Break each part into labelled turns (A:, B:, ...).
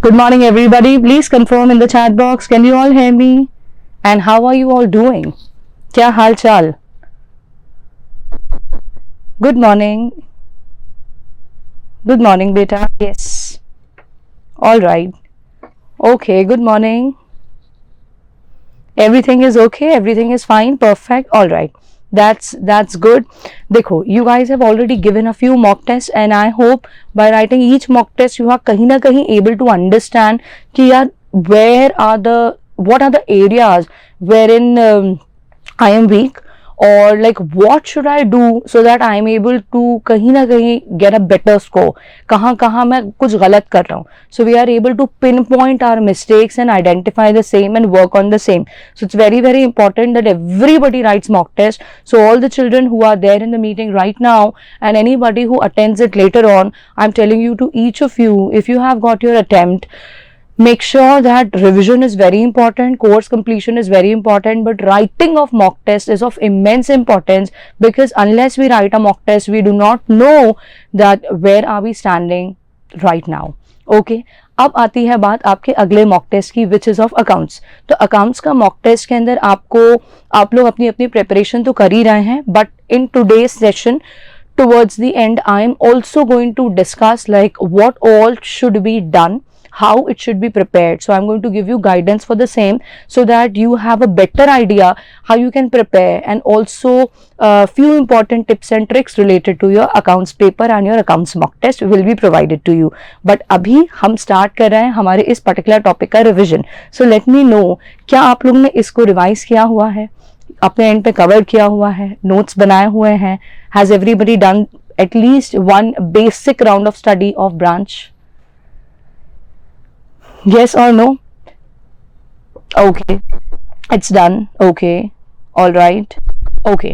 A: Good morning, everybody. Please confirm in the chat box. Can you all hear me? And how are you all doing? क्या हाल चाल? Good morning. Good morning, beta. Yes. All right. Okay. Good morning. Everything is okay. Everything is fine. Perfect. All right. That's good. देखो, you guys have already given a few mock tests, and I hope by writing each mock test you are कहीं ना कहीं able to understand कि यार what are the areas wherein I am weak, or like what should I do so that I am able to कहीं ना कहीं get a better score. कहाँ मैं कुछ गलत कर रहा हूँ. So we are able to pinpoint our mistakes and identify the same and work on the same. So it's very, very important that everybody writes mock test. So all the children who are there in the meeting right now and anybody who attends it later on, I'm telling you, to each of you, if you have got your attempt, make sure that revision is very important, course completion is very important, but writing of mock test is of immense importance, because unless we write a mock test, we do not know that where are we standing right now. Okay. अब आती है बात आपके अगले mock test की, which is of accounts. तो accounts का mock test के अंदर आप लोग अपनी अपनी प्रिपरेशन तो कर ही रहे हैं, but in today's session towards the end I am also going to discuss like what all should be done, how it should be prepared. So I'm going to give you guidance for the same, so that you have a better idea how you can prepare, and also few important tips and tricks related to your accounts paper and your accounts mock test will be provided to you. But अभी हम start कर रहे हैं हमारे इस particular topic का revision. So let me know, क्या आप लोग ने इसको revise किया हुआ है, अपने एंड पे कवर किया हुआ है, नोट्स बनाए हुए हैं? Has everybody done at least one basic round of study of branch? yes or no? Okay, it's done. Okay, all right. Okay,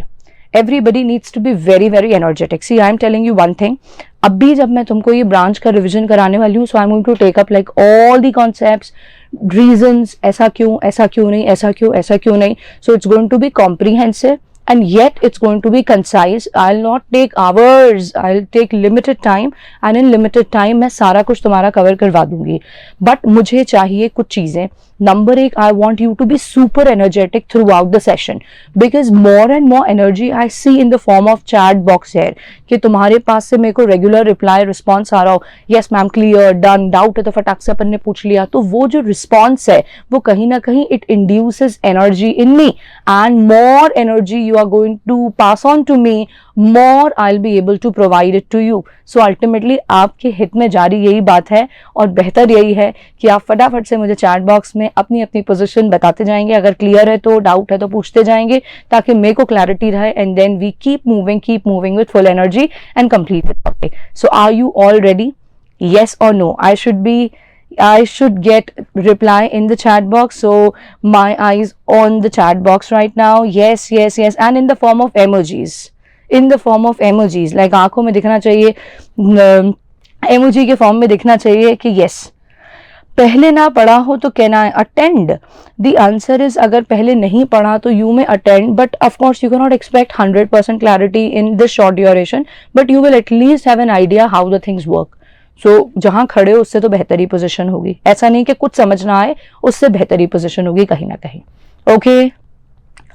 A: everybody needs to be very, very energetic. See, I am telling you one thing. अभी जब मैं तुमको ये branch का revision कराने वाली हूँ, so I'm going to take up like all the concepts, reasons, ऐसा क्यों नहीं, ऐसा क्यों नहीं. So it's going to be comprehensive, and yet it's going to be concise. I'll not take hours, I'll take limited time, and in limited time मैं सारा कुछ तुम्हारा कवर करवा दूंगी. बट मुझे चाहिए कुछ चीजें. नंबर एक, I want you to be super energetic throughout the session, because more and more energy I see in the form of chat box here, कि तुम्हारे पास से मेरे को रेगुलर रिप्लाई रिस्पॉन्स आ रहा हो, yes ma'am, clear, done, doubt है तो फटाक से अपन ने पूछ लिया. तो वो जो रिस्पॉन्स है वो कहीं ना कहीं it induces energy in me, and more energy you are going to pass on to me, more I'll be able to provide it to you. So ultimately आपके हित में जारी यही बात है, और बेहतर यही है कि आप फटाफट से मुझे चैट बॉक्स में अपनी अपनी पोजीशन बताते जाएंगे. अगर क्लियर है तो, डाउट है तो पूछते जाएंगे, ताकि मेरे को क्लैरिटी रहे, and then we keep moving with full energy and complete the topic. So are you all ready? yes or no? I should get reply in the chat box. So my eyes on the chat box right now. Yes, and in the form of emojis, like आंखों में दिखना चाहिए, emoji के form में दिखना चाहिए कि yes. पहले ना पढ़ा हो तो can I attend? The answer is, अगर पहले नहीं पढ़ा तो you may attend, but of course you can not expect 100% clarity in this short duration, but you will at least have an idea how the things work. So जहां खड़े हो उससे तो बेहतरी पोजीशन होगी. ऐसा नहीं कि कुछ समझ ना आए, उससे बेहतरी पोजीशन होगी कहीं ना कहीं.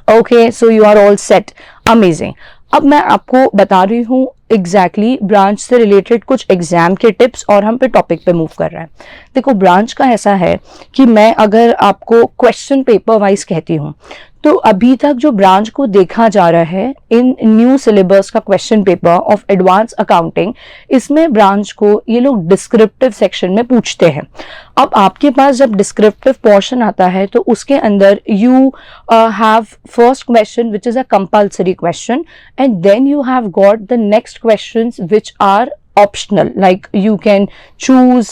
A: Okay, so you are all set. Amazing. अब मैं आपको बता रही हूँ एग्जैक्टली ब्रांच से रिलेटेड कुछ एग्जाम के टिप्स, और हम पे टॉपिक पे मूव कर रहे हैं. देखो, ब्रांच का ऐसा है कि मैं अगर आपको क्वेश्चन पेपर वाइज कहती हूँ, तो अभी तक जो ब्रांच को देखा जा रहा है इन न्यू सिलेबस का question paper of advance accounting, इसमें ब्रांच को ये लोग डिस्क्रिप्टिव सेक्शन में पूछते हैं. अब आपके पास जब डिस्क्रिप्टिव पोर्शन आता है तो उसके अंदर you have first question which is a compulsory question, and then you have got the next questions which are optional, like you can choose,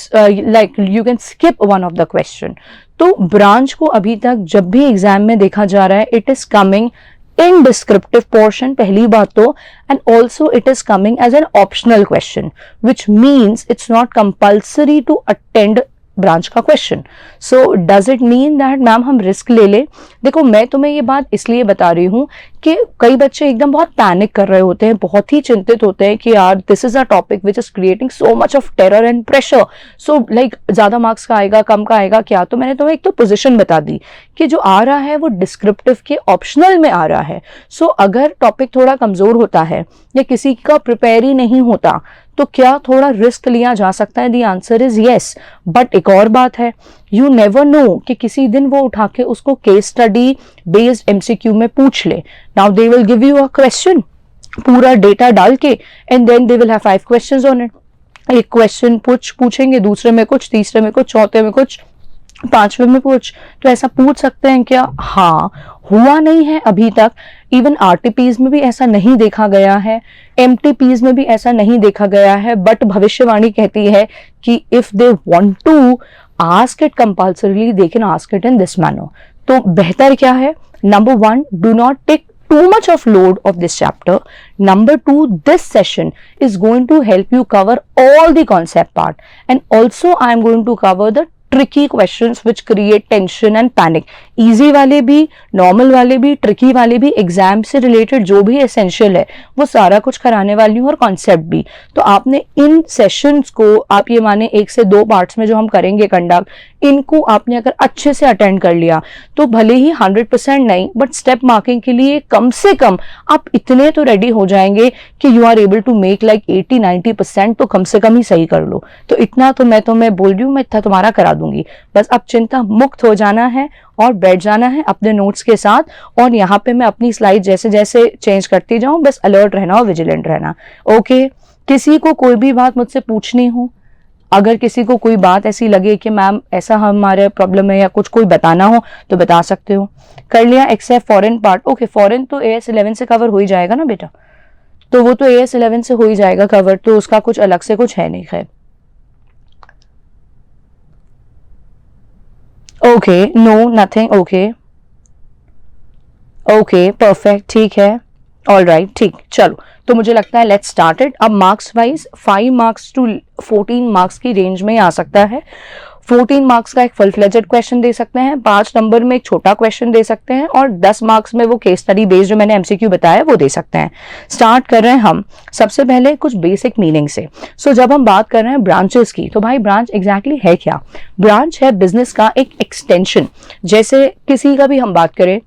A: like you can skip one of the question. तो branch को अभी तक जब भी exam में देखा जा रहा है, it is coming in descriptive portion, पहली बात तो, and also it is coming as an optional question, which means it's not compulsory to attend branch का question. So does it mean that ma'am हम रिस्क ले ले? देखो मैं तुम्हें ये बात इसलिए बता रही हूँ कि कई बच्चे एकदम बहुत पैनिक कर रहे होते हैं, बहुत ही चिंतित होते हैं कि यार this is a topic which is creating so much of terror and pressure, so like ज्यादा मार्क्स का आएगा, कम का आएगा क्या? तो मैंने तुम्हें एक तो पोजीशन बता दी कि जो आ रहा है वो डिस्क्रिप्टिव के ऑप्शनल में आ रहा है। सो अगर टॉपिक थोड़ा कमजोर होता है या किसी का प्रिपेयर ही नहीं होता तो क्या थोड़ा रिस्क लिया जा सकता है? The answer is yes. But एक और बात है, यू नेवर नो कि किसी दिन वो उठा के उसको केस स्टडी बेस्ड एमसीक्यू में पूछ ले। Now they will give you a question पूरा डेटा डाल के and then they will have 5 questions on it. एक क्वेश्चन पूछेंगे, दूसरे में कुछ, तीसरे में कुछ, चौथे में कुछ, पांचवे में पूछ। तो ऐसा पूछ सकते हैं क्या? हाँ, हुआ नहीं है अभी तक। इवन आरटीपीज में भी ऐसा नहीं देखा गया है, एमटीपीज में भी ऐसा नहीं देखा गया है। बट भविष्यवाणी कहती है कि if they want to ask it compulsorily they can ask it in this manner. तो बेहतर क्या है? Number 1, do not take too much of load of this chapter. Number 2, this session is going to help you cover all the concept part, and also I am going to cover the tricky questions which create tension and panic. Easy वाले भी, normal वाले भी, tricky वाले भी, exam से related जो भी essential है वो सारा कुछ कराने वाली हूँ, और कॉन्सेप्ट भी। तो आपने इन सेशंस को, आप ये माने 1 से 2 पार्ट्स में जो हम करेंगे कंडक्ट, इनको आपने अगर अच्छे से अटेंड कर लिया तो भले ही 100% नहीं, बट स्टेप मार्किंग के लिए कम से कम आप इतने तो रेडी हो जाएंगे कि you are able to make like 80-90%, तो कम से कम ही सही कर लो। तो इतना तो मैं बोल रही हूँ, मैं इतना तुम्हारा करा दूंगी। बस अब चिंता मुक्त हो जाना है और बैठ जाना है अपने नोट्स के साथ, और यहाँ पे मैं अपनी स्लाइड जैसे जैसे चेंज करती जाऊं, बस अलर्ट रहना और विजिलेंट रहना। ओके, किसी को कोई भी बात मुझसे पूछनी हो, अगर किसी को कोई बात ऐसी लगे कि मैम ऐसा हमारे प्रॉब्लम है या कुछ कोई बताना हो तो बता सकते हो। कर लिया except foreign part. Okay, foreign तो AS11 से कवर हो ही जाएगा ना बेटा, तो वो तो AS11 से हो ही जाएगा कवर, तो उसका कुछ अलग से कुछ है नहीं। खैर, okay, no nothing, okay okay perfect, ठीक है, ऑल राइट, ठीक। चलो, तो मुझे लगता है लेट्स स्टार्ट इट। अब marks wise 5 marks to 14 marks की रेंज में आ सकता है। 14 मार्क्स का एक फुल फ्लेजेड क्वेश्चन दे सकते हैं, 5 नंबर में एक छोटा क्वेश्चन दे सकते हैं, और 10 मार्क्स में वो केस स्टडी बेस्ड जो मैंने एमसीक्यू बताया वो दे सकते हैं। स्टार्ट कर रहे हैं हम सबसे पहले कुछ बेसिक मीनिंग से। सो जब हम बात कर रहे हैं ब्रांचेस की, तो भाई ब्रांच एग्जैक्टली है क्या? ब्रांच है बिजनेस का एक एक्सटेंशन। जैसे किसी का भी हम बात करें,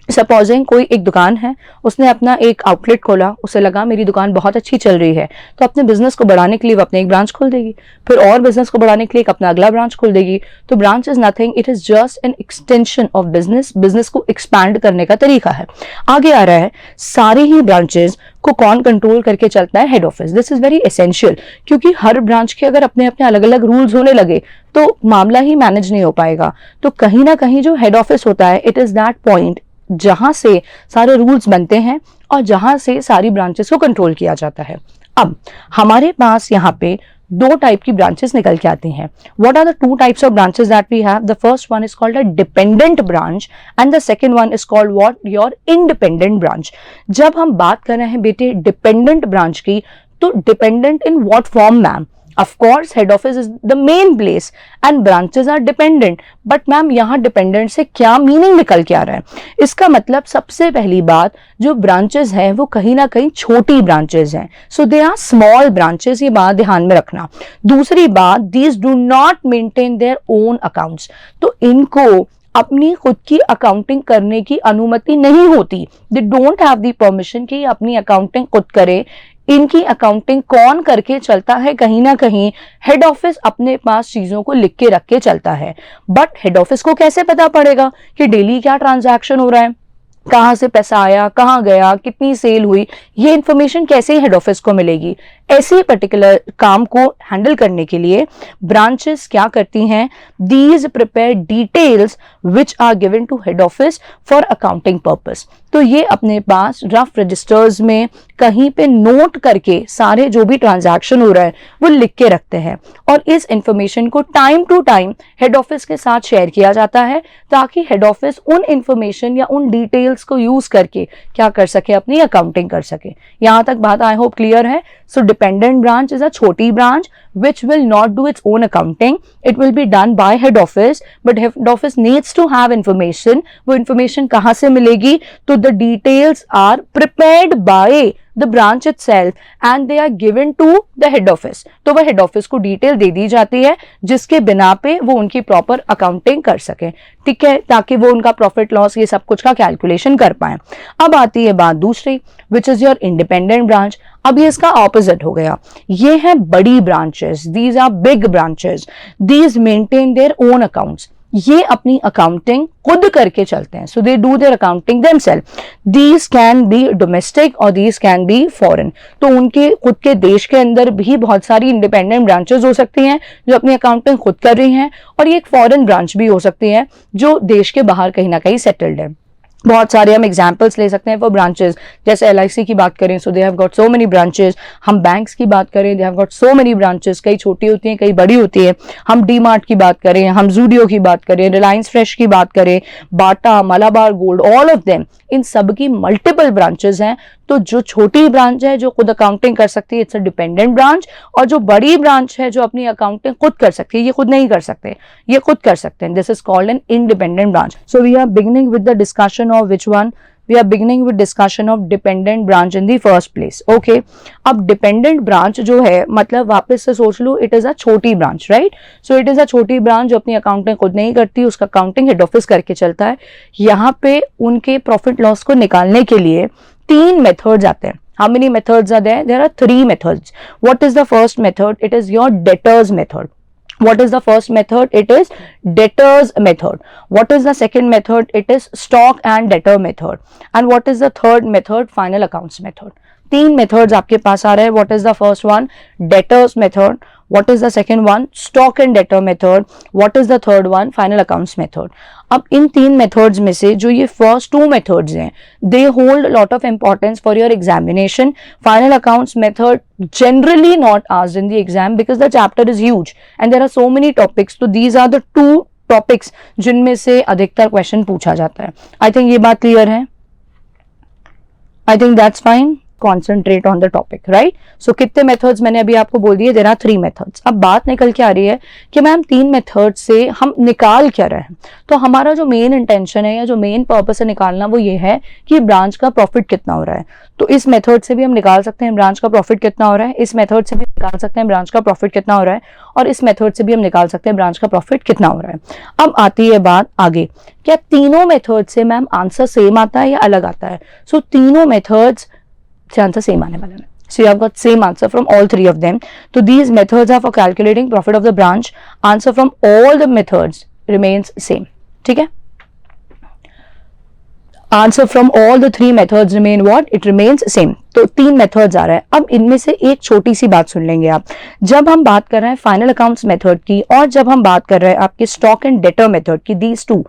A: सपोजिंग कोई एक दुकान है, उसने अपना एक आउटलेट खोला, उसे लगा मेरी दुकान बहुत अच्छी चल रही है, तो अपने बिजनेस को बढ़ाने के लिए वो अपने एक ब्रांच खोल देगी, फिर और बिजनेस को बढ़ाने के लिए एक अपना अगला ब्रांच खोल देगी। तो branch is nothing, it is just an extension of business. Business को एक्सपैंड करने का तरीका है। आगे आ रहा है, सारे ही ब्रांचेस को कौन कंट्रोल करके चलता है? Head office. This is very essential, क्योंकि हर ब्रांच के अगर अपने अपने अलग अलग रूल्स होने लगे तो मामला ही मैनेज नहीं हो पाएगा। तो कहीं ना कहीं जो हेड ऑफिस होता है, इट इज दैट पॉइंट जहां से सारे रूल्स बनते हैं और जहां से सारी ब्रांचेस को कंट्रोल किया जाता है। अब हमारे पास यहाँ पे 2 टाइप की ब्रांचेस निकल के आती हैं। What are the 2 types of branches that we have? The first one is called a dependent branch and the second one is called what? Your independent branch. जब हम बात कर रहे हैं बेटे डिपेंडेंट ब्रांच की, तो dependent in what form ma'am? Of course, head office is the main place and branches are dependent. But ma'am यहाँ dependent से क्या मीनिंग निकल के आ रहा है? इसका मतलब सबसे पहली बात, जो ब्रांचेस हैं वो कहीं ना कहीं छोटी ब्रांचेस हैं, so they are small branches, ये बात ध्यान में रखना। दूसरी बात, these do not maintain their own accounts, तो इनको अपनी खुद की अकाउंटिंग करने की अनुमति नहीं होती। They don't have the permission कि अपनी अकाउंटिंग खुद करे। इनकी अकाउंटिंग कौन करके चलता है? कहीं ना कहीं हेड ऑफिस अपने पास चीजों को लिख के रख के चलता है। बट हेड ऑफिस को कैसे पता पड़ेगा कि डेली क्या ट्रांजैक्शन हो रहा है, कहां से पैसा आया, कहां गया, कितनी सेल हुई? ये इंफॉर्मेशन कैसे हेड ऑफिस को मिलेगी? ऐसे पर्टिकुलर काम को हैंडल करने के लिए ब्रांचेस क्या करती हैं? These prepare details which are given to head office for accounting purpose. तो ये अपने पास रफ रजिस्टर्स में कहीं पे नोट करके सारे जो भी ट्रांजैक्शन हो रहा है वो लिख के रखते हैं, और इस इंफॉर्मेशन को time to time head office के साथ शेयर किया जाता है, ताकि हेड ऑफिस उन इंफॉर्मेशन या उन डिटेल्स को यूज करके क्या कर सके? अपनी अकाउंटिंग कर सके। यहां तक बात आई होप क्लियर है। सो डिपेंडेंट ब्रांच इज अ छोटी branch which will not do its own accounting. It will be done by head office, but head office needs to have information. वो information कहाँ से मिलेगी? तो the details are prepared by the branch itself and they are given to the head office. तो वह head office को detail दे दी जाती है जिसके बिना पे वो उनकी प्रॉपर अकाउंटिंग कर सके, ठीक है, ताकि वो उनका प्रॉफिट लॉस ये सब कुछ का कैलकुलेशन कर पाए. अब आती है बात दूसरी, which is your independent branch. अब ये इसका ऑपोजिट हो गया. ये है बड़ी branches, these are big branches, these maintain their own accounts. ये अपनी अकाउंटिंग खुद करके चलते हैं. So they do their accounting themself. These can be domestic और दीज कैन बी फॉरेन. तो उनके खुद के देश के अंदर भी बहुत सारी इंडिपेंडेंट ब्रांचेस हो सकती हैं जो अपनी अकाउंटिंग खुद कर रही हैं, और ये एक फॉरेन ब्रांच भी हो सकती है जो देश के बाहर कहीं ना कहीं सेटल्ड है. बहुत सारे हम एग्जाम्पल्स ले सकते हैं फॉर ब्रांचेस. जैसे LIC की बात करें, so they have got so many branches. हम बैंक्स की बात करें, they have got so many branches. कई छोटी होती हैं, कई बड़ी होती है. हम DMart की बात करें, हम जूडियो की बात करें, रिलायंस फ्रेश की बात करें, Bata, Malabar Gold, all of them, इन सब की मल्टीपल ब्रांचेस हैं. तो जो छोटी ब्रांच है जो खुद अकाउंटिंग कर सकती है, इट्स अ डिपेंडेंट ब्रांच. और जो बड़ी ब्रांच है जो अपनी अकाउंटिंग खुद कर सकती है, ये खुद नहीं कर सकते, ये खुद कर सकते हैं. This is called an independent branch. So we are beginning with the discussion of which one? We are beginning with discussion of dependent branch in the first place. Okay. अब dependent branch जो है, मतलब वापस से सोच लो, it is a छोटी branch, right? So it is a छोटी branch जो अपनी अकाउंटिंग खुद नहीं करती, उसका अकाउंटिंग हेड ऑफिस करके चलता है. यहाँ पे उनके प्रॉफिट लॉस को निकालने के लिए 3 मेथड्स आते हैं. How many methods are there? There are 3 methods. What is the first method? It is your debtors method. What is the first method? It is debtors method. What is the second method? It is stock and debtor method. And what is the third method? Final accounts method. 3 methods आपके पास आ रहे हैं. What is the first one? Debtors method. What is the second one? Stock and debtor method. What is the third one? Final accounts method. अब इन 3 methods में से जो ये first 2 methods हैं, they hold a lot of importance for your examination. Final accounts method generally not asked in the exam because the chapter is huge and there are so many topics. So these are the 2 topics जिनमें से अधिकतर question पूछा जाता है. I think ये बात clear है. I think that's fine. Concentrate on the topic, right? So कितने methods मैंने अभी आपको बोल दिए, there are 3 methods. अब बात निकल के आ रही है कि मैम 3 methods से हम निकाल क्या रहे हैं. तो हमारा जो मेन इंटेंशन है या जो मेन पर्पस है निकालना, वो ये है कि ब्रांच का प्रॉफिट कितना हो रहा है. तो इस मेथड से भी हम निकाल सकते हैं ब्रांच का प्रॉफिट कितना हो रहा है, इस मेथड से भी निकाल सकते हैं ब्रांच का प्रॉफिट कितना हो रहा है, और इस मेथड से भी हम निकाल सकते हैं ब्रांच का प्रॉफिट कितना हो रहा है. अब आती है बात आगे, क्या तीनों मेथड से मैम आंसर सेम आता है या अलग आता है? सो तीनों मेथड्स से आंसर सेम आने वाला है. So you have got same answer from all 3 of them. So these methods are for calculating profit of the branch. Answer from all the methods remains same. ठीक है? Answer from all the 3 methods remain what? It remains same. तो 3 methods आ रहा है. अब इनमें से एक छोटी सी बात सुन लेंगे आप. जब हम बात कर रहे हैं फाइनल अकाउंट्स मेथड की और जब हम बात कर रहे हैं आपके स्टॉक एंड डेटर मेथड की, दीज 2,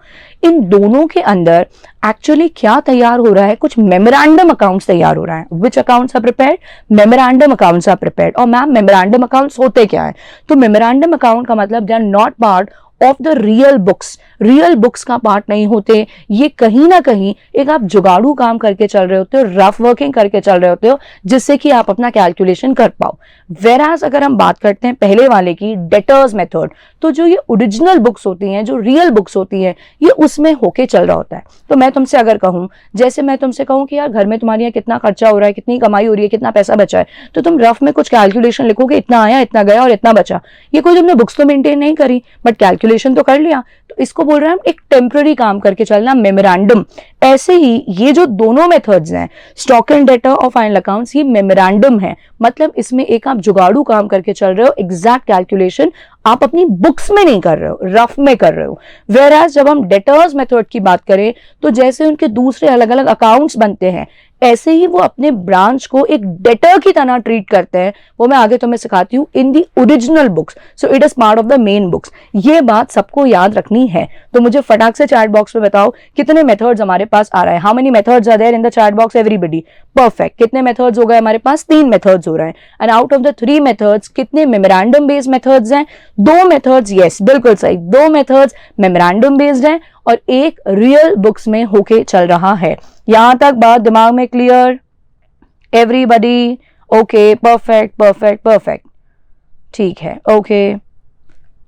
A: इन दोनों के अंदर एक्चुअली क्या तैयार हो रहा है? कुछ मेमोरेंडम अकाउंट्स तैयार हो रहा है. Which accounts are prepared? Memorandum accounts are prepared. और मैम मेमोरेंडम अकाउंट्स होते क्या है? तो मेमोरेंडम अकाउंट का मतलब they are not part of the real books. Real books का पार्ट नहीं होते. ये कहीं ना कहीं एक आप जुगाड़ू काम करके चल रहे होते हो, रफ वर्किंग करके चल रहे होते हो, जिससे कि आप अपना कैलकुलेशन कर पाओ. वेराज अगर हम बात करते हैं पहले वाले की, डेटर्स मेथड, तो जो ये ओरिजिनल बुक्स होती हैं, जो रियल बुक्स होती हैं, ये उसमें होके चल रहा होता है. तो मैं तुमसे अगर कहूं, जैसे मैं तुमसे कहूं कि यार घर में तुम्हारे यहाँ कितना खर्चा हो रहा है, कितनी कमाई हो रही है, कितना पैसा बचा है, तो तुम रफ में कुछ कैलकुलेशन लिखोगे, इतना आया, इतना गया और इतना बचा. ये कोई तुमने बुक्स तो मेंटेन नहीं करी, बट कैलकुलेशन तो कर लिया. तो इसको बोल रहे हैं हम एक टेम्पररी काम करके चलना, मेमोरेंडम. ऐसे ही ये जो दोनों मेथड्स हैं, स्टॉक एंड डेटा और फाइनल अकाउंट्स, ये मेमोरेंडम है. मतलब इसमें एक आप जुगाड़ू काम करके चल रहे हो, एग्जैक्ट कैलकुलेशन आप अपनी बुक्स में नहीं कर रहे हो, रफ में कर रहे हो. वेयरएज जब हम डेटर्स मेथड की बात करें, तो जैसे उनके दूसरे अलग अलग अकाउंट्स बनते हैं, ऐसे ही वो अपने ब्रांच को एक डेटर की तरह ट्रीट करते हैं. वो मैं आगे तुम्हें सिखाती हूँ in the original books. So it is part of the main books. ये बात सबको याद रखनी है. तो मुझे फटाक से चैट बॉक्स में बताओ कितने मेथड्स हमारे पास आ रहा है. How many methods are there in the chat box everybody? Perfect. कितने मेथड्स हो गए हमारे पास? 3 मेथड्स हो रहे हैं. And out of the 3 methods कितने मेमोरेंडम बेस्ड मेथड्स हैं? 2 मेथड्स. यस, बिल्कुल सही. 2 मेथड्स मेमोरेंडम बेस्ड हैं और एक रियल बुक्स में होके चल रहा है. यहां तक बात दिमाग में clear? Everybody okay? Perfect perfect perfect. ठीक है, ओके,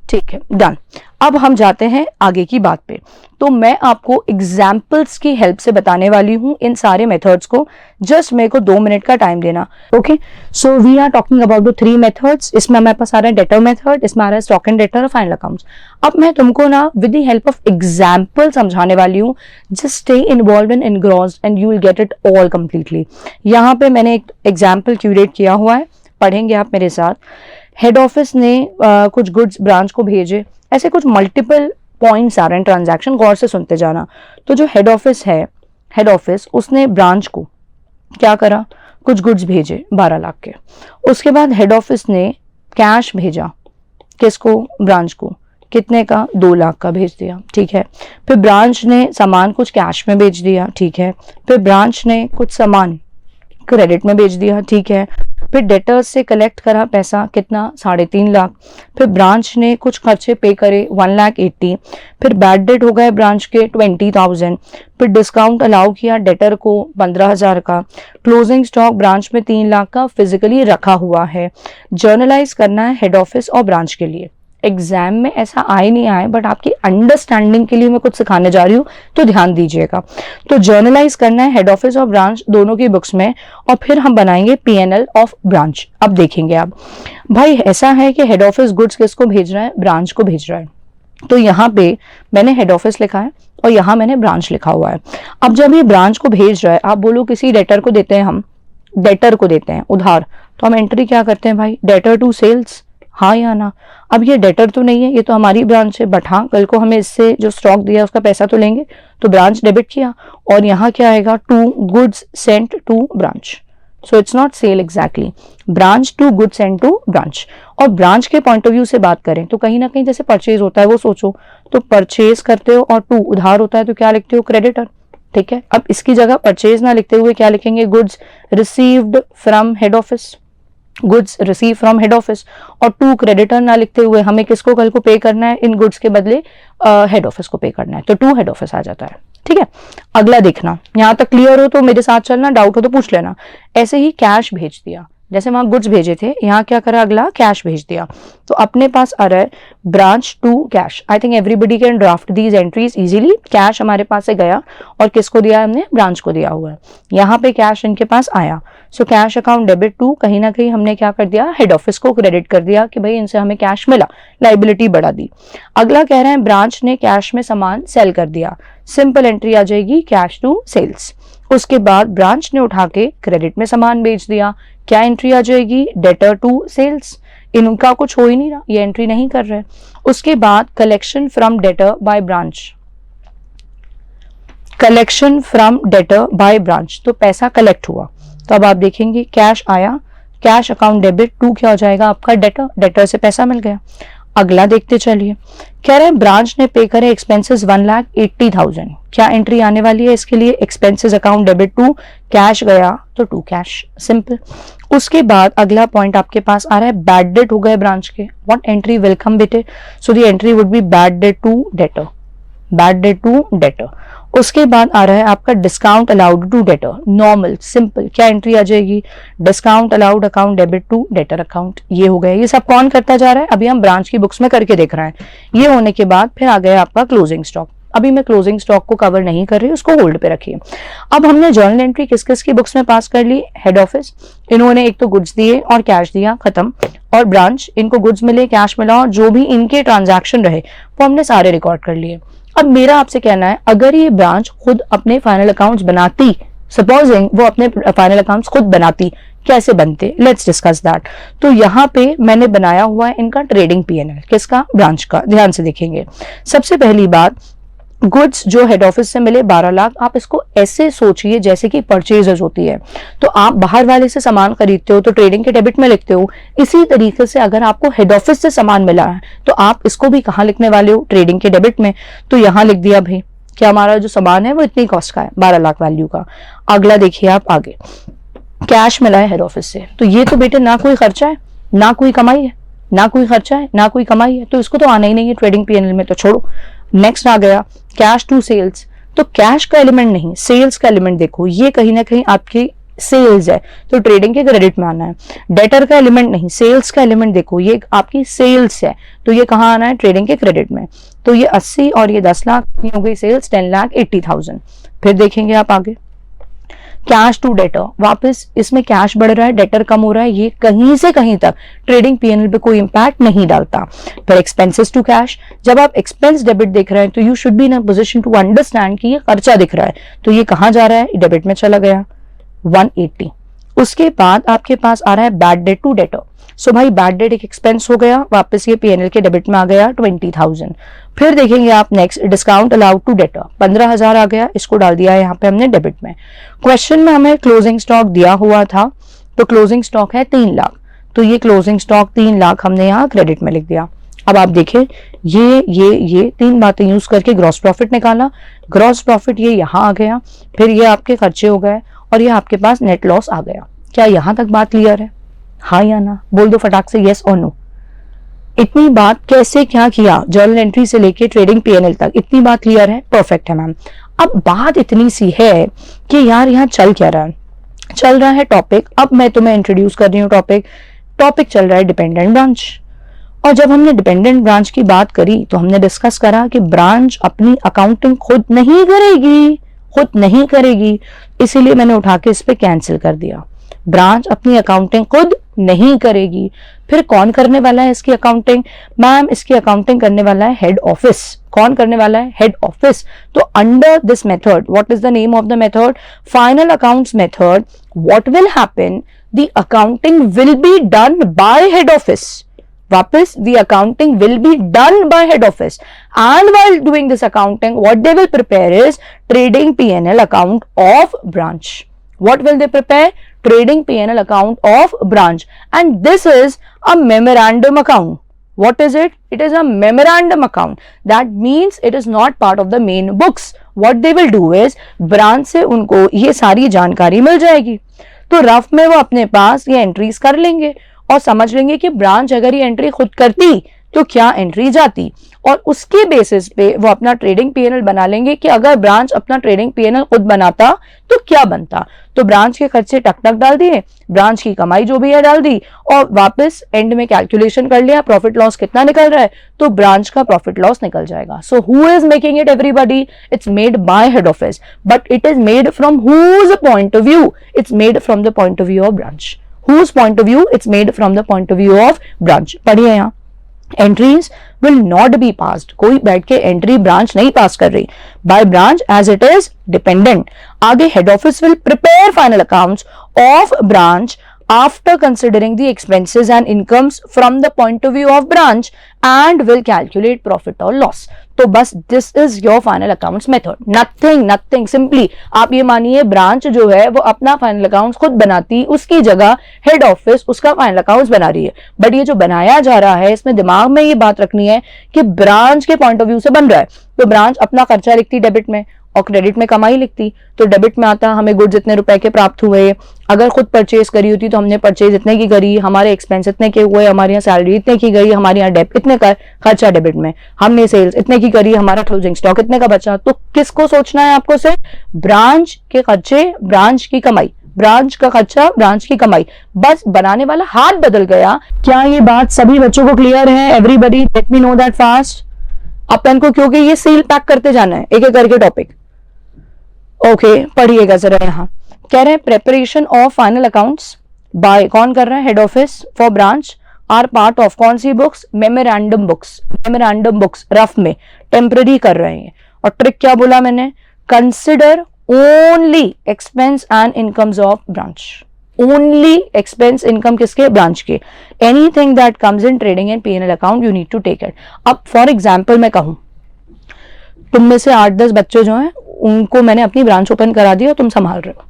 A: ठीक है, डन। अब हम जाते हैं आगे की बात पे। तो मैं आपको एग्जाम्पल्स की हेल्प से बताने वाली हूं इन सारे मेथड्स को। जस्ट मेरे को 2 मिनट का टाइम देना। Okay, so we are talking about the 3 methods. इसमें हमारे पास आ रहा है डेटर मेथड, इसमें आ रहा है स्टॉक एंड डेटर और फाइनल अकाउंट्स। अब मैं तुमको ना with the help of example समझाने वाली हूँ। Just stay involve in engrossed and you will get it all completely. यहाँ पे मैंने एक एग्जाम्पल क्यूरेट किया हुआ है, पढ़ेंगे आप मेरे साथ। हेड ऑफिस ने कुछ गुड्स ब्रांच को भेजे, ऐसे कुछ मल्टीपल पॉइंट्स आ रहे हैं ट्रांजैक्शन, गौर से सुनते जाना। तो जो हेड ऑफिस है, हेड ऑफिस उसने ब्रांच को क्या करा, कुछ गुड्स भेजे 12 लाख के। उसके बाद हेड ऑफिस ने कैश भेजा, किसको, ब्रांच को, कितने का, 2 लाख का भेज दिया, ठीक है। फिर ब्रांच ने सामान कुछ कैश में बेच दिया, ठीक है। फिर ब्रांच ने कुछ सामान क्रेडिट में बेच दिया, ठीक है। फिर डेटर्स से कलेक्ट करा पैसा, कितना, 3.5 लाख। फिर ब्रांच ने कुछ खर्चे पे करे 1,80,000। फिर बैड डेट हो गए ब्रांच के 20,000। फिर डिस्काउंट अलाउ किया डेटर को 15,000 का। क्लोजिंग स्टॉक ब्रांच में 3 लाख का फिजिकली रखा हुआ है। जर्नलाइज करना है हेड ऑफिस और ब्रांच के लिए। एग्जाम में ऐसा आए नहीं आए, बट आपकी अंडरस्टैंडिंग के लिए मैं कुछ सिखाने जा रही हूँ, तो ध्यान दीजिएगा। तो जर्नलाइज करना है हेड ऑफिस और ब्रांच दोनों की बुक्स में, और फिर हम बनाएंगे पीएनएल ऑफ ब्रांच। अब देखेंगे आप, भाई ऐसा है कि हेड ऑफिस गुड्स किसको भेज रहा है, ब्रांच को भेज रहा है। तो यहाँ पे मैंने हेड ऑफिस लिखा है और यहाँ मैंने ब्रांच लिखा हुआ है। अब जब ये ब्रांच को भेज रहा है, आप बोलो किसी डेटर को देते हैं, हम डेटर को देते हैं उधार, तो हम एंट्री क्या करते हैं भाई, डेटर टू सेल्स, हाँ या ना। अब ये डेटर तो नहीं है, ये तो हमारी ब्रांच है, बट हाँ कल को हमें इससे जो स्टॉक दिया उसका पैसा तो लेंगे, तो ब्रांच डेबिट किया। और यहाँ क्या आएगा, to goods sent to branch. So it's not sale exactly, branch to goods sent to branch. और ब्रांच के पॉइंट ऑफ व्यू से बात करें तो कहीं ना कहीं जैसे परचेज होता है वो सोचो, तो परचेज करते हो और टू उधार होता है तो क्या लिखते हो, क्रेडिटर, ठीक है। अब इसकी जगह परचेज ना लिखते हुए क्या लिखेंगे, goods received from head office, goods receive from head office. और टू क्रेडिटर ना लिखते हुए हमें किसको कल को पे करना है, इन गुड्स के बदले हेड ऑफिस को पे करना है, तो टू हेड ऑफिस आ जाता है, ठीक है। अगला देखना, यहां तक क्लियर हो तो मेरे साथ चलना, डाउट हो तो पूछ लेना। ऐसे ही कैश भेज दिया, जैसे वहां गुड्स भेजे थे, यहाँ क्या करा, अगला कैश भेज दिया। तो अपने पास आ रहा है branch to cash. I think everybody can draft these entries easily. Cash हमारे पास से गया और किसको दिया, हमने ब्रांच को दिया हुआ है। यहाँ पे कैश इनके पास आया, so cash account debit to, कहीं ना कहीं हमने क्या कर दिया, हेड ऑफिस को क्रेडिट कर दिया कि भाई इनसे हमें कैश मिला, लाइबिलिटी बढ़ा दी। अगला कह रहे हैं ब्रांच ने कैश में सामान सेल कर दिया, सिंपल एंट्री आ जाएगी कैश टू सेल्स। उसके बाद ब्रांच ने उठा के क्रेडिट में सामान बेच दिया, क्या एंट्री आ जाएगी, डेटर टू सेल्स। इनका कुछ हो ही नहीं रहा, ये एंट्री नहीं कर रहे। उसके बाद collection from debtor by branch, collection from debtor by branch, तो पैसा कलेक्ट हुआ। तो अब आप देखेंगे कैश आया, कैश अकाउंट डेबिट टू क्या हो जाएगा आपका, डेटर, डेटर से पैसा मिल गया। अगला देखते चलिए, कह रहे हैं ब्रांच ने पे करे एक्सपेंसेस 1,80,000, क्या एंट्री आने वाली है इसके लिए, expenses account debit to, cash गया तो टू कैश, सिंपल। उसके बाद अगला पॉइंट आपके पास आ रहा है बैड डेट हो गए ब्रांच के, व्हाट एंट्री विल कम बेटे, so the entry would be bad debt to debtor, bad debt to debtor. उसके बाद आ रहा है आपका discount allowed to debtor, normal simple, क्या एंट्री आ जाएगी, discount allowed account debit to debtor account. ये हो गया, ये सब कौन करता जा रहा है, अभी हम ब्रांच की बुक्स में करके देख रहे हैं। ये होने के बाद फिर आ गया आपका क्लोजिंग स्टॉक। अभी मैं क्लोजिंग स्टॉक को कवर नहीं कर रही, उसको होल्ड पे रखिए। अब हमने जर्नल एंट्री किस किस की बुक्स में पास कर ली, हेड ऑफिस, इन्होंने एक तो गुड्स दिए और कैश दिया, खत्म। और ब्रांच, इनको गुड्स मिले, कैश मिला, और जो भी इनके ट्रांजैक्शन रहे वो हमने सारे रिकॉर्ड कर लिए। अब मेरा आपसे कहना है, अगर ये ब्रांच खुद अपने फाइनल अकाउंट्स बनाती, सपोजिंग वो अपने फाइनल अकाउंट्स खुद बनाती, कैसे बनते, लेट्स डिस्कस दैट। तो यहाँ पे मैंने बनाया हुआ है इनका ट्रेडिंग पीएनएल, किसका, ब्रांच का। ध्यान से देखेंगे, सबसे पहली बात, गुड्स जो हेड ऑफिस से मिले 12 लाख, आप इसको ऐसे सोचिए जैसे कि परचेजेज होती है। तो आप बाहर वाले से सामान खरीदते हो तो ट्रेडिंग के डेबिट में लिखते हो, इसी तरीके से अगर आपको हेड ऑफिस से सामान मिला है तो आप इसको भी कहाँ लिखने वाले हो, ट्रेडिंग के डेबिट में। तो यहाँ लिख दिया भाई कि हमारा जो सामान है वो इतनी कॉस्ट का है, 12 लाख वैल्यू का। अगला देखिए आप आगे, कैश मिला है हेड ऑफिस से, तो ये तो बेटे ना कोई खर्चा है ना कोई कमाई है, ना कोई खर्चा है ना कोई कमाई है, तो इसको तो आना ही नहीं है ट्रेडिंग पीएनएल में, तो छोड़ो। नेक्स्ट आ गया कैश टू सेल्स, तो कैश का एलिमेंट नहीं, सेल्स का एलिमेंट देखो, ये कहीं ना कहीं आपकी सेल्स है तो ट्रेडिंग के क्रेडिट में आना है, डेटर का एलिमेंट नहीं, सेल्स का एलिमेंट देखो, ये आपकी सेल्स है तो ये कहाँ आना है, ट्रेडिंग के क्रेडिट में। तो ये 80 और ये 10 लाख कितनी हो गई सेल्स, 10,80,000। फिर देखेंगे आप आगे कैश टू डेटर, वापस इसमें कैश बढ़ रहा है, डेटर कम हो रहा है, ये कहीं से कहीं तक ट्रेडिंग पीएनएल पे कोई इंपैक्ट नहीं डालता। फिर एक्सपेंसेस टू कैश, जब आप एक्सपेंस डेबिट देख रहे हैं तो you should be in a position to understand कि ये खर्चा दिख रहा है, तो ये कहां जा रहा है, डेबिट में चला गया 180। उसके बाद आपके पास आ रहा है बैड डेट टू डेटर, सो भाई बैड डेट एक एक्सपेंस हो गया, वापस ये पीएनएल के डेबिट में आ गया 20,000। फिर देखेंगे आप next discount allowed to debtor 15,000 आ गया, इसको डाल दिया है यहाँ पे हमने डेबिट में। क्वेश्चन में हमें क्लोजिंग स्टॉक दिया हुआ था तो क्लोजिंग स्टॉक है 3 लाख, तो ये क्लोजिंग स्टॉक 3 लाख हमने यहाँ क्रेडिट में लिख दिया। अब आप देखिए ये 3 बातें यूज करके ग्रॉस प्रॉफिट निकाला, ग्रॉस प्रॉफिट ये यहाँ आ गया, फिर ये आपके खर्चे हो गए और ये आपके पास नेट लॉस आ गया। क्या यहाँ तक बात क्लियर है, हाँ या ना, बोल दो फटाक से यस और नो। इतनी बात कैसे क्या किया, जर्नल एंट्री से लेके ट्रेडिंग पीएनएल तक इतनी बात क्लियर है, परफेक्ट है मैम। अब बात इतनी सी है कि यार यहाँ चल क्या रहा है, चल रहा है टॉपिक, अब मैं तुम्हें इंट्रोड्यूस कर रही हूँ टॉपिक चल रहा है डिपेंडेंट ब्रांच। और जब हमने डिपेंडेंट ब्रांच की बात करी तो हमने डिस्कस करा कि ब्रांच अपनी अकाउंटिंग खुद नहीं करेगी, इसीलिए मैंने उठा के इस पे कैंसिल कर दिया। ब्रांच अपनी अकाउंटिंग खुद नहीं करेगी, फिर कौन करने वाला है इसकी अकाउंटिंग, मैम इसकी अकाउंटिंग करने वाला है हेड ऑफिस। कौन करने वाला है, हेड ऑफिस। तो under this method, what is the name of the method, final accounts method, what will happen, the accounting will be done by head office. वापस the accounting will be done by head office, and while doing this accounting what they will prepare is trading P&L account of branch. What will they prepare? Trading P&L account of branch, and this is a memorandum account. What is it? It is a memorandum account. That means it is not part of the main books. What they will do is branch से उनको ये सारी जानकारी मिल जाएगी, तो rough में वो अपने पास ये एंट्रीज कर लेंगे और समझ लेंगे कि ब्रांच अगर ये एंट्री खुद करती तो क्या एंट्री जाती, और उसके बेसिस पे वो अपना ट्रेडिंग पीएनएल बना लेंगे कि अगर ब्रांच अपना ट्रेडिंग पीएनएल खुद बनाता तो क्या बनता। तो ब्रांच के खर्चे टक टक डाल दिए, ब्रांच की कमाई जो भी है डाल दी, और वापस एंड में कैलकुलेशन कर लिया प्रॉफिट लॉस कितना निकल रहा है, तो ब्रांच का प्रॉफिट लॉस निकल जाएगा। So who is making it, everybody, it's made by head office, but it is made from whose point of view, it's made from the point of view of branch. Whose point of view? It's made from the point of view of branch. पढ़िए यहाँ, entries will not be passed. कोई बैठ के entry branch नहीं pass कर रही by branch as it is dependent. आगे head office will prepare final accounts of branch after considering the expenses and incomes from the point of view of branch and will calculate profit or loss. तो बस this is your final accounts method, nothing simply आप ये मानिए branch जो है वो अपना final accounts खुद बनाती, उसकी जगह हेड ऑफिस उसका फाइनल अकाउंट्स बना रही है। बट ये जो बनाया जा रहा है इसमें दिमाग में ये बात रखनी है कि ब्रांच के पॉइंट ऑफ व्यू से बन रहा है, तो ब्रांच अपना खर्चा लिखती डेबिट में और क्रेडिट में कमाई लिखती, तो डेबिट में आता हमें गुड्स इतने रुपए के प्राप्त हुए, अगर खुद परचेज करी होती तो हमने परचेज इतने की करी, हमारे एक्सपेंस इतने के हुए, हमारे यहाँ सैलरी इतने की गई, हमारे यहाँ डेबिट इतने का खर्चा डेबिट में, हमने सेल्स इतने की करी, हमारा क्लोजिंग स्टॉक इतने का बचा। तो किसको सोचना है आपको से, ब्रांच के खर्चे ब्रांच की कमाई, ब्रांच का खर्चा ब्रांच की कमाई, बस बनाने वाला हाथ बदल गया। क्या ये बात सभी बच्चों को क्लियर है? Everybody let me know that fast. अपन को क्योंकि ये सील पैक करते जाना है एक एक करके टॉपिक। ओके पढ़िएगा जरा, यहाँ कह रहे हैं preparation of final accounts by, कौन कर रहा है, head office, for branch are part of कौन सी बुक्स, मेमोरेंडम बुक्स रफ में टेम्पररी कर रहे हैं। और ट्रिक क्या बोला मैंने, consider only expense and incomes of branch, only expense income किसके, ब्रांच के, anything that comes in trading and PNL account you need to take it. अब फॉर एग्जांपल मैं कहूं तुम में से 8-10 बच्चे जो हैं उनको मैंने अपनी ब्रांच ओपन करा दी और तुम संभाल रहे हो,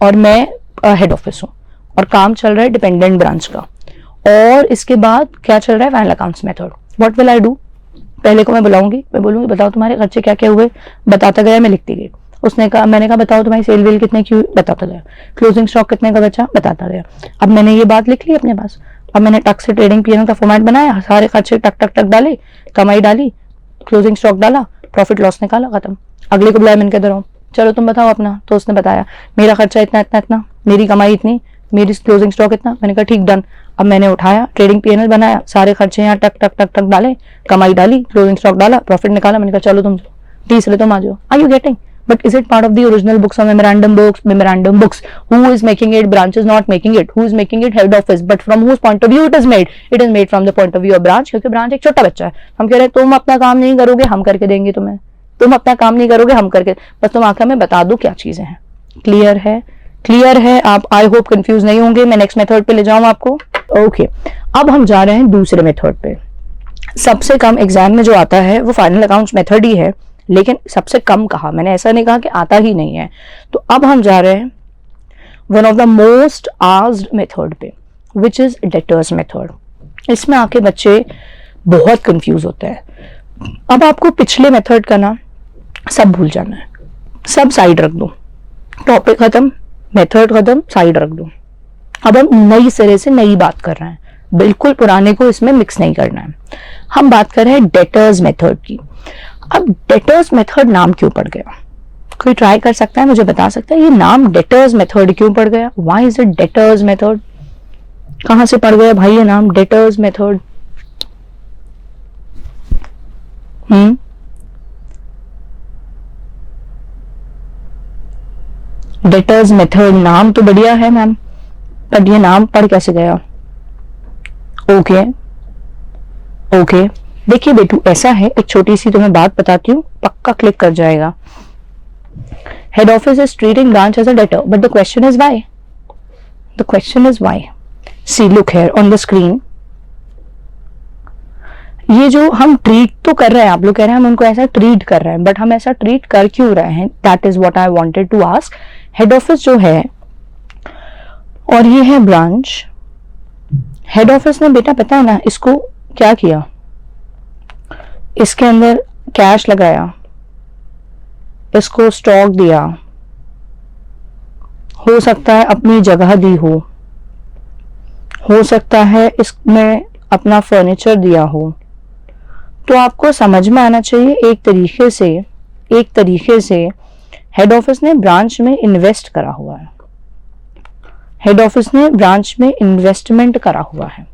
A: और मैं हेड ऑफिस हूँ और काम चल रहा है डिपेंडेंट ब्रांच का, और इसके बाद क्या चल रहा है, final accounts method. What will I do, पहले को मैं बुलाऊंगी, मैं बोलूंगी बताओ तुम्हारे खर्चे क्या क्या हुए, बताता गया, मैं लिखती गई। उसने कहा, मैंने कहा बताओ तुम्हारी सेल वेल कितने की हुई, बताता गया, क्लोजिंग स्टॉक कितने का बचा, बताता गया। अब मैंने ये बात लिख ली अपने पास, अब मैंने टक से ट्रेडिंग पीएनएल का फॉर्मेट बनाया, सारे खर्चे टक टक टक डाले, कमाई डाली, क्लोजिंग स्टॉक डाला, प्रॉफिट लॉस निकाला, खत्म। अगले को बुलाया, मैंने कहा चलो तुम बताओ अपना। तो उसने बताया मेरा खर्चा इतना इतना इतना, मेरी कमाई इतनी, मेरी क्लोजिंग स्टॉक इतना। मैंने कहा ठीक डन। अब मैंने उठाया, ट्रेडिंग पीएनएल बनाया, सारे खर्चे यहाँ टक टक टक टक डाले, कमाई डाली, क्लोजिंग स्टॉक डाला, प्रॉफिट निकाला। मैंने कहा चलो तुम तीसरे तुम आ जाओ। Are you getting? But is it part of the original books or memorandum books? Memorandum books. Who is making it? Branch is not making it. Who is making it? Head office. But from whose point of view it is made? It is made from the point of view of branch. क्योंकि branch एक छोटा बच्चा है। हम कह रहे हैं तुम अपना काम नहीं करोगे, हम करके देंगे तुम्हें। तुम अपना काम नहीं करोगे, हम करके, बस तुम आकर मैं बता दो क्या चीजें हैं। क्लियर है? क्लियर है? आप आई होप कंफ्यूज नहीं होंगे। मैं नेक्स्ट मेथड पे ले जाऊं आपको। ओके, अब हम जा रहे हैं दूसरे मेथड पे। सबसे कम एग्जाम में जो आता है वो फाइनल अकाउंट्स मेथड ही है, लेकिन सबसे कम कहा मैंने, ऐसा नहीं कहा कि आता ही नहीं है। तो अब हम जा रहे हैं one of the most asked method पे, विच इज डेटर्स मेथड। इसमें आके बच्चे बहुत कंफ्यूज होते हैं। अब आपको पिछले मेथड का ना सब भूल जाना है, सब साइड रख दो, टॉपिक खत्म, मेथड खत्म, साइड रख दो। अब हम नई सिरे से नई बात कर रहे हैं, बिल्कुल पुराने को इसमें मिक्स नहीं करना है। हम बात कर रहे हैं डेटर्स मेथड की। अब डेटर्स मेथड नाम क्यों पड़ गया? कोई ट्राई कर सकता है, मुझे बता सकता है ये नाम डेटर्स मेथड क्यों पड़ गया? Why is it debtors method? कहां से पड़ गया भाई ये नाम डेटर्स मेथड? डेटर्स मेथड नाम तो बढ़िया है मैम, पर ये नाम पड़ कैसे गया? ओके ओके, देखिए बेटू ऐसा है, एक छोटी सी तुम्हें बात बताती हूँ, पक्का क्लिक कर जाएगा। Head office is treating branch as a debtor, but the question is why? The question is why? See look here on the screen, ये जो हम ट्रीट तो कर रहे हैं, आप लोग कह रहे हैं हम उनको ऐसा ट्रीट कर रहे हैं, बट हम ऐसा ट्रीट कर क्यों रहे हैं? That is what I wanted to ask. Head office जो है और ये है ब्रांच। हेड ऑफिस ने बेटा पता है ना इसको क्या किया, इसके अंदर कैश लगाया, इसको स्टॉक दिया, हो सकता है अपनी जगह दी हो सकता है इसमें अपना फर्नीचर दिया हो। तो आपको समझ में आना चाहिए एक तरीके से हेड ऑफिस ने ब्रांच में इन्वेस्ट करा हुआ है, हेड ऑफिस ने ब्रांच में इन्वेस्टमेंट करा हुआ है,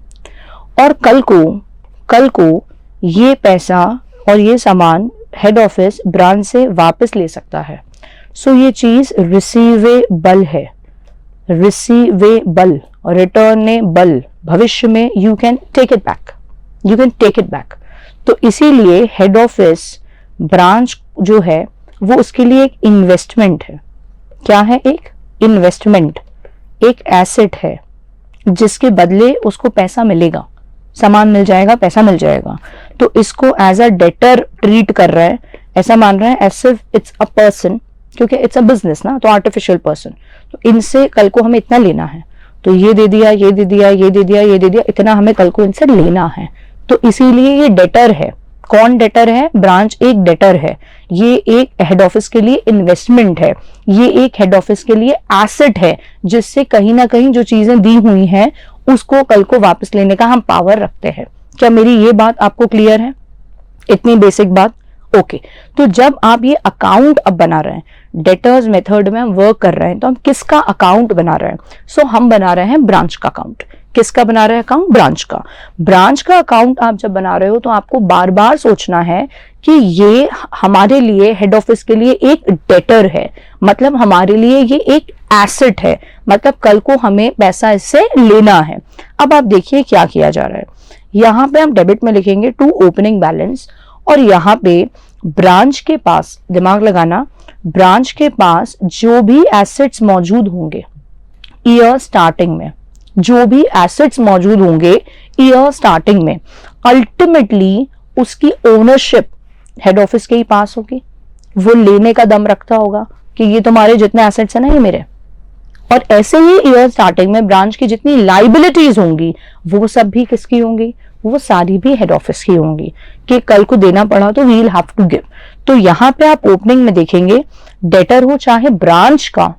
A: और कल को ये पैसा और ये सामान हेड ऑफिस ब्रांच से वापस ले सकता है। सो ये चीज रिसीवेबल है, रिसीवेबल और रिटर्नेबल, भविष्य में you can take it back. तो इसीलिए हेड ऑफिस ब्रांच जो है वो उसके लिए एक इन्वेस्टमेंट है। क्या है? एक इन्वेस्टमेंट, एक एसेट है जिसके बदले उसको पैसा मिलेगा, सामान मिल जाएगा, पैसा मिल जाएगा। तो इसको एज अ डेटर ट्रीट कर रहा है, ऐसा मान रहा है as if it's a person, क्योंकि इट्स अ बिजनेस ना, तो आर्टिफिशियल पर्सन। तो इनसे कल को हमें इतना लेना है, तो ये दे दिया, ये दे दिया, ये दे दिया, ये दे दिया, इतना हमें कल को इनसे लेना है। तो इसीलिए ये डेटर है। कौन डेटर है? ब्रांच एक डेटर है। ये एक हेड ऑफिस के लिए इन्वेस्टमेंट है, ये एक हेड ऑफिस के लिए एसेट है, जिससे कहीं ना कहीं जो चीजें दी हुई हैं उसको कल को वापस लेने का हम पावर रखते हैं। क्या मेरी ये बात आपको क्लियर है? इतनी बेसिक बात। ओके, तो जब आप ये अकाउंट अब बना रहे हैं, डेटर्स मेथड में हम वर्क कर रहे हैं, तो हम किसका अकाउंट बना रहे हैं? सो हम बना रहे हैं ब्रांच का अकाउंट। किसका बना रहे हैं अकाउंट? ब्रांच का। ब्रांच का अकाउंट आप जब बना रहे हो तो आपको बार बार सोचना है कि ये हमारे लिए, हेड ऑफिस के लिए एक डेटर है, मतलब हमारे लिए ये एक एसेट है, मतलब कल को हमें पैसा इससे लेना है। अब आप देखिए क्या किया जा रहा है। यहाँ पे हम डेबिट में लिखेंगे टू ओपनिंग बैलेंस, और यहाँ पे ब्रांच के पास, दिमाग लगाना, ब्रांच के पास जो भी एसेट्स मौजूद होंगे ईयर स्टार्टिंग में, जो भी एसेट्स मौजूद होंगे ईयर स्टार्टिंग में, अल्टीमेटली उसकी ओनरशिप हेड ऑफिस के ही पास होगी। वो लेने का दम रखता होगा कि ये तुम्हारे जितने एसेट्स हैं ना, ये मेरे। और ऐसे ही ईयर स्टार्टिंग में ब्रांच की जितनी लाइबिलिटीज होंगी वो सब भी किसकी होंगी? वो सारी भी हेड ऑफिस की होंगी, कि कल को देना पड़ा तो we will have to give. तो यहाँ पे आप ओपनिंग में देखेंगे, डेटर हो चाहे ब्रांच का,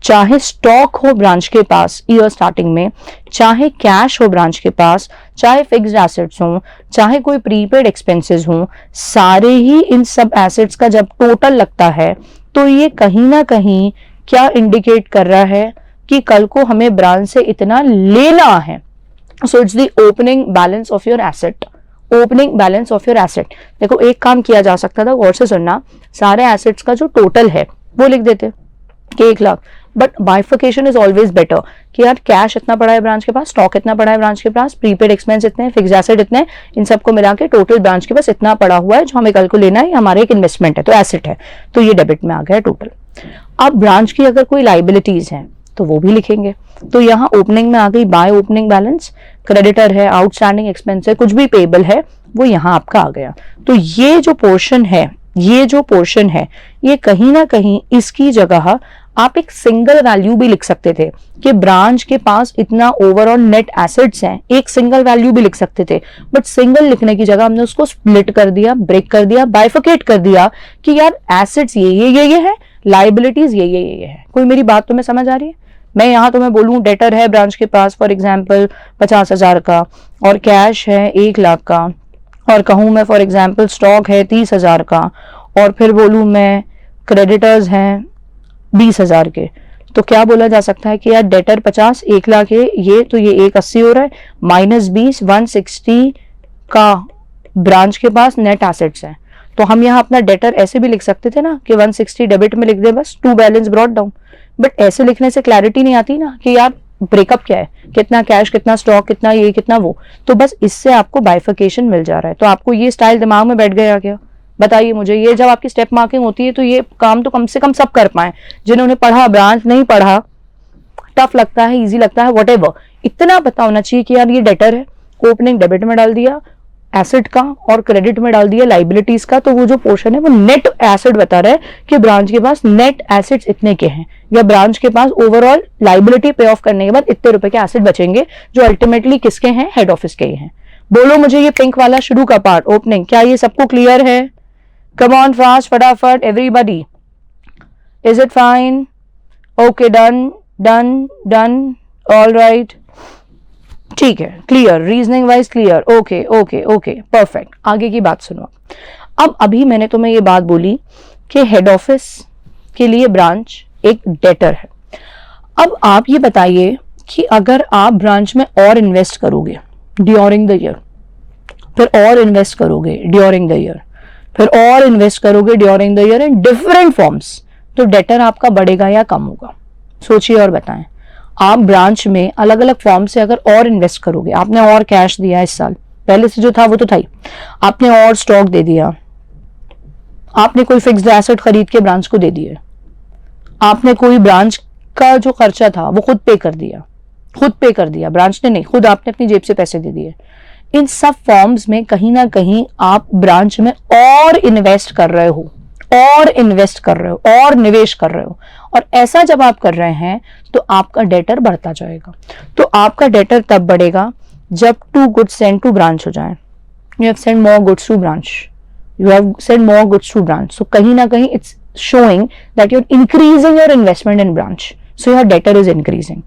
A: चाहे स्टॉक हो ब्रांच के पास ईयर स्टार्टिंग में, चाहे कैश हो ब्रांच के पास, चाहे फिक्स्ड एसेट्स हो, चाहे कोई प्रीपेड एक्सपेंसेस हो, सारे ही इन सब एसेट्स का जब टोटल लगता है तो ये कहीं ना कहीं क्या इंडिकेट कर रहा है कि कल को हमें ब्रांच से इतना लेना है. So it's the opening balance of your asset. Opening balance of your asset. देखो एक काम किया जा सकता था, गौर से सुनना, सारे एसेट्स का जो टोटल है वो लिख देते कि 1 lakh. But बाइफिकेशन is always better कि यार कैश इतना पड़ा है ब्रांच के पास, स्टॉक इतना पड़ा है ब्रांच के पास, प्रीपेड एक्सपेंस इतने हैं, फिक्स एसेट इतने हैं, इन सबको मिला के टोटल ब्रांच के पास इतना पड़ा हुआ है जो हमें कल को लेना है, हमारे एक इन्वेस्टमेंट है तो एसेट है, तो ये डेबिट में आ गया टोटल. अब ब्रांच की अगर कोई लाइबिलिटीज हैं तो वो भी लिखेंगे. तो यहाँ ओपनिंग में आ गई बाय ओपनिंग बैलेंस, क्रेडिटर है, आउटस्टैंडिंग एक्सपेंस है, कुछ भी पेबल है वो यहाँ आपका आ गया. तो ये जो पोर्शन है, ये कहीं ना कहीं इसकी जगह आप एक सिंगल वैल्यू भी लिख सकते थे कि ब्रांच के पास इतना ओवरऑल नेट एसेट्स हैं, एक सिंगल वैल्यू भी लिख सकते थे. बट सिंगल लिखने की जगह हमने उसको स्प्लिट कर दिया, ब्रेक कर दिया, बाइफिकेट कर दिया कि यार एसेट्स ये है, लाइबिलिटीज ये है. कोई मेरी बात तुम्हें समझ आ रही है? मैं यहाँ तुम्हें बोलूं डेटर है ब्रांच के पास फॉर एग्जाम्पल 50,000 का और कैश है 1 लाख का, और कहूँ मैं फॉर एग्जाम्पल स्टॉक है 30,000 का, और फिर बोलूँ मैं क्रेडिटर्स हैं 20,000 के, तो क्या बोला जा सकता है कि यार डेटर 50 1 लाख है, ये तो ये 180 हो रहा है, माइनस 20 160 का ब्रांच के पास नेट एसेट्स हैं. तो हम यहाँ अपना डेटर ऐसे भी लिख सकते थे ना कि 160 डेबिट में लिख दे बस, to balance brought down. But ऐसे लिखने से क्लैरिटी नहीं आती ना कि यार ब्रेकअप क्या है, कितना कैश, कितना स्टॉक, कितना ये कितना वो. तो बस इससे आपको बाइफिकेशन मिल जा रहा है. तो आपको ये स्टाइल दिमाग में बैठ गया क्या? बताइए मुझे. ये जब आपकी स्टेप मार्किंग होती है तो ये काम तो कम से कम सब कर पाए. जिन्होंने पढ़ा, ब्रांच नहीं पढ़ा, टफ लगता है, इजी लगता है, व्हाटएवर, इतना पता होना चाहिए कि यार ये डेटर है, ओपनिंग डेबिट में डाल दिया एसेट का और क्रेडिट में डाल दिया लाइबिलिटीज का, तो वो जो पोर्शन है वो नेट एसेट बता रहा है कि ब्रांच के पास नेट एसेट्स इतने के हैं, या ब्रांच के पास ओवरऑल लाइबिलिटी पे ऑफ करने के बाद इतने रुपए के एसेट बचेंगे जो अल्टीमेटली किसके हैं? हेड ऑफिस के ही हैं. बोलो मुझे ये पिंक वाला शुरू का पार्ट ओपनिंग, क्या ये सबको क्लियर है? कम ऑन फास्ट, फटाफट everybody. Is it fine? Okay, done done done, all right, ठीक है, clear, reasoning wise clear, okay okay okay, perfect. आगे की बात सुनो. अब अभी मैंने तुम्हें ये बात बोली कि हेड ऑफिस के लिए ब्रांच एक डेटर है. अब आप ये बताइए कि अगर आप ब्रांच में और इन्वेस्ट करोगे ड्यूरिंग द ईयर, फिर और इन्वेस्ट करोगे ड्यूरिंग द ईयर, फिर और इन्वेस्ट करोगे during the year in different forms, तो डेटर आपका बढ़ेगा या कम होगा? सोचिए और बताएं. आप ब्रांच में अलग अलग फॉर्म से अगर और इन्वेस्ट करोगे, आपने और कैश दिया इस साल, पहले से जो था वो तो था ही, आपने और स्टॉक दे दिया, आपने कोई फिक्स्ड एसेट खरीद के ब्रांच को दे दिए, आपने कोई ब्रांच का जो खर्चा था वो खुद पे कर दिया, ब्रांच ने नहीं, खुद आपने अपनी जेब से पैसे दे दिए. इन सब फॉर्म्स में कहीं ना कहीं आप ब्रांच में और इन्वेस्ट कर रहे हो, और निवेश कर रहे हो. और ऐसा जब आप कर रहे हैं तो आपका डेटर बढ़ता जाएगा. तो आपका डेटर तब बढ़ेगा जब to goods send to branch हो जाए. You have send more goods to branch, so कहीं ना कहीं it's showing that you're increasing your investment in branch, so your debtor is increasing.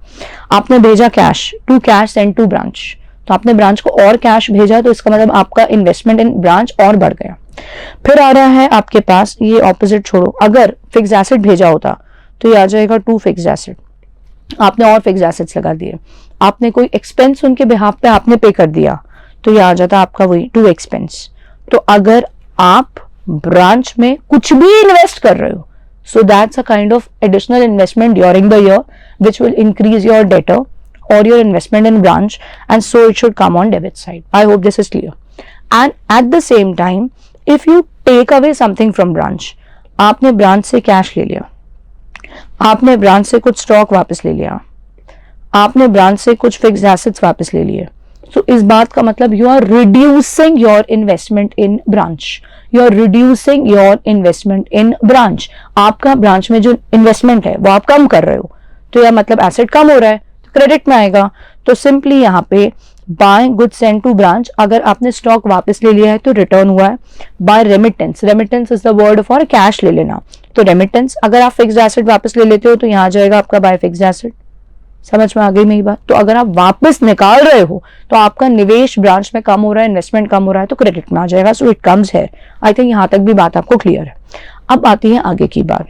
A: आपने भेजा cash, to cash send to branch, तो आपने branch को और कैश भेजा, तो इसका मतलब आपका इन्वेस्टमेंट इन ब्रांच और बढ़ गया. फिर आ रहा है आपके पास, ये ऑपोजिट छोड़ो, अगर फिक्स एसेट भेजा होता तो ये आ जाएगा टू फिक्स एसेट. आपने और फिक्स एसेट्स लगा दिए, आपने कोई एक्सपेंस उनके बिहाफ पे आपने पे कर दिया, तो ये आ जाता आपका वही टू एक्सपेंस. तो अगर आप ब्रांच में कुछ भी इन्वेस्ट कर रहे हो, so that's a kind of additional investment during the year which will increase your debtor or your investment in branch, and so it should come on debit side. I hope this is clear. And at the same time, if you take away something from branch, आपने branch से cash ले लिया, आपने branch से कुछ stock वापस ले लिया, आपने ब्रांच से कुछ फिक्स्ड एसेट्स वापस ले लिए, तो इस बात का मतलब you are reducing your investment in branch, आपका ब्रांच में जो इन्वेस्टमेंट है वो आप कम कर रहे हो, तो यह मतलब एसेट कम हो रहा है, तो क्रेडिट में आएगा. तो सिंपली यहाँ पे by goods send to branch, अगर आपने स्टॉक वापस ले लिया है तो रिटर्न हुआ है. By remittance is the word for cash ले लेना, तो रेमिटेंस, अगर आप फिक्स्ड एसेट वापस ले लेते हो तो यहाँ आ जाएगा आपका बाय फिक्स्ड एसेट. समझ में आ गई मेरी बात? तो अगर आप वापस निकाल रहे हो तो आपका निवेश ब्रांच में कम हो रहा है, इन्वेस्टमेंट कम हो रहा है, तो क्रेडिट में आ जाएगा. सो इट कम्स है. आई थिंक यहाँ तक भी बात आपको क्लियर है. अब आती है आगे की बात.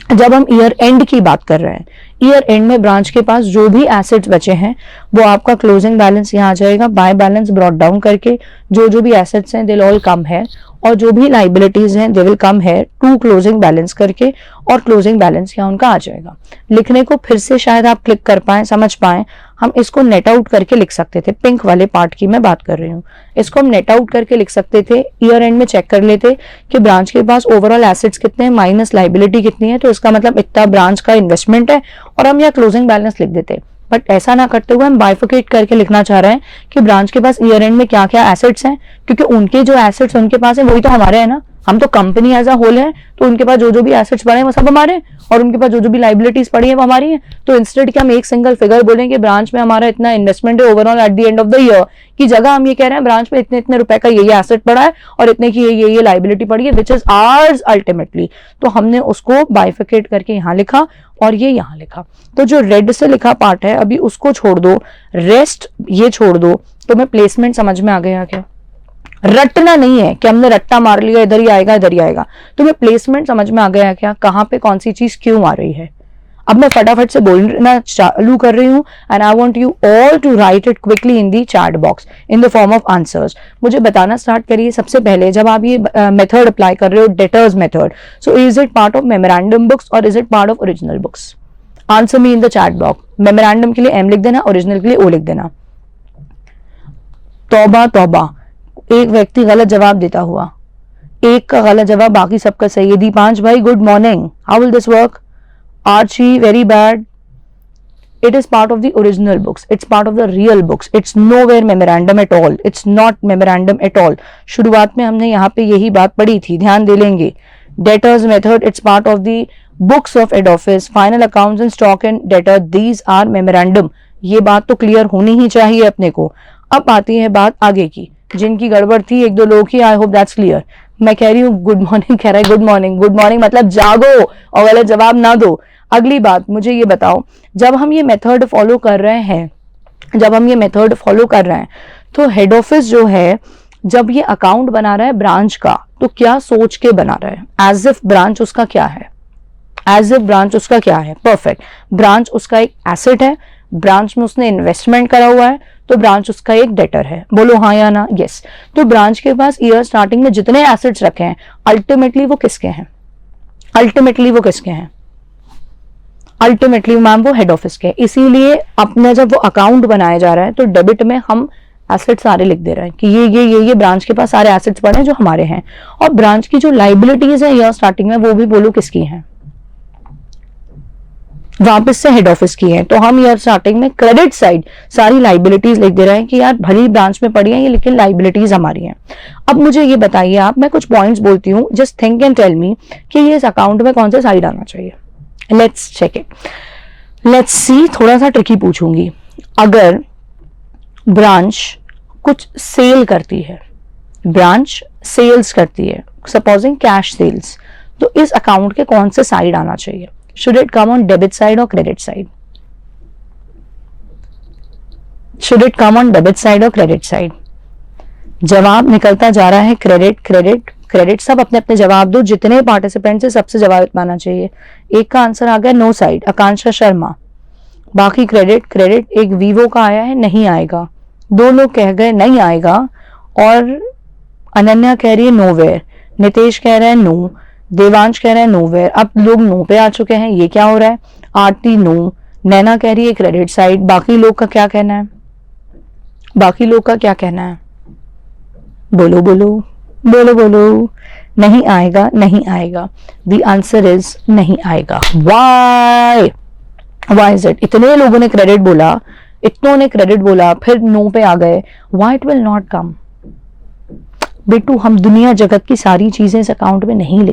A: जब हम ईयर एंड की बात कर रहे हैं, ईयर एंड में ब्रांच के पास जो भी एसेट्स बचे हैं वो आपका क्लोजिंग बैलेंस यहाँ आ जाएगा, बाय बैलेंस ब्रॉट डाउन करके जो जो भी एसेट्स हैं दे ऑल कम है, और जो भी लाइबिलिटीज हैं दे विल कम है टू क्लोजिंग बैलेंस करके, और क्लोजिंग बैलेंस यहाँ उनका आ जाएगा। लिखने को फिर से शायद आप क्लिक कर पाए, समझ पाए, हम इसको नेट आउट करके लिख सकते थे, पिंक वाले पार्ट की मैं बात कर रही हूँ, इसको हम नेट आउट करके लिख सकते थे, ईयर एंड में चेक कर लेते कि ब्रांच के पास ओवरऑल एसेट्स कितने हैं माइनस लाइबिलिटी कितनी है, तो इसका मतलब इतना ब्रांच का इन्वेस्टमेंट है, और हम यहाँ क्लोजिंग बैलेंस लिख देते। बट ऐसा ना करते हुए हम बाइफिकेट करके लिखना चाह रहे हैं कि ब्रांच के पास ईयर एंड में क्या क्या एसेट्स हैं, क्योंकि उनके जो एसेट्स उनके पास है वही तो हमारे हैं ना, हम तो कंपनी एज अ होल है, तो उनके पास जो जो भी एसेट्स पड़े हैं वो सब हमारे हैं, और उनके पास जो जो भी लाइबिलिटीज पड़ी है वो हमारी है। तो इंस्टेड कि हम एक सिंगल फिगर बोलें कि ब्रांच में हमारा इतना इन्वेस्टमेंट है overall at the end of the year की जगह हम ये कह रहे हैं ब्रांच में इतने इतने रुपए का ये एसेट पड़ा है और इतने की ये लाइबिलिटी पड़ी है विच इज आर्स अल्टीमेटली। तो हमने उसको बाइफिकेट करके यहाँ लिखा और ये यहाँ लिखा। तो जो रेड से लिखा पार्ट है अभी उसको छोड़ दो, रेस्ट ये छोड़ दो। तो मैं प्लेसमेंट समझ में आ गया क्या? रटना नहीं है कि हमने रट्टा मार लिया इधर ही आएगा इधर ही आएगा। तुम्हें प्लेसमेंट समझ में आ गया क्या, कहां पे कौन सी चीज क्यों आ रही है? अब मैं फटाफट से बोलना चालू कर रही हूं and I want you all to write it quickly in the chat box in the form of answers. मुझे बताना स्टार्ट करिए सबसे पहले, जब आप ये मेथड अप्लाई कर रहे हो debtors method, so is it part of memorandum books और is it part of original books? Answer me in the chat box. Memorandum के लिए एम लिख देना, ओरिजिनल के लिए ओ लिख देना। तौबा तौबा, एक व्यक्ति गलत जवाब देता हुआ, एक का गलत जवाब बाकी सबका सही है। दीपांश भाई good morning, how will this work? Archi very bad. It is part of the original books. It's part of the real books. It's nowhere memorandum at all. It's not memorandum at all. शुरुआत में हमने यहाँ पे यही बात पढ़ी थी, ध्यान दे लेंगे। Debtors method, it's part of the books of head office. Final accounts and stock and debtor, these are memorandum. ये बात तो क्लियर होनी ही चाहिए अपने को। अब आती है बात आगे की, जिनकी गड़बड़ थी एक दो लोग की, आई होप दैट्स क्लियर। मैं कह रही हूँ गुड मॉर्निंग, कह रहा है गुड मॉर्निंग। गुड मॉर्निंग मतलब जागो और गलत जवाब ना दो। अगली बात मुझे ये बताओ, जब हम ये मेथड फॉलो कर रहे हैं, तो हेड ऑफिस जो है जब ये अकाउंट बना रहा है ब्रांच का, तो क्या सोच के बना रहा है? एज इफ ब्रांच उसका क्या है? परफेक्ट। ब्रांच उसका एक एसेट है, ब्रांच में उसने इन्वेस्टमेंट करा हुआ है, तो ब्रांच उसका एक डेटर है। बोलो हाँ या ना? यस। तो ब्रांच के पास ईयर स्टार्टिंग में जितने एसेट्स रखे हैं अल्टीमेटली वो किसके हैं? अल्टीमेटली मैम वो हेड ऑफिस के। इसीलिए अपना जब वो अकाउंट बनाया जा रहा है तो डेबिट में हम एसेट सारे लिख दे रहे हैं कि ये ब्रांच के पास सारे एसेट्स पड़े हैं जो हमारे हैं, और ब्रांच की जो लाइबिलिटीज है ईयर स्टार्टिंग में वो भी बोलो किसकी हैं? वापस से हेड ऑफिस की है। तो हम ईयर स्टार्टिंग में क्रेडिट साइड सारी लाइबिलिटीज लिख दे रहे हैं कि यार भली ब्रांच में पड़ी है ये, लेकिन लाइबिलिटीज हमारी हैं। अब मुझे ये बताइए आप, मैं कुछ पॉइंट्स बोलती हूँ, just think and tell me कि ये इस अकाउंट में कौन सा साइड आना चाहिए। Let's check it, let's see. थोड़ा सा ट्रिकी पूछूंगी। अगर ब्रांच कुछ सेल करती है, ब्रांच सेल्स करती है, सपोजिंग कैश सेल्स, तो इस अकाउंट के कौन से साइड आना चाहिए? Should it come on debit side or credit side? जवाब निकलता जा रहा है क्रेडिट। सब अपने अपने जवाब दो, जितने पार्टिसिपेंट्स है सबसे जवाब आना चाहिए। एक का आंसर आ गया नो साइड, आकांक्षा शर्मा। बाकी क्रेडिट। एक वीवो का आया है नहीं आएगा, दो लोग कह गए नहीं आएगा, और अनन्या कह रही है नोवेयर, नितेश कह रहा है नो, देवांश कह रहे हैं नोवेयर। अब लोग नो पे आ चुके हैं, ये क्या हो रहा है? आरती नो, नैना कह रही है क्रेडिट साइड। बाकी लोग का क्या कहना है? बोलो। नहीं आएगा। द आंसर इज नहीं आएगा। Why is it? इतने लोगों ने क्रेडिट बोला, फिर नो पे आ गए। Why it will not come? बेटू, हम दुनिया जगत की सारी चीजें इस अकाउंट में नहीं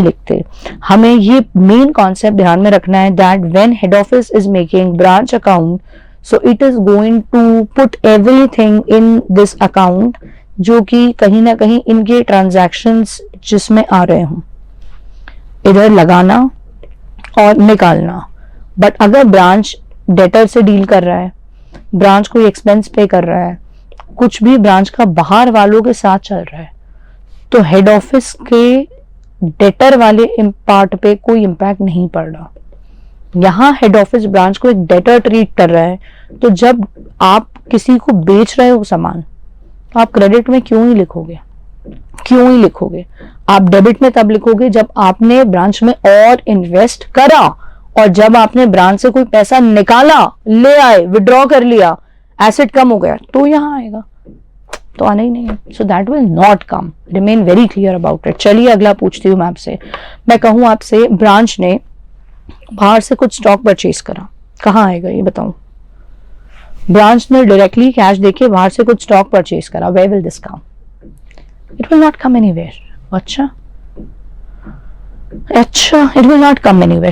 A: लिखते। हमें ये मेन कॉन्सेप्ट ध्यान में रखना है that when head office is making branch account, so it is going to put everything in this account, जो कि कहीं ना कहीं इनके ट्रांजैक्शंस जिसमें आ रहे हों, इधर लगाना और निकालना। बट अगर ब्रांच डेटर से डील कर रहा है, ब्रांच कोई एक्सपेंस पे कर रहा है, कुछ भी ब्रांच का बाहर वालों के साथ चल रहा है, तो हेड ऑफिस के डेटर वाले पार्ट पे कोई इम्पैक्ट नहीं पड़ रहा। यहाँ हेड ऑफिस ब्रांच को एक डेटर ट्रीट कर रहा है, तो जब आप किसी को बेच रहे हो सामान, तो आप क्रेडिट में क्यों ही लिखोगे? क्यों ही लिखोगे? आप डेबिट में तब लिखोगे जब आपने ब्रांच में और इन्वेस्ट करा, और जब आपने ब्रांच से कोई पैसा निकाला, ले आए, विड्रॉ कर लिया, एसेट कम हो गया, तो यहां आएगा। तो आना ही नहीं है। So that will not come. Remain very clear about it. चलिए अगला पूछती हूँ मैं आपसे। मैं कहूँ आपसे ब्रांच ने बाहर से कुछ स्टॉक परचेज करा, कहाँ आएगा ये बताऊं? ब्रांच ने डायरेक्टली कैश देके बाहर से कुछ स्टॉक परचेज करा, where will this come? It will not come anywhere. अच्छा, it will not come anywhere.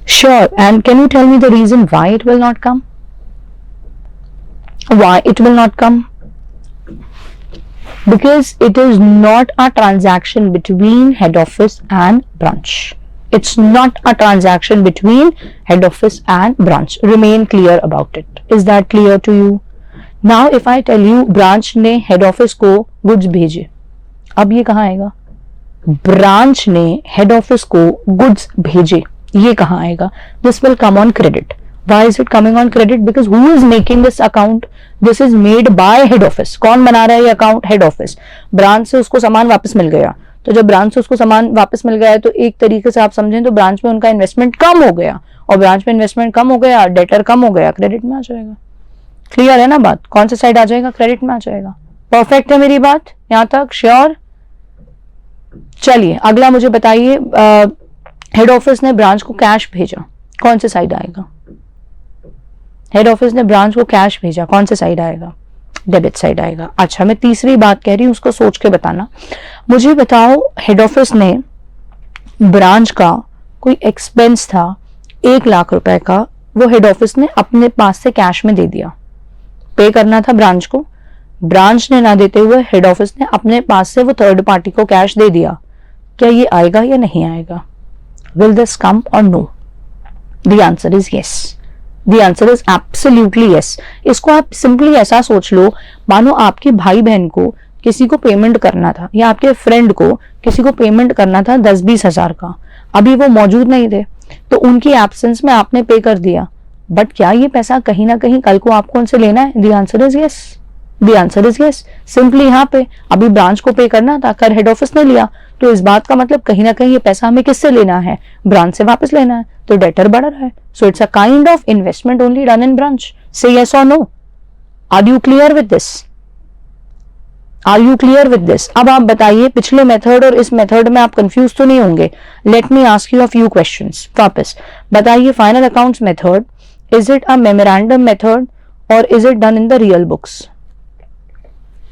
A: Sure and can you tell me the reason why it will not come? Why it will not come? Because it is not a transaction between head office and branch. It's not a transaction between head office and branch. Remain clear about it. Is that clear to you? Now if I tell you branch ने head office को goods भेजे, अब ये कहाँ आएगा? branch ने head office को goods भेजे, ये कहाँ आएगा? This will come on credit. Why is it coming on credit? Because who is making this account? This is made by head office. कौन बना रहा है ये अकाउंट? Head office. ब्रांच से उसको सामान वापस मिल गया, तो जब ब्रांच से उसको सामान वापस मिल गया है, तो एक तरीके से आप समझें तो ब्रांच में उनका इन्वेस्टमेंट कम हो गया, और ब्रांच में इन्वेस्टमेंट कम हो गया, डेटर कम हो गया, क्रेडिट में आ जाएगा। क्लियर है ना बात? कौन सा साइड आ जाएगा? क्रेडिट में आ जाएगा। परफेक्ट है मेरी बात यहां तक? श्योर? चलिए अगला मुझे बताइए, हेड ऑफिस ने ब्रांच को कैश भेजा, कौन से साइड आएगा? हेड ऑफिस ने ब्रांच को कैश भेजा, कौन से साइड आएगा? डेबिट साइड आएगा। अच्छा, मैं तीसरी बात कह रही हूं, उसको सोच के बताना। मुझे बताओ, हेड ऑफिस ने ब्रांच का कोई एक्सपेंस था 1 लाख रुपए का, वो हेड ऑफिस ने अपने पास से कैश में दे दिया। पे करना था ब्रांच को, ब्रांच ने ना देते हुए हेड ऑफिस ने अपने पास से वो थर्ड पार्टी को कैश दे दिया। क्या ये आएगा या नहीं आएगा? विल दिस कम और no? The answer is yes. The answer is absolutely yes. इसको आप सिंपली ऐसा सोच लो, मानो आपके भाई बहन को किसी को पेमेंट करना था, या आपके फ्रेंड को किसी को पेमेंट करना था 10-20 हजार का, अभी वो मौजूद नहीं थे, तो उनकी एब्सेंस में आपने पे कर दिया। बट क्या ये पैसा कहीं ना कहीं कल को आपको उनसे लेना है? The answer is yes. The answer is yes. Simply यहाँ पे अभी ब्रांच को पे करना था, कर हेड ऑफिस ने लिया, तो इस बात का मतलब कहीं ना कहीं ये पैसा हमें किससे लेना है? ब्रांच से वापस लेना है, तो डेटर बढ़ रहा है। So it's a kind of investment only done in branch. Say yes और नो? Are you clear with this? Are you clear with this? अब आप बताइए, पिछले मेथड और इस मेथड में आप कंफ्यूज तो नहीं होंगे? Let me ask you a few questions वापस। बताइए, final accounts method, is it a memorandum method और is it done in the real books?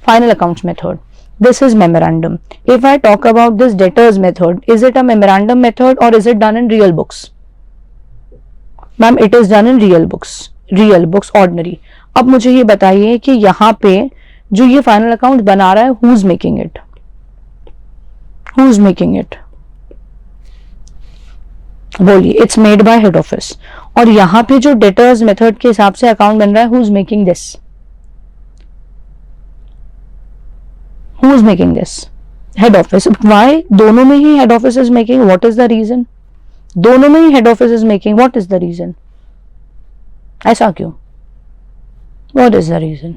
A: Final accounts method, this is memorandum. If I talk about this debtors method, is it a memorandum method or is it done in real books? Ma'am, it is done in real books ordinary. अब मुझे ये बताइए कि यहाँ पे जो ये final account बना रहा है, who is making it? Who is making it? बोलिए। It's made by head office. और यहाँ पे जो debtors method के हिसाब से अकाउंट बन रहा है, who is making this? Who is making this? Head office. Why? दोनों में ही head office is making. What is the reason? दोनों में ही head office is making. What is the reason? ऐसा क्यों? What is the reason?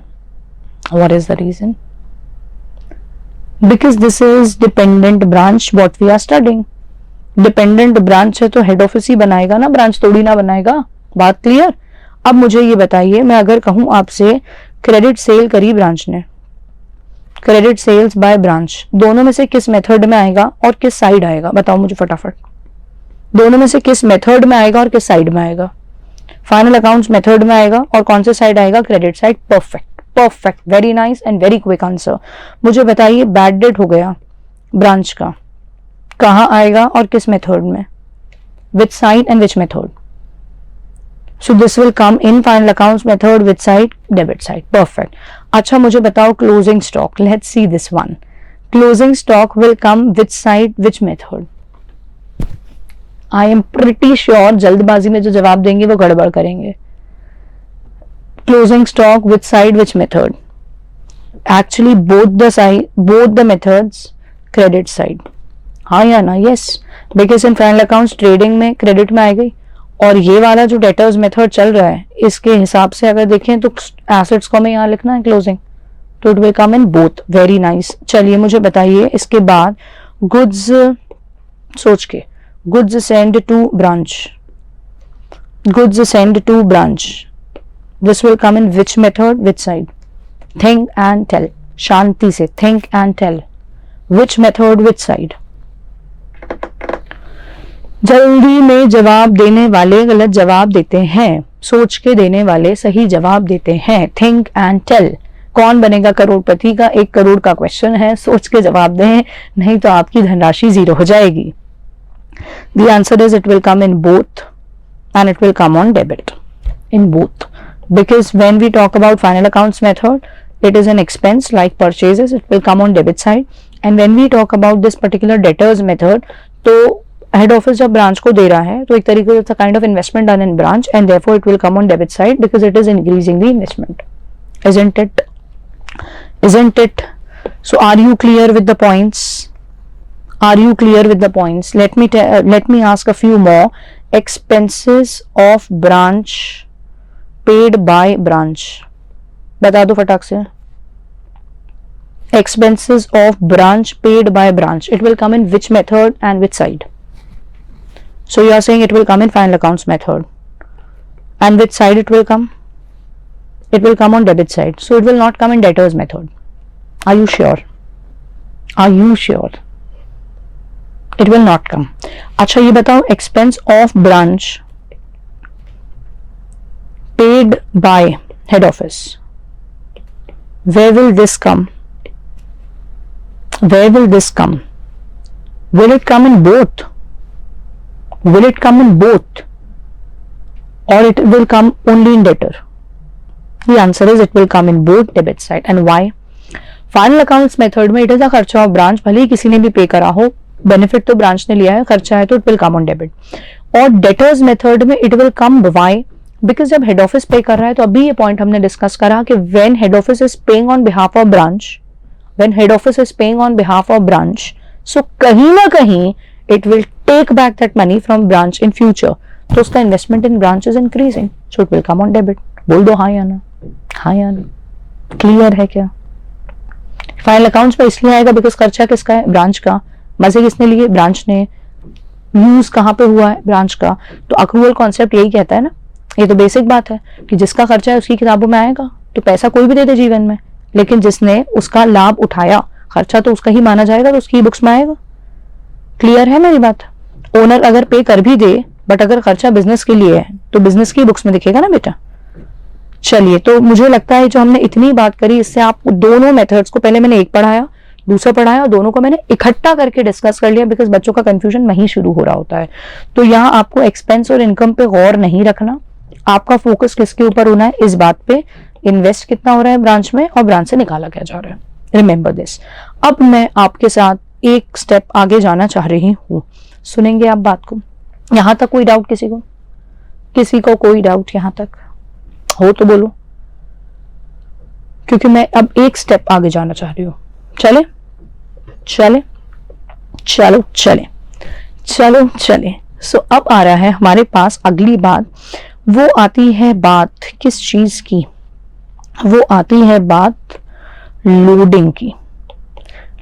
A: What is the reason? Because this is dependent branch what we are studying. Dependent branch है तो head office ही बनाएगा ना, branch थोड़ी ना बनाएगा। बात क्लियर? अब मुझे ये बताइए, मैं अगर कहूं आपसे क्रेडिट सेल करी ब्रांच ने, क्रेडिट सेल्स बाय ब्रांच, दोनों में से किस मेथड में आएगा और किस साइड आएगा? बताओ मुझे फटाफट। दोनों में से किस मेथड में आएगा और किस साइड में आएगा? फाइनल अकाउंट्स मेथड में आएगा, और कौन से साइड आएगा? Credit side. Perfect, perfect, very nice and very quick answer. मुझे बताइए, बैड डेट हो गया ब्रांच का, कहाँ आएगा और किस मेथड में? Which side and which method? So this will come in final accounts method with side, debit side. Perfect. अच्छा, मुझे बताओ closing stock. Let's see this one. Closing stock will come which side, which method? I am pretty sure जल्दबाजी में जो जवाब देंगे वो गड़बड़ करेंगे। Closing stock which side, which method? Actually both the methods credit side, हाँ या ना? Yes, because in final accounts trading में क्रेडिट में आएगी, और ये वाला जो डेटर्स मेथड चल रहा है इसके हिसाब से अगर देखें तो एसेट्स को हमें यहाँ लिखना है क्लोजिंग, तो it will come in both. Very nice. चलिए मुझे बताइए इसके बाद गुड्स, सोच के, goods send to branch, goods send to branch, this will come in which method, which side? Think and tell, शांति से think and tell, which method, which side? जल्दी में जवाब देने वाले गलत जवाब देते हैं, सोच के देने वाले सही जवाब देते हैं। थिंक एंड टेल, कौन बनेगा करोड़पति का 1 करोड़ का क्वेश्चन है, सोच के जवाब दें, नहीं तो आपकी धनराशि 0 हो जाएगी। The answer is it will come in both and it will come on debit in both, because when we talk about final accounts method, it is an expense like purchases, it will come on debit side, and when we talk about this particular debtors method, तो head office जब branch को दे रहा है तो एक तरीके से kind of investment done in branch, and therefore it will come on debit side because it is increasing the investment, isn't it? Isn't it? So are you clear with the points? Are you clear with the points? Let me ask a few more. Expenses of branch paid by branch, बता दो फटाक से। Expenses of branch paid by branch, it will come in which method and which side? So you are saying it will come in final accounts method, and which side it will come? It will come on debit side, so it will not come in debtors method. Are you sure? Are you sure? It will not come. अच्छा ये बताओ, expense of branch paid by head office, where will this come? Where will this come? Will it come in both? Will it come in both, or it will come only in debtor? The answer is it will come in both debit side. And why? Final accounts method में it is a खर्चा of branch, भले ही किसी ने भी पे करा हो, benefit तो ब्रांच ने लिया है, खर्चा है तो it will come on debit. और debtors method में it will come why? Because जब head office पे कर रहा है, तो अभी ये पॉइंट हमने डिस्कस करा कि when head office is paying on behalf of branch, when head office is paying on behalf of branch, so कहीं ना कहीं it will take back that money from branch in future, तो उसका investment in branch is increasing, so it will come on debit. बोल दो हाँ या ना, हाँ या ना, क्लियर है क्या? फाइनल अकाउंट्स में इसलिए आएगा बिकॉज खर्चा किसका है? ब्रांच का। मजे किसने लिए? ब्रांच ने। यूज कहाँ पे हुआ है? ब्रांच का। तो अक्रूवल कॉन्सेप्ट यही कहता है ना, ये तो बेसिक बात है कि जिसका खर्चा है उसकी किताबों में आएगा। तो पैसा कोई भी दे दे जीवन में, लेकिन जिसने उसका लाभ उठाया, खर्चा तो उसका ही माना जाएगा, तो उसकी बुक्स में आएगा। क्लियर है मेरी बात? ओनर अगर पे कर भी दे, बट अगर खर्चा बिजनेस के लिए है तो बिजनेस की बुक्स में दिखेगा ना बेटा। चलिए, तो मुझे लगता है जो हमने इतनी बात करी, इससे आप दोनों मेथड्स को, पहले मैंने एक पढ़ाया, दूसरा पढ़ाया, और दोनों को मैंने इकट्ठा करके डिस्कस कर लिया, बिकॉज बच्चों का कंफ्यूजन वहीं शुरू हो रहा होता है। तो यहाँ आपको एक्सपेंस और इनकम पे गौर नहीं रखना, आपका फोकस किसके ऊपर होना है? इस बात पे, इन्वेस्ट कितना हो रहा है ब्रांच में और ब्रांच से निकाला क्या जा रहा है। Remember this. अब मैं आपके साथ एक स्टेप आगे जाना चाह रही हूँ, सुनेंगे आप बात को? यहाँ तक कोई डाउट किसी को? किसी को कोई डाउट यहाँ तक हो तो बोलो, क्योंकि मैं अब एक स्टेप आगे जाना चाह रही हूँ। चले चले चलो चले चलो चले। सो अब आ रहा है हमारे पास अगली बात। वो आती है बात किस चीज की? वो आती है बात लोडिंग की।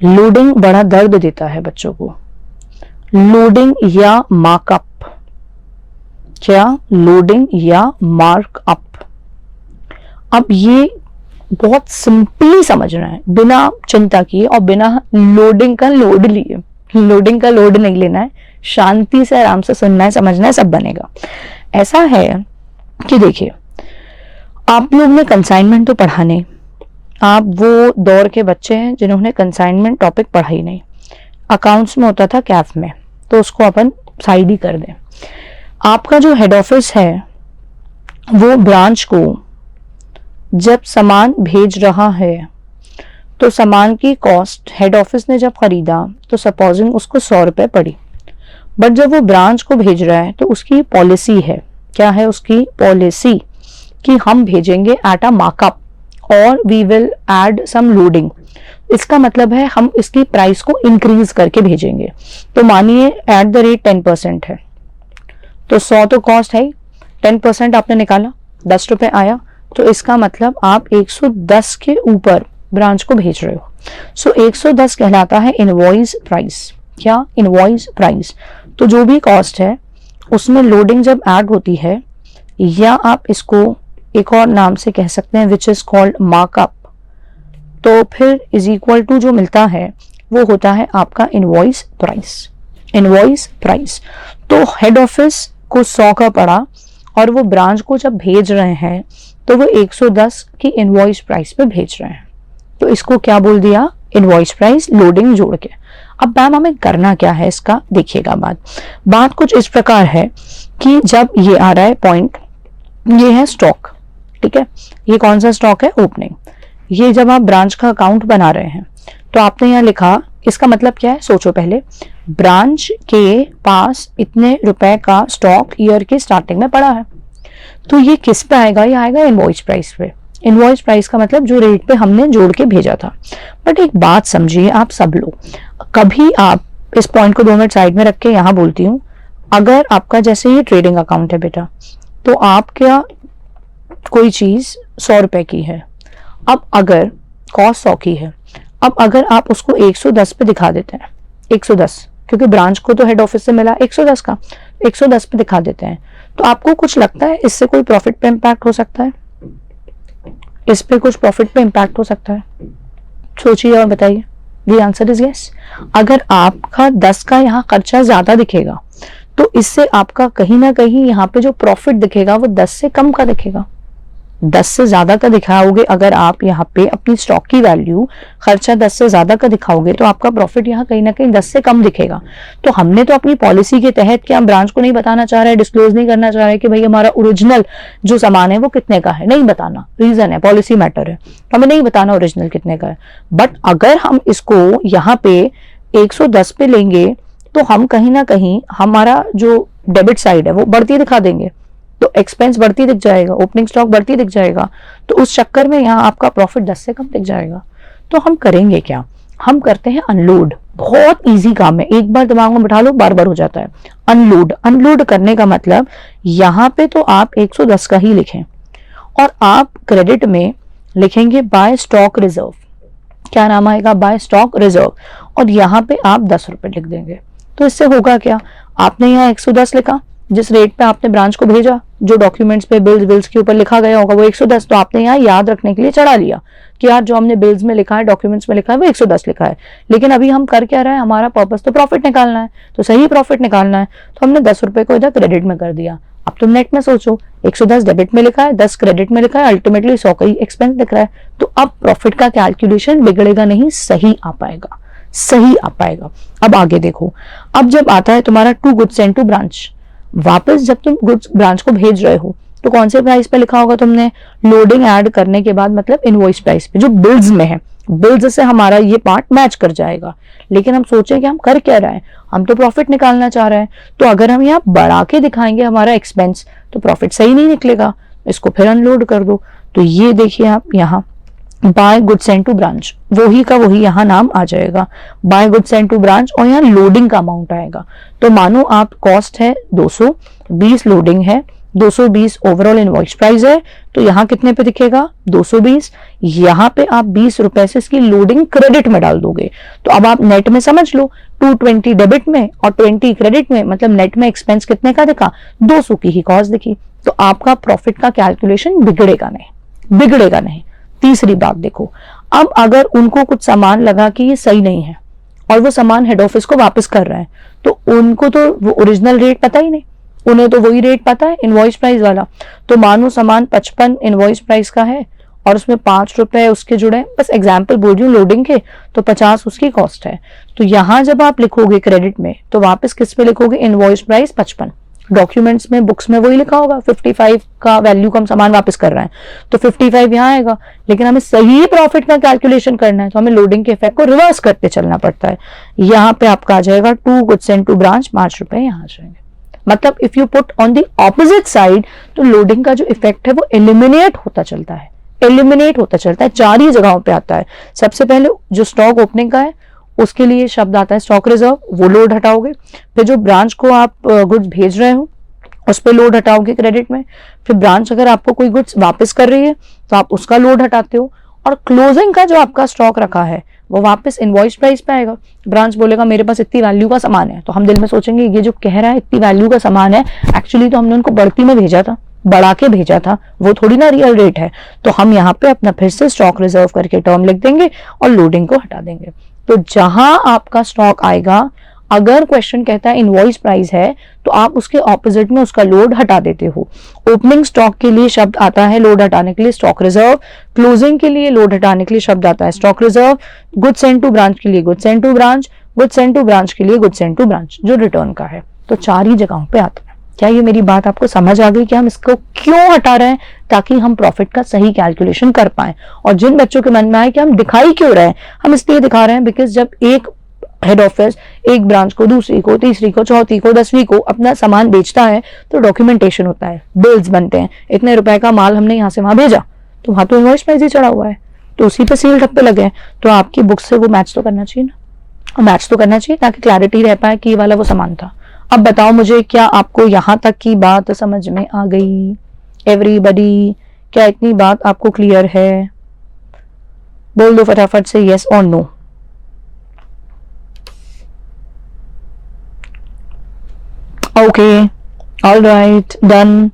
A: लोडिंग बड़ा दर्द देता है बच्चों को। लोडिंग या मार्कअप। क्या? लोडिंग या मार्कअप। अब ये बहुत सिंपली समझना है, बिना चिंता किए और बिना लोडिंग का लोड लिए। लोडिंग का लोड नहीं लेना है, शांति से आराम से सुनना है, समझना है, सब बनेगा। ऐसा है कि देखिए, आप लोग ने कंसाइनमेंट तो पढ़ा नहीं, आप वो दौर के बच्चे हैं जिन्होंने कंसाइनमेंट टॉपिक पढ़ा ही नहीं। अकाउंट्स में होता था कैफ में, तो उसको अपन साइड ही कर दें। आपका जो हेड ऑफिस है वो ब्रांच को जब सामान भेज रहा है, तो सामान की कॉस्ट हेड ऑफिस ने जब खरीदा तो सपोजिंग उसको 100 रुपये पड़ी, बट जब वो ब्रांच को भेज रहा है तो उसकी पॉलिसी है, क्या है उसकी पॉलिसी, कि हम भेजेंगे एट अ मार्कअप और we will add some loading. इसका मतलब है हम इसकी प्राइस को इंक्रीज करके भेजेंगे। तो मानिए एट द रेट 10% है, तो 100 तो कॉस्ट है, 10% आपने निकाला, 10 रुपए आया, तो इसका मतलब आप 110 के ऊपर ब्रांच को भेज रहे हो। सो 110 कहलाता है इनवॉइस प्राइस। क्या? Invoice price. तो जो भी कॉस्ट है उसमें लोडिंग जब ऐड होती है, या आप इसको एक और नाम से कह सकते हैं विच इज कॉल्ड मार्कअप, तो फिर इज इक्वल टू जो मिलता है वो होता है आपका इनवॉइस प्राइस। Invoice price. तो हेड ऑफिस को 100 का पड़ा और वो ब्रांच को जब भेज रहे हैं तो वो 110 की इनवॉइस प्राइस पे भेज रहे हैं, तो इसको क्या बोल दिया? इनवॉइस प्राइस, लोडिंग जोड़ के। अब मैम हमें करना क्या है इसका, देखिएगा बात कुछ इस प्रकार है कि जब ये आ रहा है पॉइंट, ये है स्टॉक, ठीक है, ये कौन सा स्टॉक है? ओपनिंग। ये जब आप ब्रांच का अकाउंट बना रहे हैं तो आपने यहाँ लिखा, इसका मतलब क्या है? सोचो पहले, ब्रांच के पास इतने रुपए का स्टॉक ईयर के स्टार्टिंग में पड़ा है, तो ये किस पे आएगा? ये आएगा इनवॉइस प्राइस पे। इनवॉइस प्राइस का मतलब जो रेट पे हमने जोड़ के भेजा था। बट एक बात समझिए आप सब लोग, कभी आप इस पॉइंट को 2 मिनट साइड में रख के यहाँ बोलती हूँ, अगर आपका जैसे ये ट्रेडिंग अकाउंट है बेटा, तो आप क्या कोई चीज 100 रुपए की है, अब अगर कॉस्ट 100 की है, अब अगर आप उसको 110 पे दिखा देते हैं, 110, क्योंकि ब्रांच को तो हेड ऑफिस से मिला 110 का, 110 पे दिखा देते हैं, तो आपको कुछ लगता है इससे कोई प्रॉफिट पे इम्पैक्ट हो सकता है? इस पे कुछ प्रॉफिट पे इम्पैक्ट हो सकता है? सोचिए और बताइए। The answer is yes. अगर आपका 10 का यहाँ खर्चा ज्यादा दिखेगा तो इससे आपका कहीं ना कहीं यहाँ पे जो प्रॉफिट दिखेगा वो 10 से कम का दिखेगा। 10 से ज्यादा का दिखाओगे अगर आप यहाँ पे अपनी स्टॉक की वैल्यू, खर्चा 10 से ज्यादा का दिखाओगे तो आपका प्रॉफिट यहाँ कहीं ना कहीं 10 से कम दिखेगा। तो हमने तो अपनी पॉलिसी के तहत क्या ब्रांच को नहीं बताना चाह रहे हैं, डिस्क्लोज नहीं करना चाह रहे हैं कि भाई हमारा ओरिजिनल जो सामान है वो कितने का है, नहीं बताना, रीजन है, पॉलिसी मैटर है, हमें नहीं बताना ओरिजिनल कितने का है। बट अगर हम इसको यहाँ पे 110 पे लेंगे तो हम कहीं ना कहीं हमारा जो डेबिट साइड है वो बढ़ती दिखा देंगे, तो एक्सपेंस बढ़ती दिख जाएगा, ओपनिंग स्टॉक बढ़ती दिख जाएगा, तो उस चक्कर में यहाँ आपका प्रॉफिट 10 से कम दिख जाएगा। तो हम करेंगे क्या? हम करते हैं अनलोड। बहुत इजी काम है, एक बार दिमाग में बिठा लो, बार बार हो जाता है। अनलोड। अनलोड करने का मतलब यहाँ पे तो आप 110 का ही लिखें और आप क्रेडिट में लिखेंगे बाय स्टॉक रिजर्व। क्या नाम आएगा? By stock reserve. और यहाँ पे आप 10 रुपए लिख देंगे। तो इससे होगा क्या? आपने यहाँ 110 लिखा, जिस रेट पे आपने ब्रांच को भेजा, जो डॉक्यूमेंट्स पे बिल्स के ऊपर लिखा गया होगा वो 110, तो आपने यहाँ याद रखने के लिए चढ़ा लिया कि यार जो हमने बिल्स में लिखा है, डॉक्यूमेंट्स में लिखा है वो 110 लिखा है। लेकिन अभी हम कर क्या रहे हैं? हमारा पर्पस तो प्रॉफिट निकालना है, तो सही प्रॉफिट निकालना है, तो हमने 10 रुपए को इधर क्रेडिट में कर दिया। अब तुम नेट में सोचो, 110 डेबिट में लिखा है, 10 क्रेडिट में लिखा है, अल्टीमेटली 100 का ही एक्सपेंस दिख रहा है। तो अब प्रॉफिट का कैलकुलेशन बिगड़ेगा नहीं, सही आ पाएगा, सही आ पाएगा। अब आगे देखो, अब जब आता है तुम्हारा to goods and to branch, वापस जब तुम गुड्स ब्रांच को भेज रहे हो तो कौन से प्राइस पे लिखा होगा तुमने? लोडिंग ऐड करने के बाद, मतलब इनवॉइस प्राइस पे जो बिल्स में है। बिल्स से हमारा ये पार्ट मैच कर जाएगा। लेकिन हम सोचें कि हम कर क्या रहे हैं, हम तो प्रॉफिट निकालना चाह रहे हैं, तो अगर हम यहाँ बढ़ा के दिखाएंगे हमारा एक्सपेंस तो प्रॉफिट सही नहीं निकलेगा, इसको फिर अनलोड कर दो। तो ये देखिए आप यहाँ by goods and to branch, वही का वही यहाँ नाम आ जाएगा, by goods and to branch, और यहाँ लोडिंग का अमाउंट आएगा। तो मानो आप कॉस्ट है 220, लोडिंग है 220, ओवरऑल इनवॉइस प्राइस है, तो यहाँ कितने पे दिखेगा? 220। यहाँ पे आप 20 रुपए से इसकी लोडिंग क्रेडिट में डाल दोगे, तो अब आप नेट में समझ लो, 220 डेबिट में और 20 क्रेडिट में, मतलब नेट में एक्सपेंस कितने का दिखा? 200 की ही कॉस्ट दिखी। तो आपका प्रॉफिट का कैलकुलेशन बिगड़ेगा नहीं, बिगड़ेगा नहीं। तीसरी बात देखो, अब अगर उनको कुछ सामान लगा कि ये सही नहीं है और वो सामान हेड ऑफिस को वापस कर रहे हैं, तो उनको तो वो ओरिजिनल रेट पता ही नहीं, उन्हें तो वही रेट पता है इनवॉइस प्राइस वाला। तो मानो सामान 55 इनवॉइस प्राइस का है और उसमें 5 रुपए उसके जुड़े, बस एग्जाम्पल बोल रही हूँ लोडिंग के, तो 50 उसकी कॉस्ट है। तो यहाँ जब आप लिखोगे क्रेडिट में तो वापस किस पे लिखोगे? Invoice price 55। डॉक्यूमेंट्स में, बुक्स में वही लिखा होगा, 55 का वैल्यू का हम सामान वापस कर रहे हैं, तो 55 यहाँ आएगा। लेकिन हमें सही प्रॉफिट का कैलकुलेशन करना है तो हमें लोडिंग के इफेक्ट को रिवर्स करते चलना पड़ता है। यहाँ पे आपका आ जाएगा to goods and to branch, 5 रुपए यहाँ आ जाएंगे। मतलब if you put on the opposite side तो लोडिंग का जो इफेक्ट है वो एलिमिनेट होता चलता है, एलिमिनेट होता चलता है, 4 ही जगहों पे आता है। सबसे पहले जो स्टॉक ओपनिंग का है उसके लिए शब्द आता है स्टॉक रिजर्व, वो लोड हटाओगे। फिर जो ब्रांच को आप गुड्स भेज रहे हो उस पर लोड हटाओगे क्रेडिट में। फिर ब्रांच अगर आपको कोई गुड्स वापस कर रही है तो आप उसका लोड हटाते हो। और क्लोजिंग का जो आपका स्टॉक रखा है वो वापस इनवॉइस प्राइस पे आएगा। ब्रांच बोलेगा मेरे पास इतनी वैल्यू का सामान है, तो हम दिल में सोचेंगे ये जो कह रहा है इतनी वैल्यू का सामान है, एक्चुअली तो हमने उनको बढ़ती में भेजा था, बढ़ा के भेजा था, वो थोड़ी ना रियल रेट है। तो हम यहाँ पे अपना फिर से स्टॉक रिजर्व करके टर्म लिख देंगे और लोडिंग को हटा देंगे। तो जहां आपका स्टॉक आएगा, अगर क्वेश्चन कहता है इनवॉइस प्राइस है तो आप उसके ऑपोजिट में उसका लोड हटा देते हो। ओपनिंग स्टॉक के लिए शब्द आता है लोड हटाने के लिए स्टॉक रिजर्व, क्लोजिंग के लिए लोड हटाने के लिए शब्द आता है stock reserve, goods send to branch के लिए goods send to branch, goods send to branch के लिए गुड्स सेंड टू ब्रांच जो रिटर्न का है। तो 4 ही जगहों पे आता है। क्या ये मेरी बात आपको समझ आ गई कि हम इसको क्यों हटा रहे हैं? ताकि हम प्रॉफिट का सही कैलकुलेशन कर पाए। और जिन बच्चों के मन में आए कि हम दिखाई क्यों रहे हैं, हम इसलिए दिखा रहे हैं बिकॉज जब एक हेड ऑफिस एक ब्रांच को, दूसरी को, तीसरी को, चौथी को, 10वीं को अपना सामान बेचता है तो डॉक्यूमेंटेशन होता है, बिल्स बनते हैं, इतने रुपए का माल हमने यहाँ से वहां भेजा, तो वहां तो इनवॉइस प्राइस ही चढ़ा हुआ है, तो उसी पे सील ठप्पे लगे हैं। तो आपकी बुक से वो मैच तो करना चाहिए ना, मैच तो करना चाहिए ताकि क्लैरिटी रह पाए कि ये वाला वो सामान था। अब बताओ मुझे, क्या आपको यहाँ तक की बात समझ में आ गई? एवरीबडी, क्या इतनी बात आपको क्लियर है? बोल दो फटाफट से यस और नो। Okay, all right, done.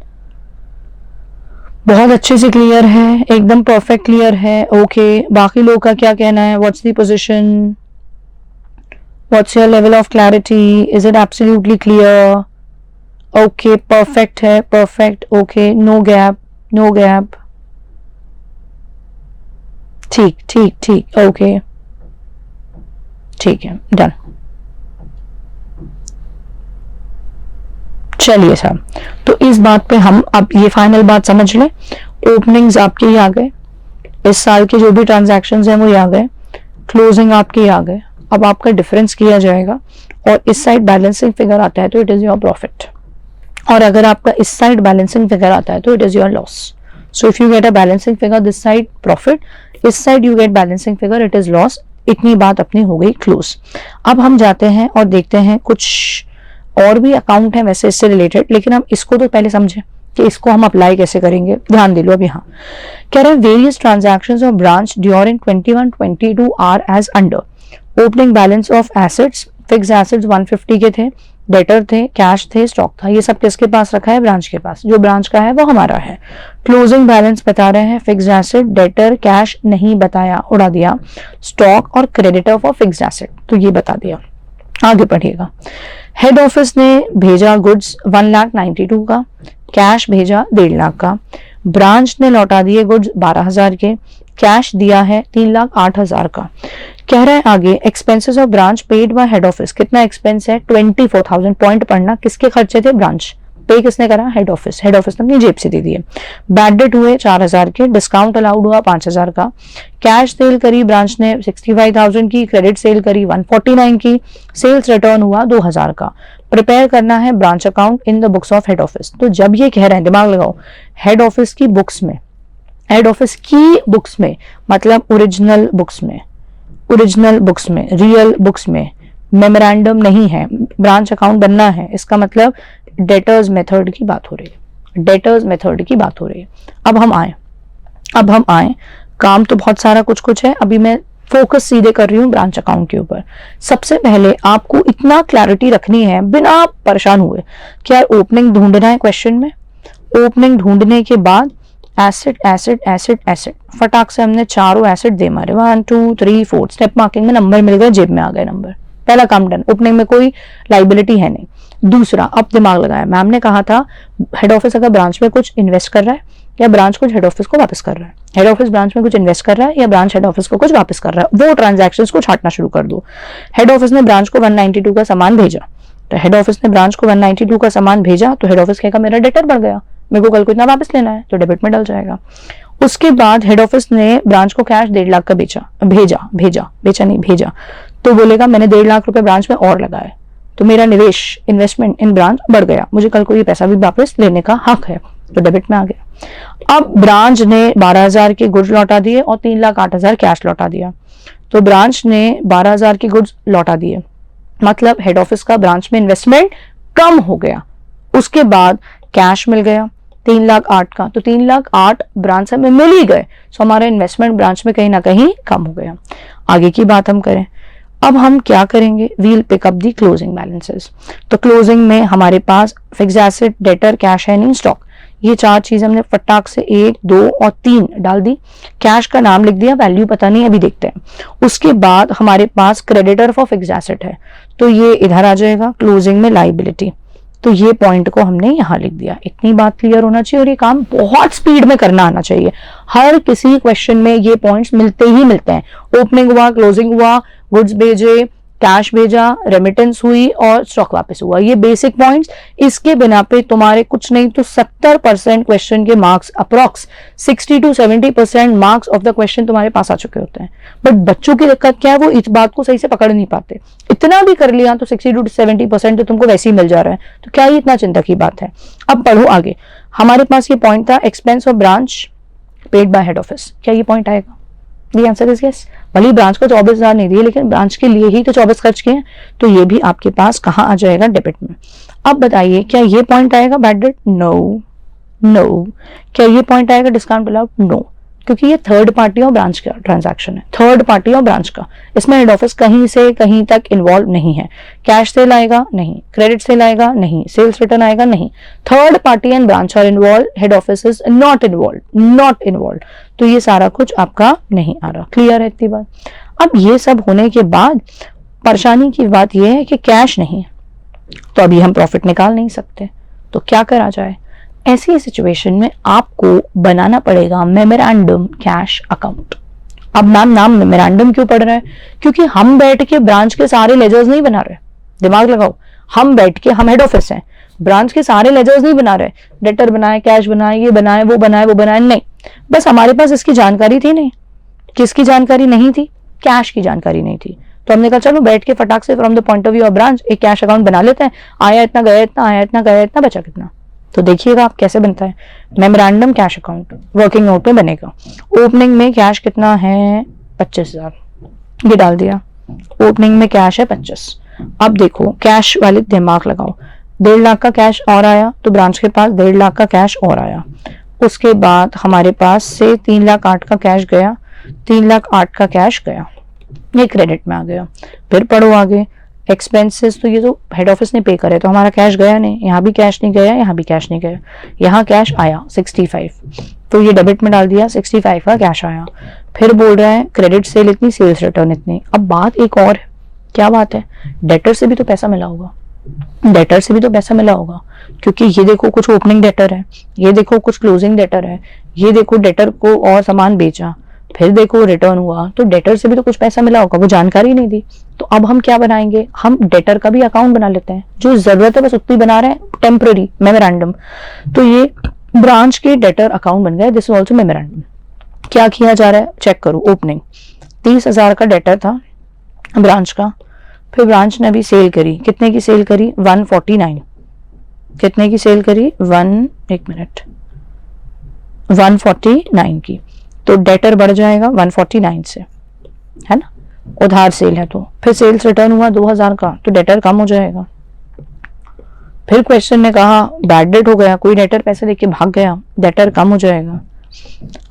A: बहुत अच्छे से क्लियर है, एकदम परफेक्ट क्लियर है। ओके, बाकी लोग का क्या कहना है? What's the position? What's your level of clarity? Is it absolutely clear? Okay, perfect है, perfect. Okay, no gap, no gap. ठीक ठीक ठीक, okay. ठीक है, डन। चलिए साहब, तो इस बात पे हम अब ये फाइनल बात समझ लें। ओपनिंग्स आपके ही आ गए, इस साल के जो भी ट्रांजैक्शंस हैं वो ही आ गए, क्लोजिंग आपके ही आ गए। अब आपका डिफरेंस किया जाएगा और इस साइड बैलेंसिंग फिगर आता है तो इट इज योर प्रॉफिट, और अगर आपका इस साइड बैलेंसिंग फिगर आता है तो it is your loss. So if you get a balancing figure this side profit, इस side you get balancing figure it is loss. इतनी बात अपनी हो गई क्लोज। अब हम जाते हैं और देखते हैं कुछ और भी अकाउंट है वैसे इससे रिलेटेड, लेकिन हम इसको तो पहले समझें कि इसको हम अप्लाई कैसे करेंगे। ध्यान दे लो। अब यहाँ कह रहे हैं various transactions of branch during 21-22 are as under opening balance of assets. Fix assets 150 के थे, डेटर थे, कैश थे, स्टॉक था। ये सब किसके पास रखा है? ब्रांच के पास। जो ब्रांच का है वो हमारा है। क्लोजिंग बैलेंस बता रहे हैं, फिक्स एसेट, डेटर, कैश नहीं बताया, उड़ा दिया, स्टॉक और क्रेडिटर फॉर फिक्स एसेट तो ये बता दिया। आगे पढ़िएगा। हेड ऑफिस ने भेजा गुड्स 1,92,000 का, कैश भेजा 1.5 लाख का, ब्रांच ने लौटा दिए गुड्स 12,000 के, कैश दिया है 3,08,000 का। कह रहा है आगे expenses of branch paid by head office. कितना एक्सपेंस है? 24,000। पॉइंट पढ़ना, किसके खर्चे थे? ब्रांच। पे किसने करा? Head office. हेड ऑफिस ने अपनी जेब से दे दिए। बैड डेट हुए 4,000 के, डिस्काउंट अलाउड हुआ 5,000 का, कैश सेल करी ब्रांच ने 65,000 की, क्रेडिट सेल करी 149 की, सेल्स रिटर्न हुआ 2,000 का। प्रिपेयर करना है branch account in the books of head office. तो जब ये कह रहे हैं, दिमाग लगाओ, हेड ऑफिस की बुक्स में, हेड ऑफिस की बुक्स में मतलब ओरिजिनल बुक्स में, ओरिजिनल बुक्स में, रियल बुक्स में, मेमोरेंडम नहीं है, ब्रांच अकाउंट बनना है। इसका मतलब डेटर्स मेथड की बात हो रही है, डेटर्स मेथड की बात हो रही है। अब हम आए, काम तो बहुत सारा कुछ कुछ है, अभी मैं फोकस सीधे कर रही हूँ ब्रांच अकाउंट के ऊपर। सबसे पहले आपको इतना क्लैरिटी रखनी है बिना परेशान हुए कि यार ओपनिंग ढूंढना है क्वेश्चन में। ओपनिंग ढूंढने के बाद एसेट एसेट एसेट एसेट, फटाक से हमने चारों एसेट दे मारे, 1 2 3 4 स्टेप मार्किंग में नंबर मिल गए, जेब में आ गए नंबर। पहला काम डन। ओपनिंग में कोई लाइबिलिटी है नहीं। दूसरा, अब दिमाग लगाया, मैम ने कहा था हेड ऑफिस अगर ब्रांच में कुछ इन्वेस्ट कर रहा है या ब्रांच कुछ हेड ऑफिस को वापस कर रहा है, हेड ऑफिस ब्रांच में कुछ इन्वेस्ट कर रहा है या ब्रांच हेड ऑफिस को कुछ वापस कर रहा है, वो ट्रांजैक्शंस को छांटना शुरू कर दो। हेड ऑफिस ने ब्रांच को 192 का सामान भेजा, तो हेड ऑफिस ने ब्रांच को 192 का सामान भेजा, तो हेड ऑफिस कहेगा मेरा डेटर बढ़ गया, मेरे को कल को इतना वापस लेना है, तो डेबिट में डल जाएगा। उसके बाद हेड ऑफिस ने ब्रांच को कैश 1.5 लाख का भेजा, तो बोलेगा मैंने 1.5 लाख रुपए ब्रांच में और लगाए, तो मेरा निवेश, इन्वेस्टमेंट इन ब्रांच बढ़ गया, मुझे कल को ये पैसा भी वापस लेने का हक है, तो डेबिट में आ गया। अब ब्रांच ने 12,000 के गुड्स लौटा दिए और 3,08,000 कैश लौटा दिया। तो ब्रांच ने 12,000 के गुड्स लौटा दिए, मतलब हेड ऑफिस का ब्रांच में इन्वेस्टमेंट कम हो गया। उसके बाद कैश मिल गया 3,08,000 का, तो 3,08,000 ब्रांच से हमें मिल ही गए, सो हमारा इन्वेस्टमेंट ब्रांच में कहीं ना कहीं कम हो गया। आगे की बात हम करें, अब हम क्या करेंगे, we'll pick up the closing balances. तो क्लोजिंग में हमारे पास fixed asset, debtor, cash and in stock, ये 4 चीज हमने फटाक से 1, 2 और 3 डाल दी। कैश का नाम लिख दिया, वैल्यू पता नहीं, अभी देखते हैं। उसके बाद हमारे पास क्रेडिटर फॉर फिक्स्ड एसेट है, तो ये इधर आ जाएगा क्लोजिंग में लाइबिलिटी। तो ये पॉइंट को हमने यहाँ लिख दिया। इतनी बात क्लियर होना चाहिए और ये काम बहुत स्पीड में करना आना चाहिए। हर किसी क्वेश्चन में ये पॉइंट्स मिलते ही मिलते हैं। ओपनिंग हुआ, क्लोजिंग हुआ, गुड्स भेजे, कैश भेजा, रेमिटेंस हुई और स्टॉक वापस हुआ, ये बेसिक पॉइंट्स। इसके बिना पे तुम्हारे कुछ नहीं तो 70% क्वेश्चन के marks, approx 60 to 70% marks of the question तुम्हारे पास आ चुके होते हैं। बट बच्चों की दिक्कत क्या है, वो इस बात को सही से पकड़ नहीं पाते। इतना भी कर लिया तो 60 to 70% तो तुमको वैसे ही मिल जा रहा है, तो क्या ही इतना चिंता की बात है। अब पढ़ो आगे। हमारे पास ये पॉइंट था, expense of branch paid by head office. क्या ये पॉइंट आएगा? The answer is yes. भले ब्रांच को 24,000 नहीं दिए, लेकिन ब्रांच के लिए ही तो 24 खर्च किए, तो ये भी आपके पास कहाँ आ जाएगा, डेबिट में। अब बताइए क्या ये पॉइंट आएगा बैड डेट? No no. क्या ये पॉइंट आएगा डिस्काउंट अलाउड? नो, क्योंकि ये थर्ड पार्टी और ब्रांच का ट्रांजैक्शन है, थर्ड पार्टी और ब्रांच का। इसमें हेड ऑफिस कहीं से कहीं तक इन्वॉल्व नहीं है। कैश सेल आएगा? नहीं। क्रेडिट सेल आएगा? नहीं। सेल्स रिटर्न आएगा? नहीं। Third party and branch are involve, head office is not involve, not involve. तो ये सारा कुछ आपका नहीं आ रहा। क्लियर है इतनी बात? अब ये सब होने के बाद परेशानी की बात यह है कि कैश नहीं है, तो अभी हम प्रॉफिट निकाल नहीं सकते, तो क्या करा जाए? ऐसी सिचुएशन में आपको बनाना पड़ेगा मेमोरेंडम कैश अकाउंट। अब नाम मेमोरेंडम क्यों पढ़ रहा है? क्योंकि हम बैठ के ब्रांच के सारे लेजर्स नहीं बना रहे। दिमाग लगाओ, हम बैठ के, हम हेड ऑफिस हैं, ब्रांच के सारे लेजर्स नहीं बना रहे। डेटर बनाए, कैश बनाए, ये बनाए, वो बनाए, नहीं। बस हमारे पास इसकी जानकारी थी नहीं। किसकी जानकारी नहीं थी? कैश की जानकारी नहीं थी। तो हमने कहा चलो बैठ के फटाक से from the point of view of branch एक कैश अकाउंट बना लेते हैं। आया इतना, गया इतना, आया इतना, गया इतना, बचा कितना। तो देखिएगा आप कैसे बनता है memorandum cash account. Working note में बनेगा। ओपनिंग में कैश कितना है? 25,000, ये डाल दिया। ओपनिंग में कैश है 25। अब देखो कैश वाले दिमाग लगाओ, 1.5 लाख का कैश और आया, तो ब्रांच के पास 1.5 लाख का कैश और आया। उसके बाद हमारे पास से 3,08,000 का कैश गया, 3,08,000 का कैश गया, ये क्रेडिट में आ गया। फिर पढ़ो आगे, एक्सपेंसेस, तो ये तो हेड ऑफिस ने पे करे, तो हमारा कैश गया नहीं, यहाँ भी कैश नहीं गया, यहाँ भी कैश नहीं गया, यहाँ कैश आया 65, तो ये डेबिट में डाल दिया, 65 का कैश आया। फिर बोल रहा है क्रेडिट सेल इतनी, सेल्स रिटर्न इतनी। अब बात एक और है, क्या बात है? डेटर से भी तो पैसा मिला होगा, डेटर से भी तो पैसा मिला होगा, क्योंकि ये देखो कुछ ओपनिंग डेटर है, ये देखो कुछ क्लोजिंग डेटर है, ये देखो डेटर को और सामान बेचा, फिर देखो रिटर्न हुआ, तो डेटर से भी तो कुछ पैसा मिला होगा, वो जानकारी नहीं दी। तो अब हम क्या बनाएंगे? हम डेटर का भी अकाउंट बना लेते हैं, जो जरूरत है बस उतनी बना रहे हैं, टेम्पररी मेमोरेंडम। तो ये ब्रांच के डेटर अकाउंट बन गए, दिस इज ऑल्सो मेमोरेंडम। क्या किया जा रहा है? चेक करो। ओपनिंग 30,000 का डेटर था ब्रांच का, फिर ब्रांच ने अभी सेल करी, कितने की सेल करी? 149। कितने की सेल करी? 149 की। तो डेटर बढ़ जाएगा 149 से, है ना, उधार सेल है। तो फिर सेल्स रिटर्न हुआ 2,000 का, तो डेटर कम हो जाएगा। फिर क्वेश्चन ने कहा बैड डेट हो गया, कोई डेटर पैसे लेके भाग गया, डेटर कम हो जाएगा।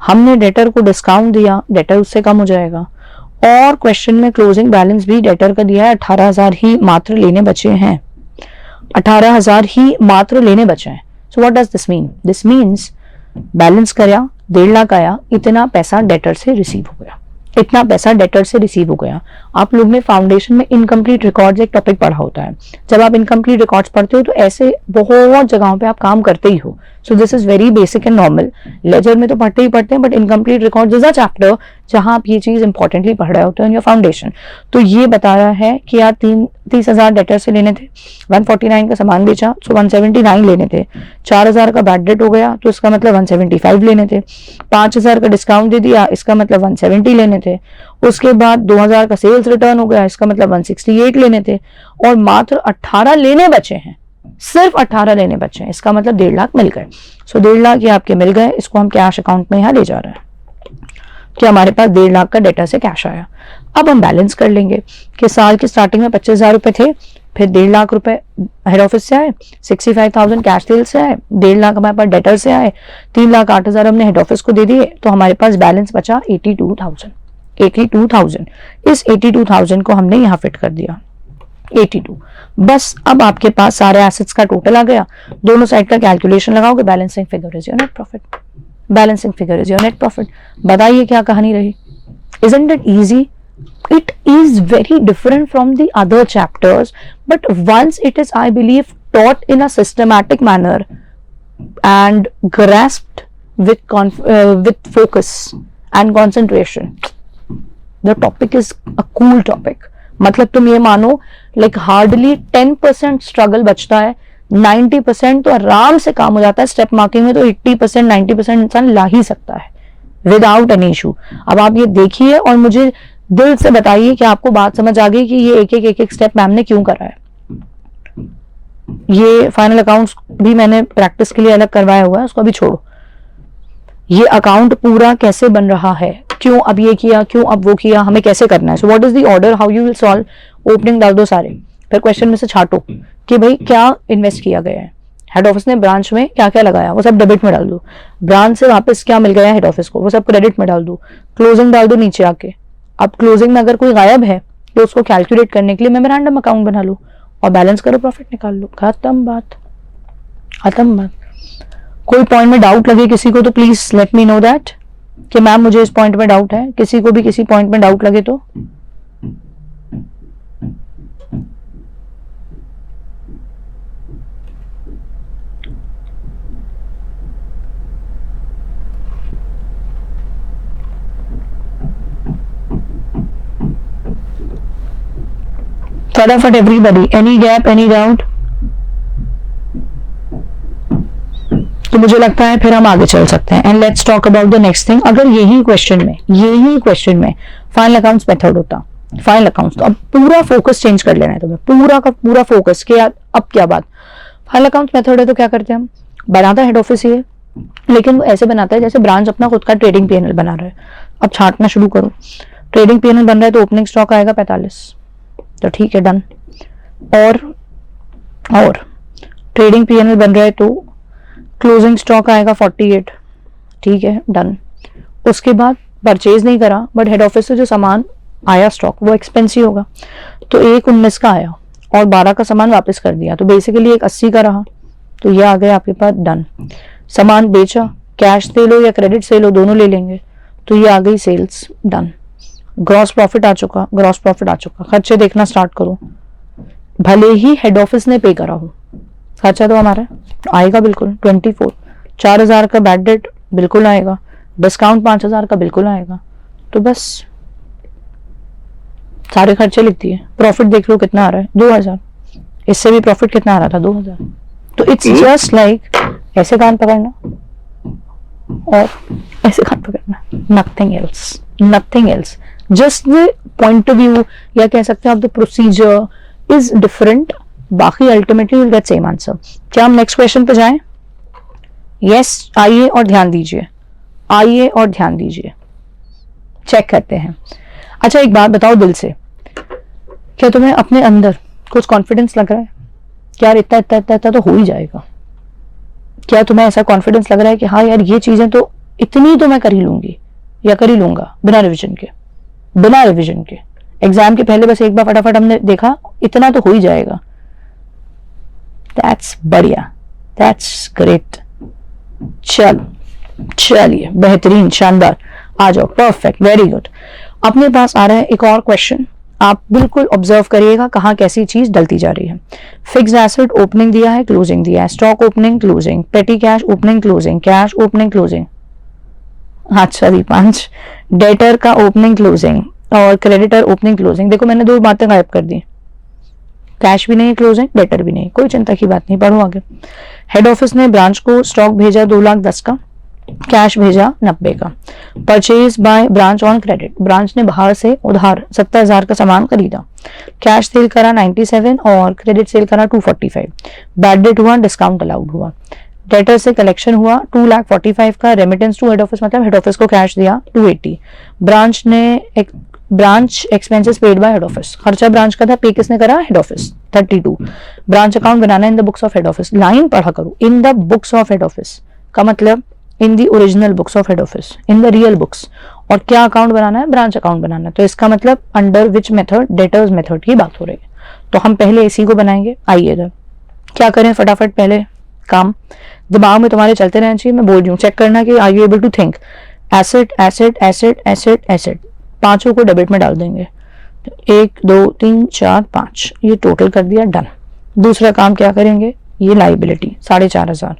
A: हमने डेटर को डिस्काउंट दिया, डेटर उससे कम हो जाएगा। और क्वेश्चन में क्लोजिंग बैलेंस भी डेटर का दिया है, 18,000 ही मात्र लेने बचे हैं, 18,000 ही मात्र लेने बचे हैं। So what does this mean? This means balance कराया, 1.5 लाख आया, इतना पैसा डेटर से रिसीव हो गया, इतना पैसा डेटर से रिसीव हो गया। आप लोग ने फाउंडेशन में इनकम्प्लीट रिकॉर्ड्स एक टॉपिक पढ़ा होता है। जब आप इनकम्प्लीट रिकॉर्ड्स पढ़ते हो तो ऐसे बहुत जगहों पे आप काम करते ही हो। So this is very basic and normal. Ledger में तो पढ़ते ही पढ़ते हैं, but incomplete records is a chapter जहां आप ये चीज इंपॉर्टेंटली पढ़ रहे होते हैं इन योर फाउंडेशन। तो ये बता रहा है कि यार 30,000 डेटर से लेने थे, 149 का सामान बेचा, सो 179 लेने थे। 4,000 का बैड डेट हो गया, तो इसका मतलब 175 लेने थे। 5,000 का डिस्काउंट दे दिया, इसका मतलब 170 लेने थे। उसके बाद 2,000 का सेल्स रिटर्न हो गया, इसका मतलब 168 लेने थे। और मात्र 18 लेने बचे हैं, सिर्फ 18 लेने बचे हैं, इसका मतलब 1.5 लाख मिल गए। सो 1.5 लाख ये आपके मिल गए, इसको हम कैश अकाउंट में यहाँ ले जा रहे हैं कि हमारे पास 1.5 लाख का डेटा से कैश आया। अब हम बैलेंस कर लेंगे कि साल की स्टार्टिंग में 25,000 रुपए थे, फिर 1.5 लाख रुपए हेड ऑफिस से आए, 65,000 कैश सेल से आए, 1.5 लाख हमारे पास डेटर से आए, 3,08,000 हमने हेड ऑफिस को दे दिए, तो हमारे पास बैलेंस बचा 82,000। 82,000, इस 82,000 को हमने यहाँ फिट कर दिया 82। बस अब आपके पास सारे एसेट्स का टोटल आ गया, दोनों साइड का कैलकुलेशन लगाओगे, balancing figure is your net profit. Balancing figure is your net profit. बताइए क्या कहानी रही? Isn't it easy? It is very different from the other chapters, but once it is, I believe, taught in a systematic manner and grasped with focus and concentration, the topic is a cool topic. मतलब तुम ये मानो like hardly 10% struggle बचता है, 90% तो आराम से काम हो जाता है। स्टेप मार्किंग में तो 80% 90% इंसान ला ही सकता है विदाउट एनी इशू। अब आप ये देखिए और मुझे दिल से बताइए कि आपको बात समझ आ गई कि ये एक एक स्टेप मैम ने क्यों करा है। ये फाइनल अकाउंट्स भी मैंने प्रैक्टिस के लिए अलग करवाया हुआ है, उसको अभी छोड़ो। ये अकाउंट पूरा कैसे बन रहा है, क्यों अब ये किया, क्यों अब वो किया, हमें कैसे करना है। So what is the order, how you will solve. Opening डाल दो सारे, फिर क्वेश्चन में से छाटो कि भाई क्या इन्वेस्ट किया गया है। हेड ऑफिस ने ब्रांच में क्या क्या लगाया वो सब डेबिट में डाल दो, ब्रांच से वापस क्या मिल गया हेड ऑफिस को वो सब क्रेडिट में डाल दो, क्लोजिंग डाल दो नीचे आके। अब क्लोजिंग में अगर कोई गायब है तो उसको कैलकुलेट करने के लिए मेमोरेंडम अकाउंट बना लो और बैलेंस करो, प्रॉफिट निकाल लो, खत्म बात, खत्म बात। कोई पॉइंट में डाउट लगे किसी को तो please let me know that कि मैम मुझे इस पॉइंट में डाउट है। किसी को भी किसी पॉइंट में डाउट लगे तो फटाफट everybody, any gap, any doubt. तो मुझे लगता है फिर हम आगे चल सकते हैं and let's talk about the next thing. अगर यही क्वेश्चन में फाइनल अकाउंट्स मेथड होता, फाइनल अकाउंट्स, तो अब पूरा फोकस चेंज कर लेना है तुम्हें, पूरा का पूरा फोकस कि यार अब क्या बात। फाइनल अकाउंट्स मेथड है तो क्या करते हैं हम, बनाता है हेड ऑफिस ये, लेकिन वो ऐसे बनाता है जैसे ब्रांच अपना खुद का ट्रेडिंग पीएनएल बना रहा है। अब छांटना शुरू करो, ट्रेडिंग पीएनएल बन रहा है तो ओपनिंग स्टॉक आएगा 45, तो ठीक है डन। और ट्रेडिंग पीएनएल बन रहा है तो क्लोजिंग स्टॉक आएगा 48, ठीक है डन। उसके बाद परचेज नहीं करा बट हेड ऑफिस से जो सामान आया स्टॉक वो एक्सपेंसिव होगा, तो एक 19 का आया और 12 का सामान वापस कर दिया, तो बेसिकली एक 80 का रहा, तो ये आ गया आपके पास डन। सामान बेचा, कैश से लो या क्रेडिट से लो दोनों ले लेंगे, तो ये आ गई सेल्स डन। ग्रॉस प्रॉफिट आ चुका, ग्रॉस प्रॉफिट आ चुका। खर्चे देखना स्टार्ट करो, भले ही हेड ऑफिस ने पे करा हो, खर्चा तो हमारा आएगा बिल्कुल 24। 4,000 का बैड डेट बिल्कुल आएगा, डिस्काउंट 5,000 का बिल्कुल आएगा, तो बस सारे खर्चे लिख दिए। प्रॉफिट देख लो कितना आ रहा है 2,000, इससे भी प्रॉफिट कितना आ रहा था 2,000। तो इट्स जस्ट लाइक ऐसे कान पकड़ना और ऐसे कान पकड़ना, nothing else, nothing else. Just the point of view या कह सकते हैं आप द प्रोसीजर इज डिफरेंट, बाकी ultimately will get same answer. क्या हम नेक्स्ट क्वेश्चन पे जाएं? यस, आइए और ध्यान दीजिए, आइए और ध्यान दीजिए, चेक करते हैं। अच्छा एक बात बताओ दिल से, क्या तुम्हें अपने अंदर कुछ कॉन्फिडेंस लग रहा है कि यार इतना इतना इतना इतना तो हो ही जाएगा? क्या तुम्हें ऐसा कॉन्फिडेंस लग रहा है कि हाँ यार ये चीजें तो इतनी तो मैं कर ही लूंगी या कर ही लूंगा बिना रिविजन के, बिना रिविजन के? एग्जाम के पहले बस एक बार फटाफट हमने देखा इतना तो हो ही जाएगा। दैट्स बढ़िया, दैट्स ग्रेट। चलिए बेहतरीन, शानदार, आ जाओ, परफेक्ट, वेरी गुड। अपने पास आ रहा है एक और क्वेश्चन, आप बिल्कुल ऑब्जर्व करिएगा कहाँ कैसी चीज डलती जा रही है। फिक्स्ड एसेट ओपनिंग दिया है, क्लोजिंग दिया है, स्टॉक ओपनिंग क्लोजिंग, पेटी cash opening closing, cash opening closing. अच्छा दीपांश, डेटर का ओपनिंग क्लोजिंग और क्रेडिटर ओपनिंग क्लोजिंग। देखो मैंने 2 बातें गायब कर दी, कैश भी नहीं, क्लोजिंग, डेटर भी नहीं, कोई चिंता की बात नहीं, पढ़ो आगे। हेड ऑफिस ने ब्रांच को स्टॉक भेजा 2,10,000 का, कैश भेजा 90 का। Purchase by branch on credit, branch ने बाहर से उधार 70,000 का सामान खरीदा। कैश सेल करा 97 और क्रेडिट सेल करा 245। बैड डेट हुआ, डिस्काउंट अलाउड हुआ। डेटर से कलेक्शन हुआ 2,45,000 का। रेमिटेंस टू हेड ऑफिस मतलब हेड ऑफिस को कैश दिया 280। ब्रांच ने branch expenses paid by head office, खर्चा ब्रांच का था, पे किसने करा? Head office 32। Branch account banana in the books of head office, line पढ़ा करो, in the books of head office का मतलब इन the original books of head office, in the real books. और क्या अकाउंट बनाना है? ब्रांच अकाउंट बनाना है। तो इसका मतलब under which method? Debtors method की बात हो रही है। तो हम पहले इसी को बनाएंगे। आइए इधर क्या करें, फटाफट पहले काम दिमाग में तुम्हारे चलते रहना चाहिए। मैं बोल रही हूँ, चेक करना कि are you able to think. Asset asset asset asset asset, पांचों को डेबिट में डाल देंगे। 1 2 3 4 5, ये टोटल कर दिया, डन। दूसरा काम क्या करेंगे? ये लाइबिलिटी 4,500,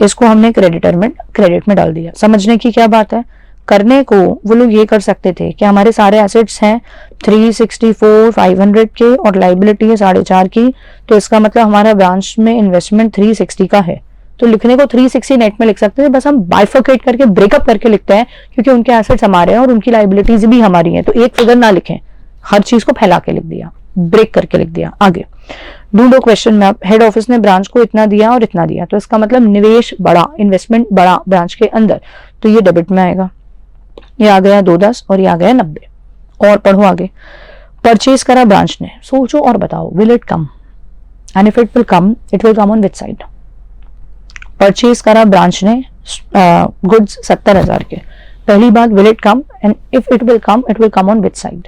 A: इसको हमने क्रेडिट में डाल दिया। समझने की क्या बात है? करने को वो लोग ये कर सकते थे कि हमारे सारे एसेट्स हैं 364 500 के और लाइबिलिटी है 4.5 की, तो इसका मतलब हमारा ब्रांच में इन्वेस्टमेंट 360 का है। तो लिखने को 360 नेट में लिख सकते थे, बस हम बाइफर्केट करके ब्रेकअप करके लिखते हैं क्योंकि उनके एसेट्स हमारे हैं और उनकी लाइबिलिटीज भी हमारी हैं। तो एक फिगर ना लिखें, हर चीज को फैला के लिख दिया, ब्रेक करके लिख दिया। आगे ढूंढो क्वेश्चन में, हेड ऑफिस ने ब्रांच को इतना दिया और इतना दिया, तो इसका मतलब निवेश बड़ा, इन्वेस्टमेंट बड़ा ब्रांच के अंदर, तो ये डेबिट में आएगा। ये आ गया 210 और ये आ गया 90। और पढ़ो आगे। परचेज करा ब्रांच ने, सोचो और बताओ, will it come? And if it will come, it will come on which side? Purchase करा ब्रांच ने गुड्स 70,000 के। पहली बात, will it come, and if it will come on which side?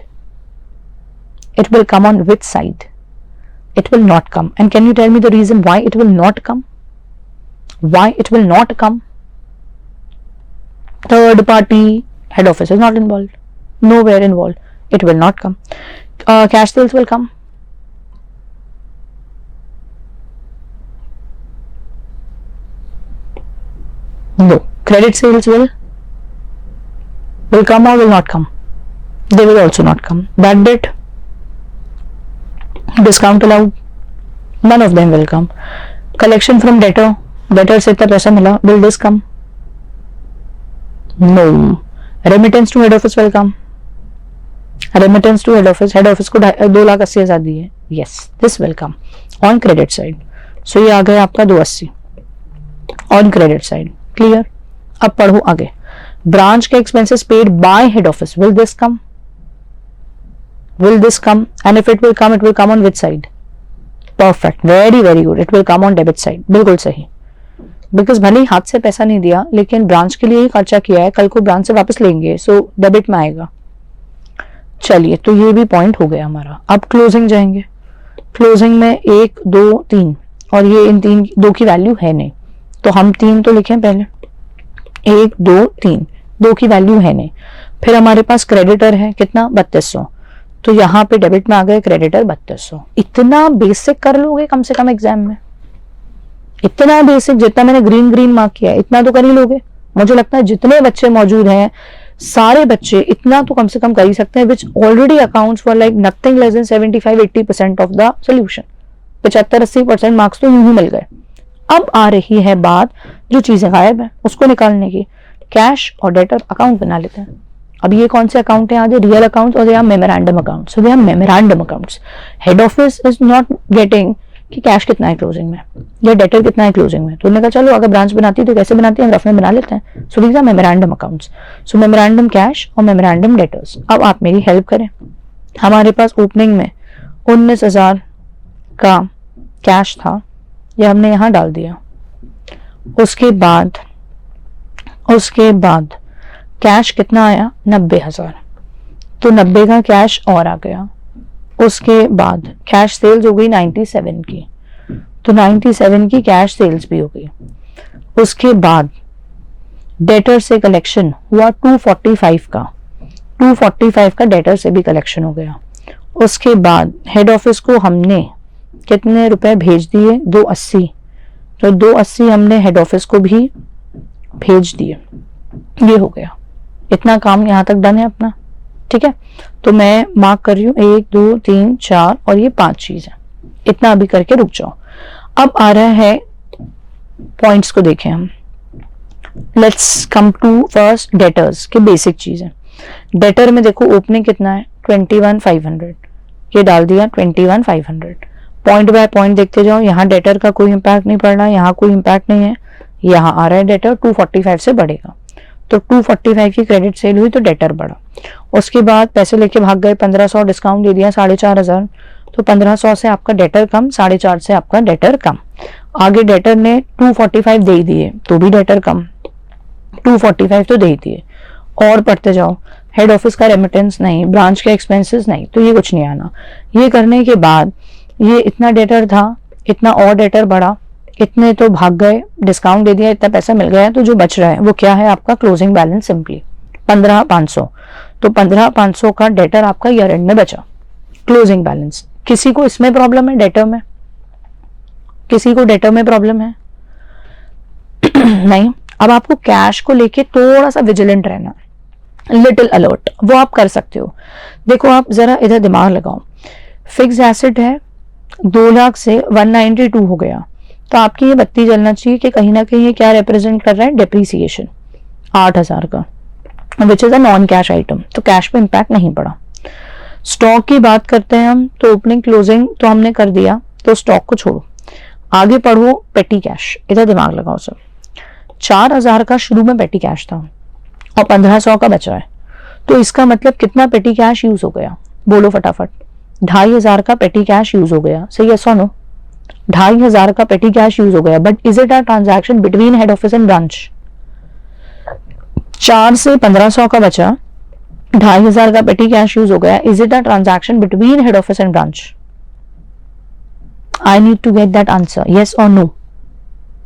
A: It will come on which side? It will not come. And can you tell me the reason why it will not come? Why it will not come? Third party head office is not involved. Nowhere involved. It will not come. Cash sales will come. No. Credit sales will come or will not come? They will also not come. Bad debt, discount allowed, none of them will come. Collection from debtor से इतना पैसा मिला, will this come? No. Remittance to head office will come. Remittance to head office को 2,80,000 दिए, yes, this will come on credit side. So ये आ गया आपका 280 on credit side. Clear? अब पढ़ो आगे। ब्रांच के expenses paid by head office, will this come? Will this come? And if it will come on which side? Perfect, very very good. It will come on debit side. बिल्कुल सही। Because भले ही हाथ से पैसा नहीं दिया लेकिन ब्रांच के लिए ही खर्चा किया है, कल को ब्रांच से वापस लेंगे, सो डेबिट में आएगा। चलिए, तो ये भी पॉइंट हो गया हमारा। अब क्लोजिंग जाएंगे। क्लोजिंग में 1 2 3 और ये इन 2 की वैल्यू है नहीं, तो हम 3 तो लिखें पहले। 1 2 3, 2 की वैल्यू है नहीं। फिर हमारे पास क्रेडिटर है कितना? 3200, तो यहाँ पे डेबिट में आ गए क्रेडिटर 3200। इतना बेसिक कर लोगे कम से कम एग्जाम में, इतना बेसिक जितना मैंने ग्रीन मार्क किया है इतना तो कर ही लोगे। मुझे लगता है जितने बच्चे मौजूद हैं सारे बच्चे इतना तो कम से कम कर ही सकते हैं, विच already accounts for like nothing less than 75-80% of the solution. 75-80% marks तो यूं ही मिल गए। अब आ रही है बात जो चीजें गायब है उसको निकालने की। कैश और डेटर अकाउंट बना लेते हैं। अब ये कौन से अकाउंट है? आगे रियल अकाउंट्स और they are memorandum accounts. So they are memorandum accounts. Head office is not getting कि कैश कितना है क्लोजिंग में या डेटर कितना है क्लोजिंग में, तो उन्होंने कहा चलो अगर ब्रांच बनाती है तो कैसे बनाती है, हम रफ में बना लेते हैं। So these are memorandum accounts. So memorandum cash और मेमोरेंडम डेटर्स। अब आप मेरी हेल्प करें। हमारे पास ओपनिंग में 19,000 का कैश था, ये हमने यहाँ डाल दिया। उसके बाद कैश कितना आया? 90,000, तो 90 का कैश और आ गया। उसके बाद कैश सेल्स हो गई 97 की, तो 97 की कैश सेल्स भी हो गई। उसके बाद डेटर से कलेक्शन हुआ 245 का, 245 का डेटर से भी कलेक्शन हो गया। उसके बाद हेड ऑफिस को हमने कितने रुपए भेज दिए? 280, तो 280 हमने हेड ऑफिस को भी भेज दिए। ये हो गया, इतना काम यहाँ तक डन है अपना। ठीक है, तो मैं मार्क कर रही हूँ 1 2 3 4 और ये 5 चीज है। इतना अभी करके रुक जाओ। अब आ रहा है पॉइंट्स को देखें हम। Let's come to first debtors के बेसिक चीज है। डेटर में देखो ओपनिंग कितना है 21,500, ये डाल दिया 21,500। पॉइंट बाय पॉइंट देखते जाओ, यहाँ डेटर का कोई इम्पैक्ट नहीं पड़ रहा, यहाँ कोई इम्पैक्ट नहीं है, यहाँ आ रहा है डेटर 245 से बढ़ेगा, तो 245 की क्रेडिट सेल हुई तो डेटर बढ़ा। उसके बाद पैसे लेके भाग गए, 1500 डिस्काउंट दे दिया 4,500, तो 1500 से आपका डेटर कम, 4,500 से आपका डेटर कम। आगे डेटर ने 245 दे दिए तो भी डेटर कम, 245 तो दे ही दिए। और पढ़ते जाओ, हेड ऑफिस का रेमिटेंस नहीं, ब्रांच के एक्सपेंसेस नहीं, तो ये कुछ नहीं आना। ये करने के बाद ये इतना डेटर था, इतना और डेटर बढ़ा, इतने तो भाग गए, डिस्काउंट दे दिया, इतना पैसा मिल गया, तो जो बच रहा है वो क्या है आपका क्लोजिंग बैलेंस, सिंपली 15,500। तो 15,500 का डेटर आपका ईयर एंड में बचा, क्लोजिंग बैलेंस। किसी को इसमें प्रॉब्लम है डेटर में? किसी को डेटर में प्रॉब्लम है? नहीं। अब आपको कैश को लेके थोड़ा सा विजिलेंट रहना है, लिटिल अलर्ट, वो आप कर सकते हो। देखो आप जरा इधर दिमाग लगाओ, फिक्स एसेट है 2 लाख से 192 हो गया, तो आपकी ये बत्ती जलना चाहिए कि कहीं ना कहीं ये क्या रिप्रेजेंट कर रहा है, डेप्रीसिएशन 8,000 का, विच is a non cash item, तो कैश पे इंपैक्ट नहीं पड़ा। स्टॉक की बात करते हैं हम, तो ओपनिंग क्लोजिंग तो हमने कर दिया, तो स्टॉक को छोड़ो, आगे पढ़ो पेटी कैश। इधर दिमाग लगाओ सर, 4,000 का शुरू में पेटी कैश था और 1,500 का बचा है, तो इसका मतलब कितना पेटी कैश यूज हो गया, बोलो फटाफट। 2,500 का पेटी कैश यूज हो गया, सही है सोनो? 2,500 का पेटी कैश यूज हो गया, but is it a transaction between head office and branch? 4 से 1,500 का बचा, 2,500 का पेटी कैश यूज हो गया, is it a transaction between head office and branch? I need to get that answer, yes or no.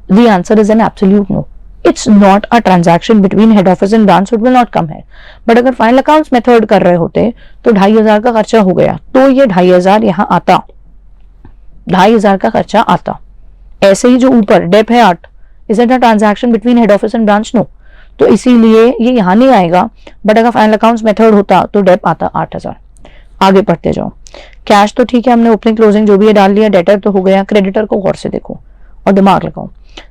A: The answer is an absolute no. It's not a transaction between head office and branch, so it will not come here. But अगर final accounts method कर रहे होते तो 2,500 का खर्चा हो गया, तो ये 2,500 यहाँ आता, 2,500 का खर्चा आता। ऐसे ही जो ऊपर डेप है 8, is it a transaction between head office and branch? No, तो इसीलिए ये यहाँ नहीं आएगा। बट अगर फाइनल अकाउंट्स मेथड होता तो डेप आता 8,000। आगे पढ़ते जाओ। कैश तो ठीक है, हमने ओपनिंग क्लोजिंग जो भी है डाल लिया, डेटर तो हो गया। क्रेडिटर को गौर से देखो और दिमाग लगाओ,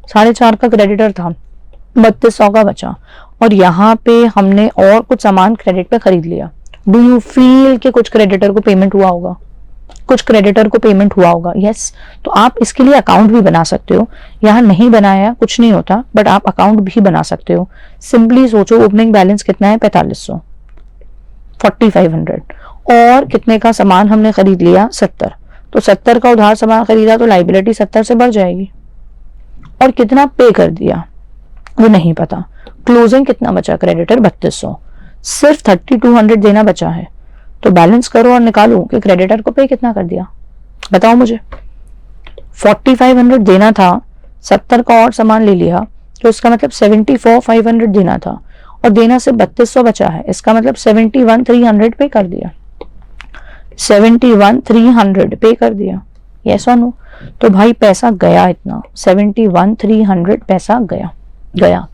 A: 4,500 का क्रेडिटर था, 3,200 का बचा, और यहाँ पे हमने और कुछ सामान क्रेडिट पे खरीद लिया। डू यू फील कि कुछ क्रेडिटर को पेमेंट हुआ होगा? कुछ क्रेडिटर को पेमेंट हुआ होगा, यस। तो आप इसके लिए अकाउंट भी बना सकते हो, यहाँ नहीं बनाया कुछ नहीं होता, बट आप अकाउंट भी बना सकते हो। सिंपली सोचो, ओपनिंग बैलेंस कितना है? 4,500, 4,500, और कितने का सामान हमने खरीद लिया? 70, तो 70 का उधार सामान खरीदा तो लाइबिलिटी 70 से बढ़ जाएगी। और कितना पे कर दिया वो नहीं पता। क्लोजिंग कितना बचा? क्रेडिटर 3,200, सिर्फ 3,200 देना बचा है, तो बैलेंस करो और निकालो कि क्रेडिटर को पे कितना कर दिया, बताओ मुझे। 4,500 देना था, 70 का और सामान ले लिया, तो इसका मतलब 74,500 देना था, और देना से 3,200 बचा है, इसका मतलब 71,300 पे कर दिया, 71,300 पे कर दिया, यस और नो? तो भाई पैसा गया इतना, 71,300 पैसा गया,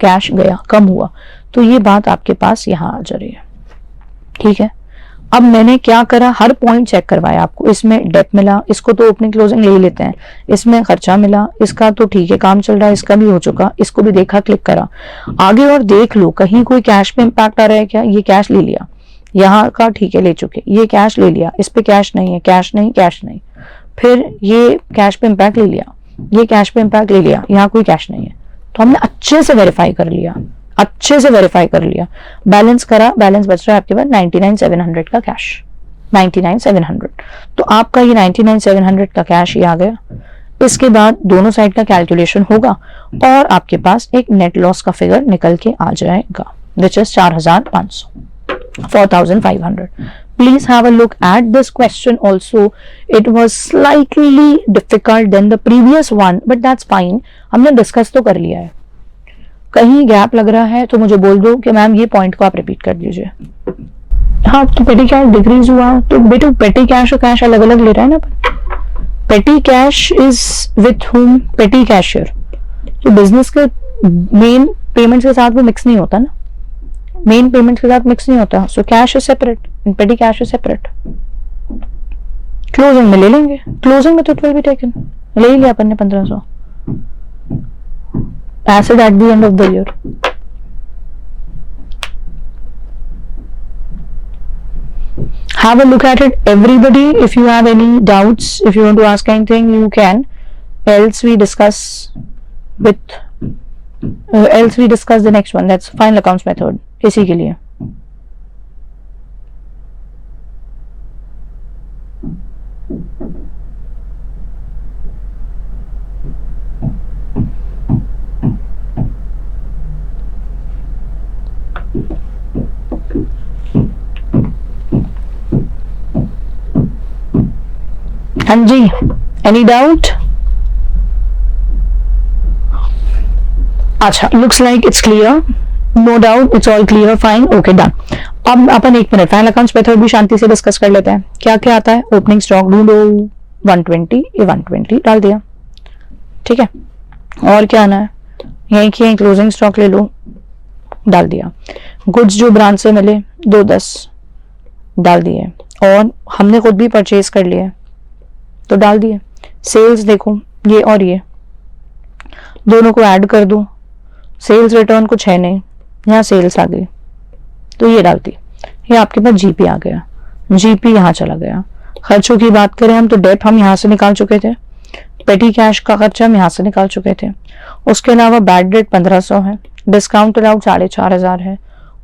A: कैश गया, कम हुआ। तो ये बात आपके पास यहाँ आ जा रही है, ठीक है। अब मैंने क्या करा, हर पॉइंट चेक करवाया आपको। इसमें डेप मिला, इसको तो ओपनिंग क्लोजिंग ले ही लेते हैं। इसमें खर्चा मिला, इसका तो ठीक है काम चल रहा है, इसका भी हो चुका, इसको भी देखा, क्लिक करा। आगे और देख लो कहीं कोई कैश पे इम्पैक्ट आ रहा है क्या? ये कैश ले लिया, यहाँ का ठीक है ले चुके, ये कैश ले लिया, इस पे कैश नहीं है, कैश नहीं, कैश नहीं। फिर ये कैश पे इम्पैक्ट ले लिया, ये कैश पे इम्पैक्ट ले लिया, यहाँ कोई कैश नहीं है। तो हमने अच्छे से वेरीफाई कर लिया, अच्छे से वेरीफाई कर लिया, बैलेंस करा, बैलेंस बच रहा है आपके पास 99,700 का कैश, 99,700। तो आपका ये 99,700 का कैश ही आ गया। इसके बाद दोनों साइड का कैलकुलेशन होगा और आपके पास एक नेट लॉस का फिगर निकल के आ जाएगा, which is 4,500, 4,500. Please have a look at this question also. It was slightly difficult than the previous one, but that's fine. हमने डिस्कस तो कर लिया है। कहीं गैप लग रहा है तो मुझे बोल दो कि मैम ये पॉइंट को आप रिपीट कर दीजिए। हाँ, तो पेटी कैश डिक्रीज हुआ, तो बेटा पेटी कैश और कैश अलग अलग ले रहा है ना। पेटी कैश इज विथ हुम? पेटी कैशियर। तो बिजनेस के मेन पेमेंट्स के साथ वो मिक्स नहीं होता ना, मेन पेमेंट के साथ मिक्स नहीं होता। So cash is separate and पेटी कैश इज सेपरेट। क्लोजिंग में ले लेंगे, क्लोजिंग में तो इट विल बी टेकन, ले ही लिया अपन ने 1,500 asset at the end of the year. Have a look at it, everybody. If you have any doubts, if you want to ask anything, you can. Else we discuss the next one. That's final accounts method. इसी के लिए हाँ जी, any doubt? अच्छा, looks like it's clear, no doubt, it's all clear, fine, okay, done. अब अपन 1 minute final accounts method भी शांति से डिस्कस कर लेते हैं। क्या क्या आता है? ओपनिंग स्टॉक ढूंढो, 120, ये 120 डाल दिया, ठीक है। और क्या आना है? यहीं की क्लोजिंग स्टॉक ले लो, डाल दिया। गुड्स जो ब्रांच से मिले 210 डाल दिए, और हमने खुद भी परचेज कर लिए तो डाल दिए। सेल्स देखो, ये और ये दोनों को ऐड कर दो, सेल्स रिटर्न कुछ है नहीं, यहाँ सेल्स आ गई तो ये डालती, ये आपके पास जीपी आ गया, जीपी यहाँ चला गया। खर्चों की बात करें हम तो डेट हम यहाँ से निकाल चुके थे, पेटी कैश का खर्चा हम यहाँ से निकाल चुके थे। उसके अलावा बैड डेट 1500 है, डिस्काउंट अलाउड 4500 है,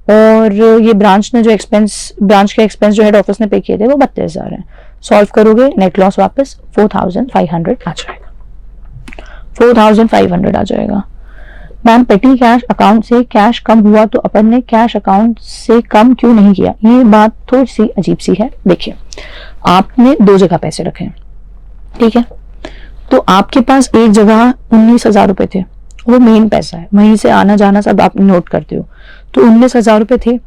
A: और ये ब्रांच ने जो एक्सपेंस, ब्रांच के एक्सपेंस जो हेड ऑफिस ने पे किए थे वो 32,000 है। सॉल्व करोगे नेट लॉस वापस 4500 आ जाएगा, 4500 आ जाएगा। मैम पेटी कैश अकाउंट से कैश कम हुआ तो अपन ने कैश अकाउंट से कम क्यों नहीं किया? ये बात थोड़ी सी अजीब सी है। देखिए, आपने 2 जगह पैसे रखे, ठीक है, तो आपके पास एक जगह 19,000 रुपए थे, वो मेन पैसा है, वहीं से आना जाना सब आप नोट करते हो, तो 19,000 रुपए थे,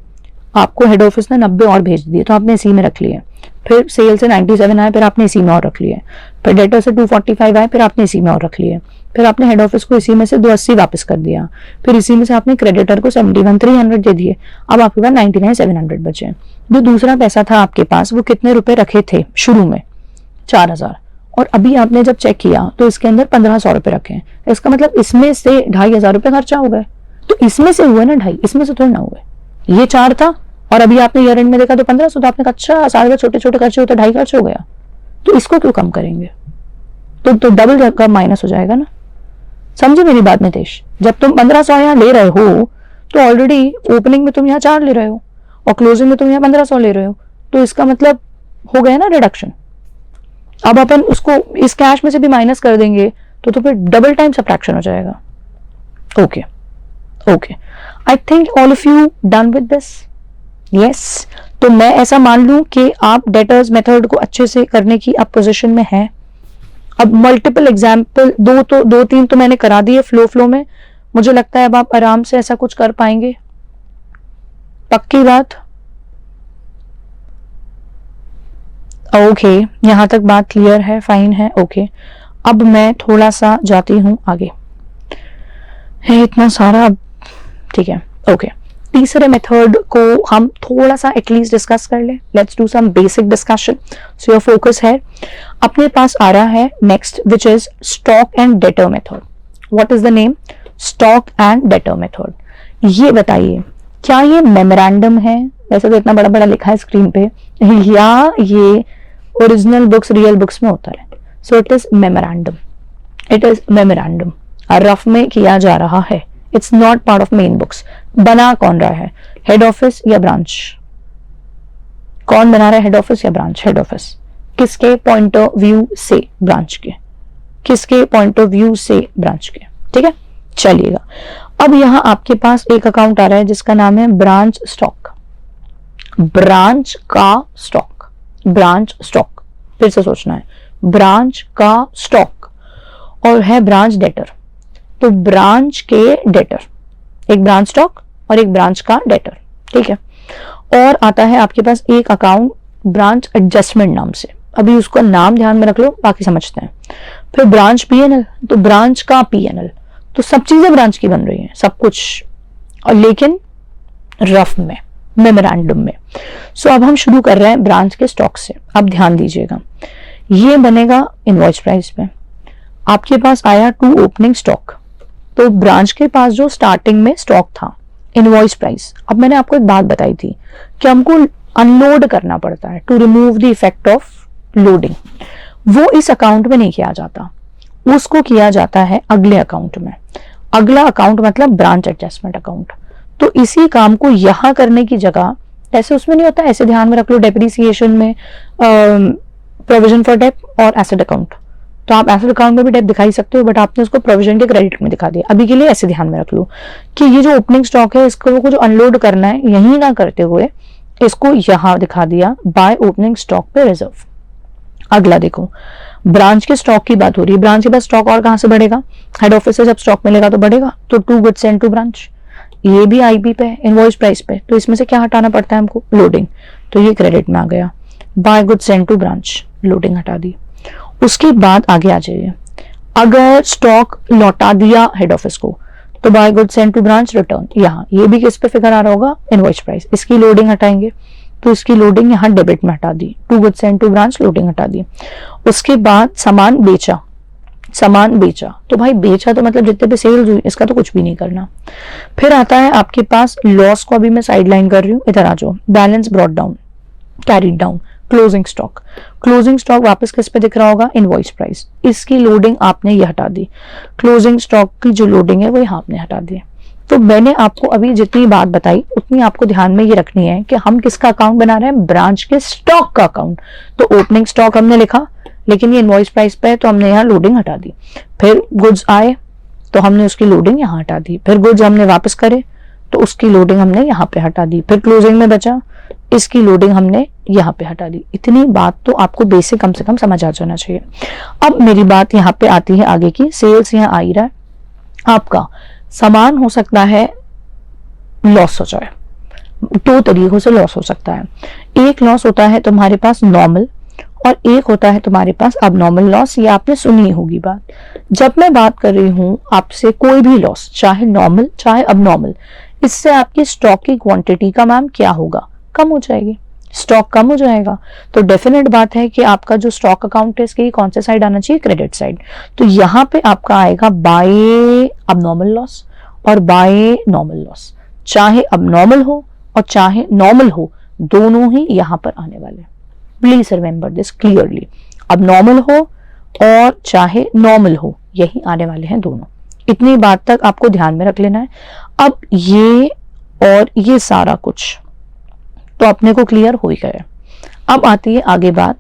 A: आपको हेड ऑफिस ने 90 और भेज दिए तो आपने इसी में रख लिए। फिर सेल से 97 आए, फिर आपने इसी में और रख लिए। फिर डेटर से 245 आए, फिर आपने इसी में और रख लिए। फिर आपने हेड ऑफिस को इसी में से 280 वापस कर दिया। फिर इसी में से आपने क्रेडिटर को 71,300 दे दिए। अब आपके पास 99,700 बचे। जो दूसरा पैसा था आपके पास, वो कितने रुपए रखे थे शुरू में? 4,000। और अभी आपने जब चेक किया तो इसके अंदर 1,500 रुपए रखे हैं। इसका मतलब इसमें से 2,500 रुपए खर्चा हो गए। तो इसमें से हुए ना 2,500, इसमें से थोड़ी ना हुए। ये 4 था और अभी आपने ईयर एंड में देखा तो 1500, तो आपने कहा अच्छा सारे छोटे छोटे खर्चे होते 2,500 खर्च हो गया, तो इसको क्यों कम करेंगे? तो डबल का माइनस हो जाएगा ना। समझे मेरी बात नितेश? जब तुम 1,500 यहाँ ले रहे हो तो ऑलरेडी ओपनिंग में तुम यहाँ 4 ले रहे हो और क्लोजिंग में तुम यहाँ 1,500 ले रहे हो, तो इसका मतलब हो गया ना रिडक्शन। अब अपन उसको इस कैश में से भी माइनस कर देंगे तो फिर डबल टाइम सब्ट्रैक्शन हो जाएगा। Okay okay, I think all of you done with this. Yes, तो मैं ऐसा मान लूं कि आप डेटर्स मेथड को अच्छे से करने की आप पोजीशन में हैं। अब मल्टीपल एग्जाम्पल 2-3 तो मैंने करा दिए फ्लो में। मुझे लगता है अब आप आराम से ऐसा कुछ कर पाएंगे, पक्की बात? ओके, यहां तक बात क्लियर है, फाइन है, ओके। अब मैं थोड़ा सा जाती हूं आगे, है इतना सारा, ठीक है, ओके। तीसरे मेथड को हम थोड़ा सा एटलीस्ट डिस्कस कर ले। Let's do some basic discussion. So your focus है, अपने पास आ रहा है next, which is stock and debtor method. What is the name? Stock and debtor method. ये बताइए, क्या ये मेमोरेंडम है? वैसे तो इतना बड़ा बड़ा लिखा है स्क्रीन पे, या ये ओरिजिनल बुक्स, रियल बुक्स में होता है? सो it is memorandum, it is memorandum, rough में किया जा रहा है। It's not part of main books. बना कौन रहा है? हेड ऑफिस या ब्रांच? कौन बना रहा है, हेड ऑफिस या ब्रांच? Head office. किसके पॉइंट ऑफ व्यू से? ब्रांच के। किसके पॉइंट ऑफ व्यू से? ब्रांच के। ठीक है, चलिएगा। अब यहां आपके पास एक अकाउंट आ रहा है जिसका नाम है ब्रांच स्टॉक। ब्रांच का स्टॉक, ब्रांच स्टॉक, फिर से सोचना है, ब्रांच का स्टॉक, और है ब्रांच डेटर। तो ब्रांच के डेटर, एक ब्रांच स्टॉक और एक ब्रांच का डेटर, ठीक है। और आता है आपके पास एक अकाउंट ब्रांच एडजस्टमेंट नाम से। अभी उसका नाम ध्यान में रख लो, बाकी समझते हैं। फिर ब्रांच पीएनएल, तो ब्रांच का पीएनएल। तो सब चीजें ब्रांच की बन रही हैं, सब कुछ, और लेकिन रफ में, मेमोरेंडम में। सो अब हम शुरू कर रहे हैं ब्रांच के स्टॉक से। अब ध्यान दीजिएगा, ये बनेगा इनवॉइस प्राइस पे। आपके पास आया टू ओपनिंग स्टॉक, तो ब्रांच के पास जो स्टार्टिंग में स्टॉक था, इनवॉइस प्राइस। अब मैंने आपको एक बात बताई थी कि हमको अनलोड करना पड़ता है, to remove the effect of loading, वो इस अकाउंट में नहीं किया जाता, उसको किया जाता है अगले अकाउंट में। अगला अकाउंट मतलब ब्रांच एडजस्टमेंट अकाउंट। तो इसी काम को यहां करने की जगह, ऐसे उसमें नहीं होता, ऐसे ध्यान में रख लो डेप्रिसिएशन में प्रोविजन फॉर डेप और एसेट अकाउंट, तो आप एसेट अकाउंट में भी डेप दिखाई सकते हो, बट आपने उसको प्रोविजन के क्रेडिट में दिखा दिया। अभी के लिए ऐसे ध्यान में रख लो कि ये जो ओपनिंग स्टॉक है इसको जो अनलोड करना है यही ना करते हुए इसको यहां दिखा दिया बाय ओपनिंग स्टॉक पे रिजर्व। अगला देखो, ब्रांच के स्टॉक की बात हो रही है, ब्रांच के पास स्टॉक और कहां से बढ़ेगा, हेड ऑफिस से जब स्टॉक मिलेगा तो बढ़ेगा, तो to goods sent to branch, ये भी आईपी पे, इनवॉइस प्राइस पे, तो इसमें से क्या हटाना पड़ता है हमको, लोडिंग, तो ये क्रेडिट में आ गया, by goods sent to branch, loading हटा दी। उसके बाद आगे आ जाइए, अगर स्टॉक लौटा दिया हेड ऑफिस को तो by goods sent to branch return, यहाँ ये भी किस पे फिगर आ रहा होगा, इनवॉइस प्राइस, इसकी लोडिंग हटाएंगे, तो इसकी लोडिंग यहाँ डेबिट में हटा दी, to goods sent to branch loading हटा दी। उसके बाद सामान बेचा, सामान बेचा तो भाई बेचा तो मतलब जितने पे सेल्स हुई इसका तो कुछ भी नहीं करना। फिर आता है आपके पास लॉस को, अभी मैं साइड लाइन कर रही हूँ, इधर आ जाओ, balance brought down, carried down, closing stock, closing stock वापस किस पे दिख रहा होगा, इनवॉइस प्राइस, इसकी लोडिंग आपने ये हटा दी, क्लोजिंग स्टॉक की जो लोडिंग है वो यहाँ आपने हटा दी। तो मैंने आपको अभी जितनी बात बताई उतनी आपको ध्यान में ये रखनी है कि हम किसका अकाउंट बना रहे हैं, ब्रांच के स्टॉक का अकाउंट। तो ओपनिंग स्टॉक हमने लिखा, लेकिन ये इनवॉइस प्राइस पे है तो हमने यहाँ लोडिंग हटा दी। फिर गुड्स आए तो हमने उसकी लोडिंग यहाँ हटा दी, फिर गुड्स हमने वापस करे तो उसकी लोडिंग हमने यहाँ पे हटा दी, फिर क्लोजिंग में बचा, इसकी लोडिंग हमने यहाँ पे हटा दी। इतनी बात तो आपको बेसिक कम से कम समझ आ जाना चाहिए। अब मेरी बात यहाँ पे आती है आगे की, सेल्स यहाँ आ ही रहा है, आपका सामान हो सकता है लॉस हो जाए, दो तरीकों से लॉस हो सकता है। एक लॉस होता है तुम्हारे पास नॉर्मल और एक होता है तुम्हारे पास अबनॉर्मल लॉस। ये आपने सुनी होगी बात। जब मैं बात कर रही हूं आपसे कोई भी लॉस, चाहे नॉर्मल चाहे अबनॉर्मल, इससे आपकी स्टॉक की क्वांटिटी का मैम क्या होगा, कम हो जाएगी, स्टॉक कम हो जाएगा। तो डेफिनेट बात है कि आपका जो स्टॉक अकाउंट है इसके कौन से साइड आना चाहिए, क्रेडिट साइड। तो यहाँ पे आपका आएगा बाय अबनॉर्मल लॉस और बाय नॉर्मल लॉस। चाहे अबनॉर्मल हो और चाहे नॉर्मल हो, दोनों ही यहाँ पर आने वाले। Please remember this clearly, abnormal हो और चाहे नॉर्मल हो, यही आने वाले हैं दोनों। इतनी बात तक आपको ध्यान में रख लेना है। अब ये और ये सारा कुछ तो अपने को क्लियर हो ही गया। अब आती है आगे बात,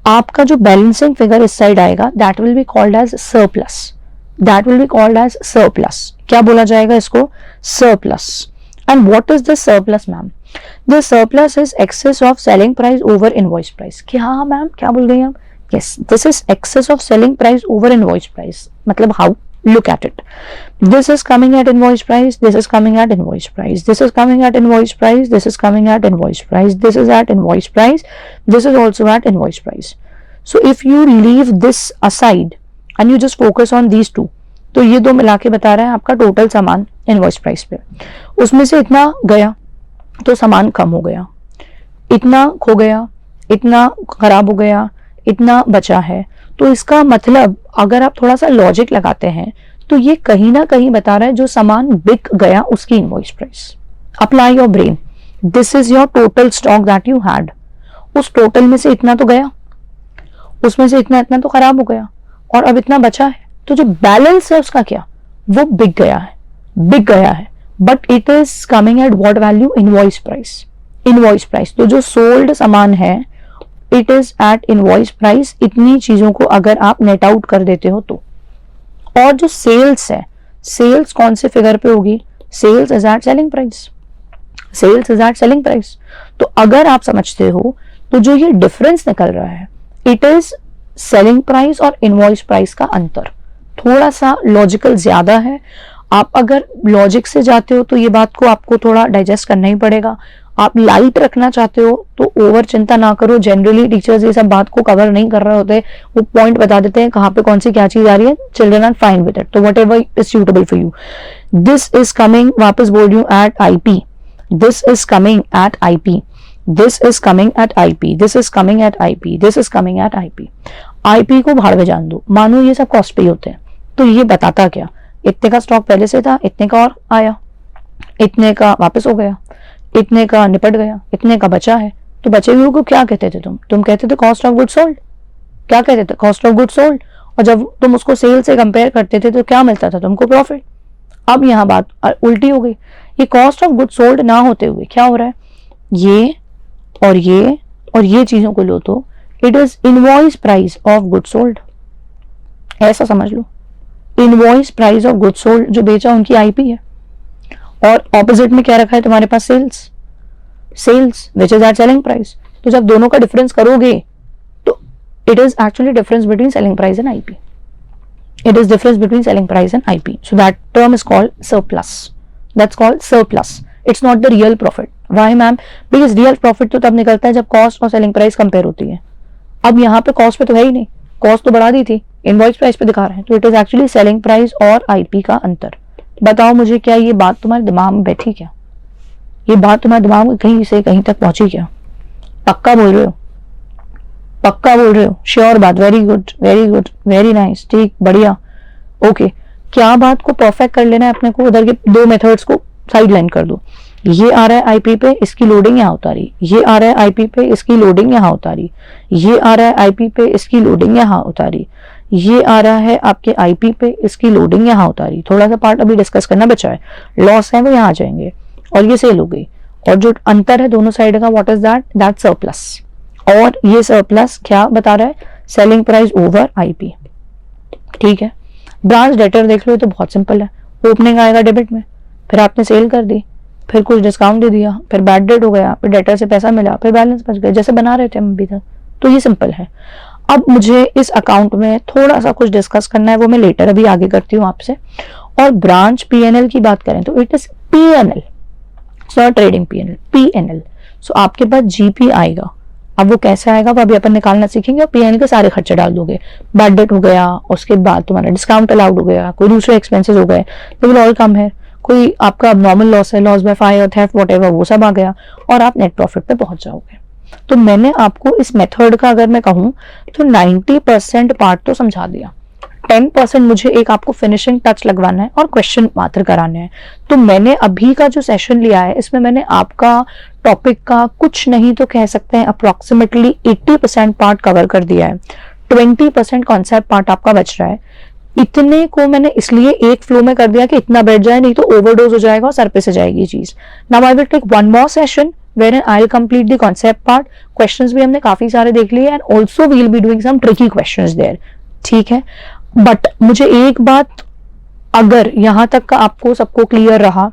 A: आपका जो बैलेंसिंग फिगर इस साइड आएगा that will be called as surplus, that will be called as surplus. क्या बोला जाएगा इसको, surplus. And what is the surplus ma'am, the surplus is excess of selling price over invoice price. क्या ma'am क्या बोल रही हैं आप, yes this is excess of selling price over invoice price. मतलब how, look at it, this is coming at invoice price, this is coming at invoice price, this is coming at invoice price, this is coming at invoice price, this is at invoice price, this is also at invoice price. So if you leave this aside and you just focus on these two, तो ये दो मिला के बता रहा है आपका total सामान इनवॉइस प्राइस पे, उसमें से इतना गया तो सामान कम हो गया, इतना खो गया, इतना खराब हो गया, इतना बचा है। तो इसका मतलब अगर आप थोड़ा सा लॉजिक लगाते हैं तो ये कहीं ना कहीं बता रहा है जो सामान बिक गया उसकी invoice price. Apply your brain, this is your total stock that you had, उस टोटल में से इतना तो गया, उसमें से इतना इतना तो खराब हो गया और अब इतना बचा है, तो जो बैलेंस है उसका क्या, वो बिक गया है, बिक गया है, but it is coming at what value, invoice price. Invoice price तो जो सोल्ड सामान है it is at invoice price. इतनी चीजों को अगर आप नेट आउट कर देते हो तो, और जो सेल्स है, सेल्स कौन से फिगर पे होगी, sales is at selling price, sales is at selling price. तो अगर आप समझते हो तो जो ये डिफरेंस निकल रहा है इट इज सेलिंग प्राइस और इनवॉइस प्राइस का अंतर। थोड़ा सा लॉजिकल ज्यादा है, आप अगर लॉजिक से जाते हो तो ये बात को आपको थोड़ा डाइजेस्ट करना ही पड़ेगा। आप लाइट रखना चाहते हो तो ओवर चिंता ना करो, जनरली टीचर्स ये सब बात को कवर नहीं कर रहे होते, वो पॉइंट बता देते हैं कहाँ पे कौन सी क्या चीज आ रही है, children are fine with it, तो whatever is suitable for you. This is coming, वापस बोल रही हूँ, at IP, this is coming at IP, this is coming at IP, this is coming at IP, this is coming at IP. IP को भाड़ में जान दो, मानो ये सब कॉस्ट पे ही होते हैं, तो ये बताता क्या, इतने का स्टॉक पहले से था, इतने का और आया, इतने का वापस हो गया, इतने का निपट गया, इतने का बचा है, तो बचे हुए को क्या कहते थे तुम कहते थे कॉस्ट ऑफ गुड सोल्ड। क्या कहते थे? Cost of good sold. और जब तुम उसको सेल से कंपेयर करते थे तो क्या मिलता था तुमको? प्रॉफिट। अब यहाँ बात उल्टी हो गई, ये कॉस्ट ऑफ गुड सोल्ड ना होते हुए क्या हो रहा है, ये और ये चीजों को लो तो it is invoice price of good sold, ऐसा समझ लो। Invoice price of good sold, जो बेचा उनकी आईपी है, और ऑपोजिट में क्या रखा है तुम्हारे पास? Sales which is at selling price. तो जब दोनों का डिफरेंस करोगे तो it is actually difference between selling price and IP. It is difference between selling price and IP. So that term is called surplus. That's called surplus. It's not the real profit. Why, ma'am? Because real profit तो तब निकलता है जब cost और selling price compare होती है। अब यहाँ पे cost पे तो है ही नहीं, cost तो बढ़ा दी थी, invoice price पे दिखा रहे हैं, तो it is actually selling price और IP का अंतर। बताओ मुझे, क्या ये बात तुम्हारे दिमाग में बैठी क्या? ये बात तुम्हारे दिमाग में कहीं से कहीं तक पहुंची क्या? पक्का बोल रहे हो? पक्का बोल रहे हो? श्योर बात। वेरी गुड, वेरी नाइस, ठीक, बढ़िया, ओके। क्या बात को परफेक्ट कर लेना है अपने को, उधर के दो मेथड्स को साइड लाइन कर दो। ये आ रहा है आईपी पे, इसकी लोडिंग यहाँ उतारी, ये आ रहा है आईपी पे, इसकी लोडिंग यहाँ उतारी, ये आ रहा है आईपी पे, इसकी लोडिंग यहाँ उतारी, ये आ रहा है आपके आईपी पे, इसकी लोडिंग यहाँ उतारी। थोड़ा सा पार्ट अभी डिस्कस करना बचा है, लॉस है वो यहाँ आ जाएंगे, और ये सेल हो गई। और जो अंतर है दोनों साइड का, व्हाट इज दैट सरप्लस। और ये सरप्लस क्या बता रहा है? सेलिंग प्राइस ओवर आईपी, ठीक है। ब्रांच डेटर देख लो, तो बहुत सिंपल है, ओपनिंग आएगा डेबिट में, फिर आपने सेल कर दी, फिर कुछ डिस्काउंट दे दिया, फिर बैड डेट हो गया, फिर डेटर से पैसा मिला, फिर बैलेंस बच गया, जैसे बना रहे थे हम अभी तक। तो ये सिंपल है। अब मुझे इस अकाउंट में थोड़ा सा कुछ डिस्कस करना है, वो मैं लेटर अभी आगे करती हूँ आपसे। और ब्रांच पीएनएल की बात करें तो it is PNL, not trading PNL, PNL. So आपके पास जीपी आएगा। अब वो कैसे आएगा वो अभी अपन निकालना सीखेंगे, और पीएनएल के सारे खर्चे डाल दोगे। बैड डेट हो गया, उसके बाद तुम्हारा डिस्काउंट अलाउड हो गया, कोई दूसरे एक्सपेंसेस हो गए, तो विल ऑल कम है। कोई आपका नॉर्मल लॉस है, loss by fire, theft, whatever, वो सब आ गया, और आप नेट प्रॉफिट पे पहुंच जाओगे। तो मैंने आपको इस मेथड का अगर मैं कहूं तो 90% पार्ट तो समझा दिया। 10% मुझे एक आपको फिनिशिंग टच लगवाना है और क्वेश्चन मात्र कराने हैं। तो मैंने अभी का जो सेशन लिया है, इसमें मैंने आपका टॉपिक का कुछ नहीं तो कह सकते हैं अप्रोक्सीमेटली 80% पार्ट कवर कर दिया है। 20% कॉन्सेप्ट पार्ट आपका बच रहा है। इतने को मैंने इसलिए एक फ्लो में कर दिया कि इतना बैठ जाए, नहीं तो ओवरडोज हो जाएगा और सर पे से जाएगी चीज। Now I will take one more session wherein I'll complete the concept part. Questions भी हमने काफी सारे देख लिए, and also we'll be doing some tricky questions there. ठीक है, बट मुझे एक बात, अगर यहां तक का आपको सबको क्लियर रहा,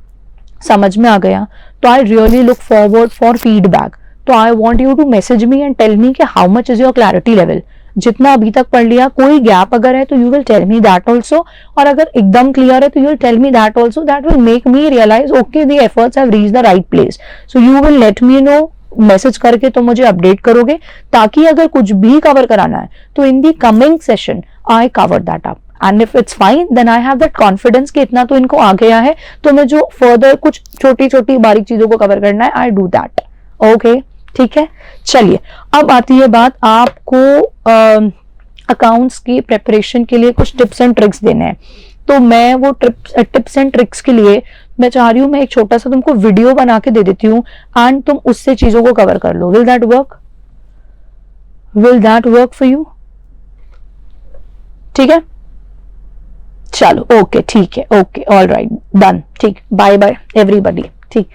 A: समझ में आ गया, तो I really look forward for feedback. तो I want you to message me and tell me कि how much is your clarity level. जितना अभी तक पढ़ लिया, कोई गैप अगर है तो you will tell me that also, और अगर एकदम क्लियर है तो you will tell me that also. That will make me realise okay the efforts have reached the right place. So you will let me know, message करके तो मुझे update करोगे, ताकि अगर कुछ भी कवर कराना है तो in the coming session I cover that up. And if it's fine then I have that confidence कि इतना तो इनको आ गया है, तो मैं जो फर्दर कुछ छोटी छोटी बारीक चीजों को कवर करना है, आई डू दैट। ओके, ठीक है। चलिए, अब आती है बात, आपको अकाउंट्स की प्रेपरेशन के लिए कुछ टिप्स एंड ट्रिक्स देने हैं। तो मैं वो टिप्स एंड ट्रिक्स के लिए मैं चाह रही हूं, मैं एक छोटा सा तुमको वीडियो बना के दे देती हूँ, एंड तुम उससे चीजों को कवर कर लो। Will that work? Will that work for you? ठीक है, चलो, ओके, ठीक है, ओके, ऑल राइट, डन, ठीक, बाय बाय एवरीबॉडी, ठीक,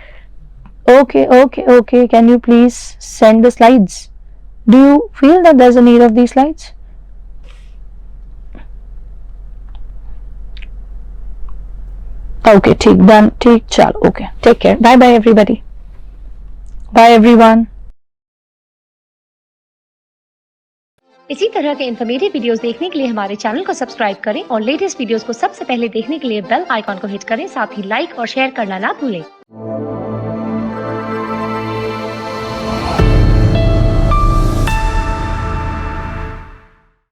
A: okay okay okay. Can you please send the slides? Do you feel that there is a need of the slides? Okay, ठीक, done, ठीक, चलो, okay, take care, bye bye everybody, bye everyone.
B: इसी तरह के informative videos देखने के लिए हमारे चैनल को सब्सक्राइब करें और लेटेस्ट वीडियोस को सबसे पहले देखने के लिए बेल आइकॉन को हिट करें। साथ ही लाइक और शेयर करना ना भूलें।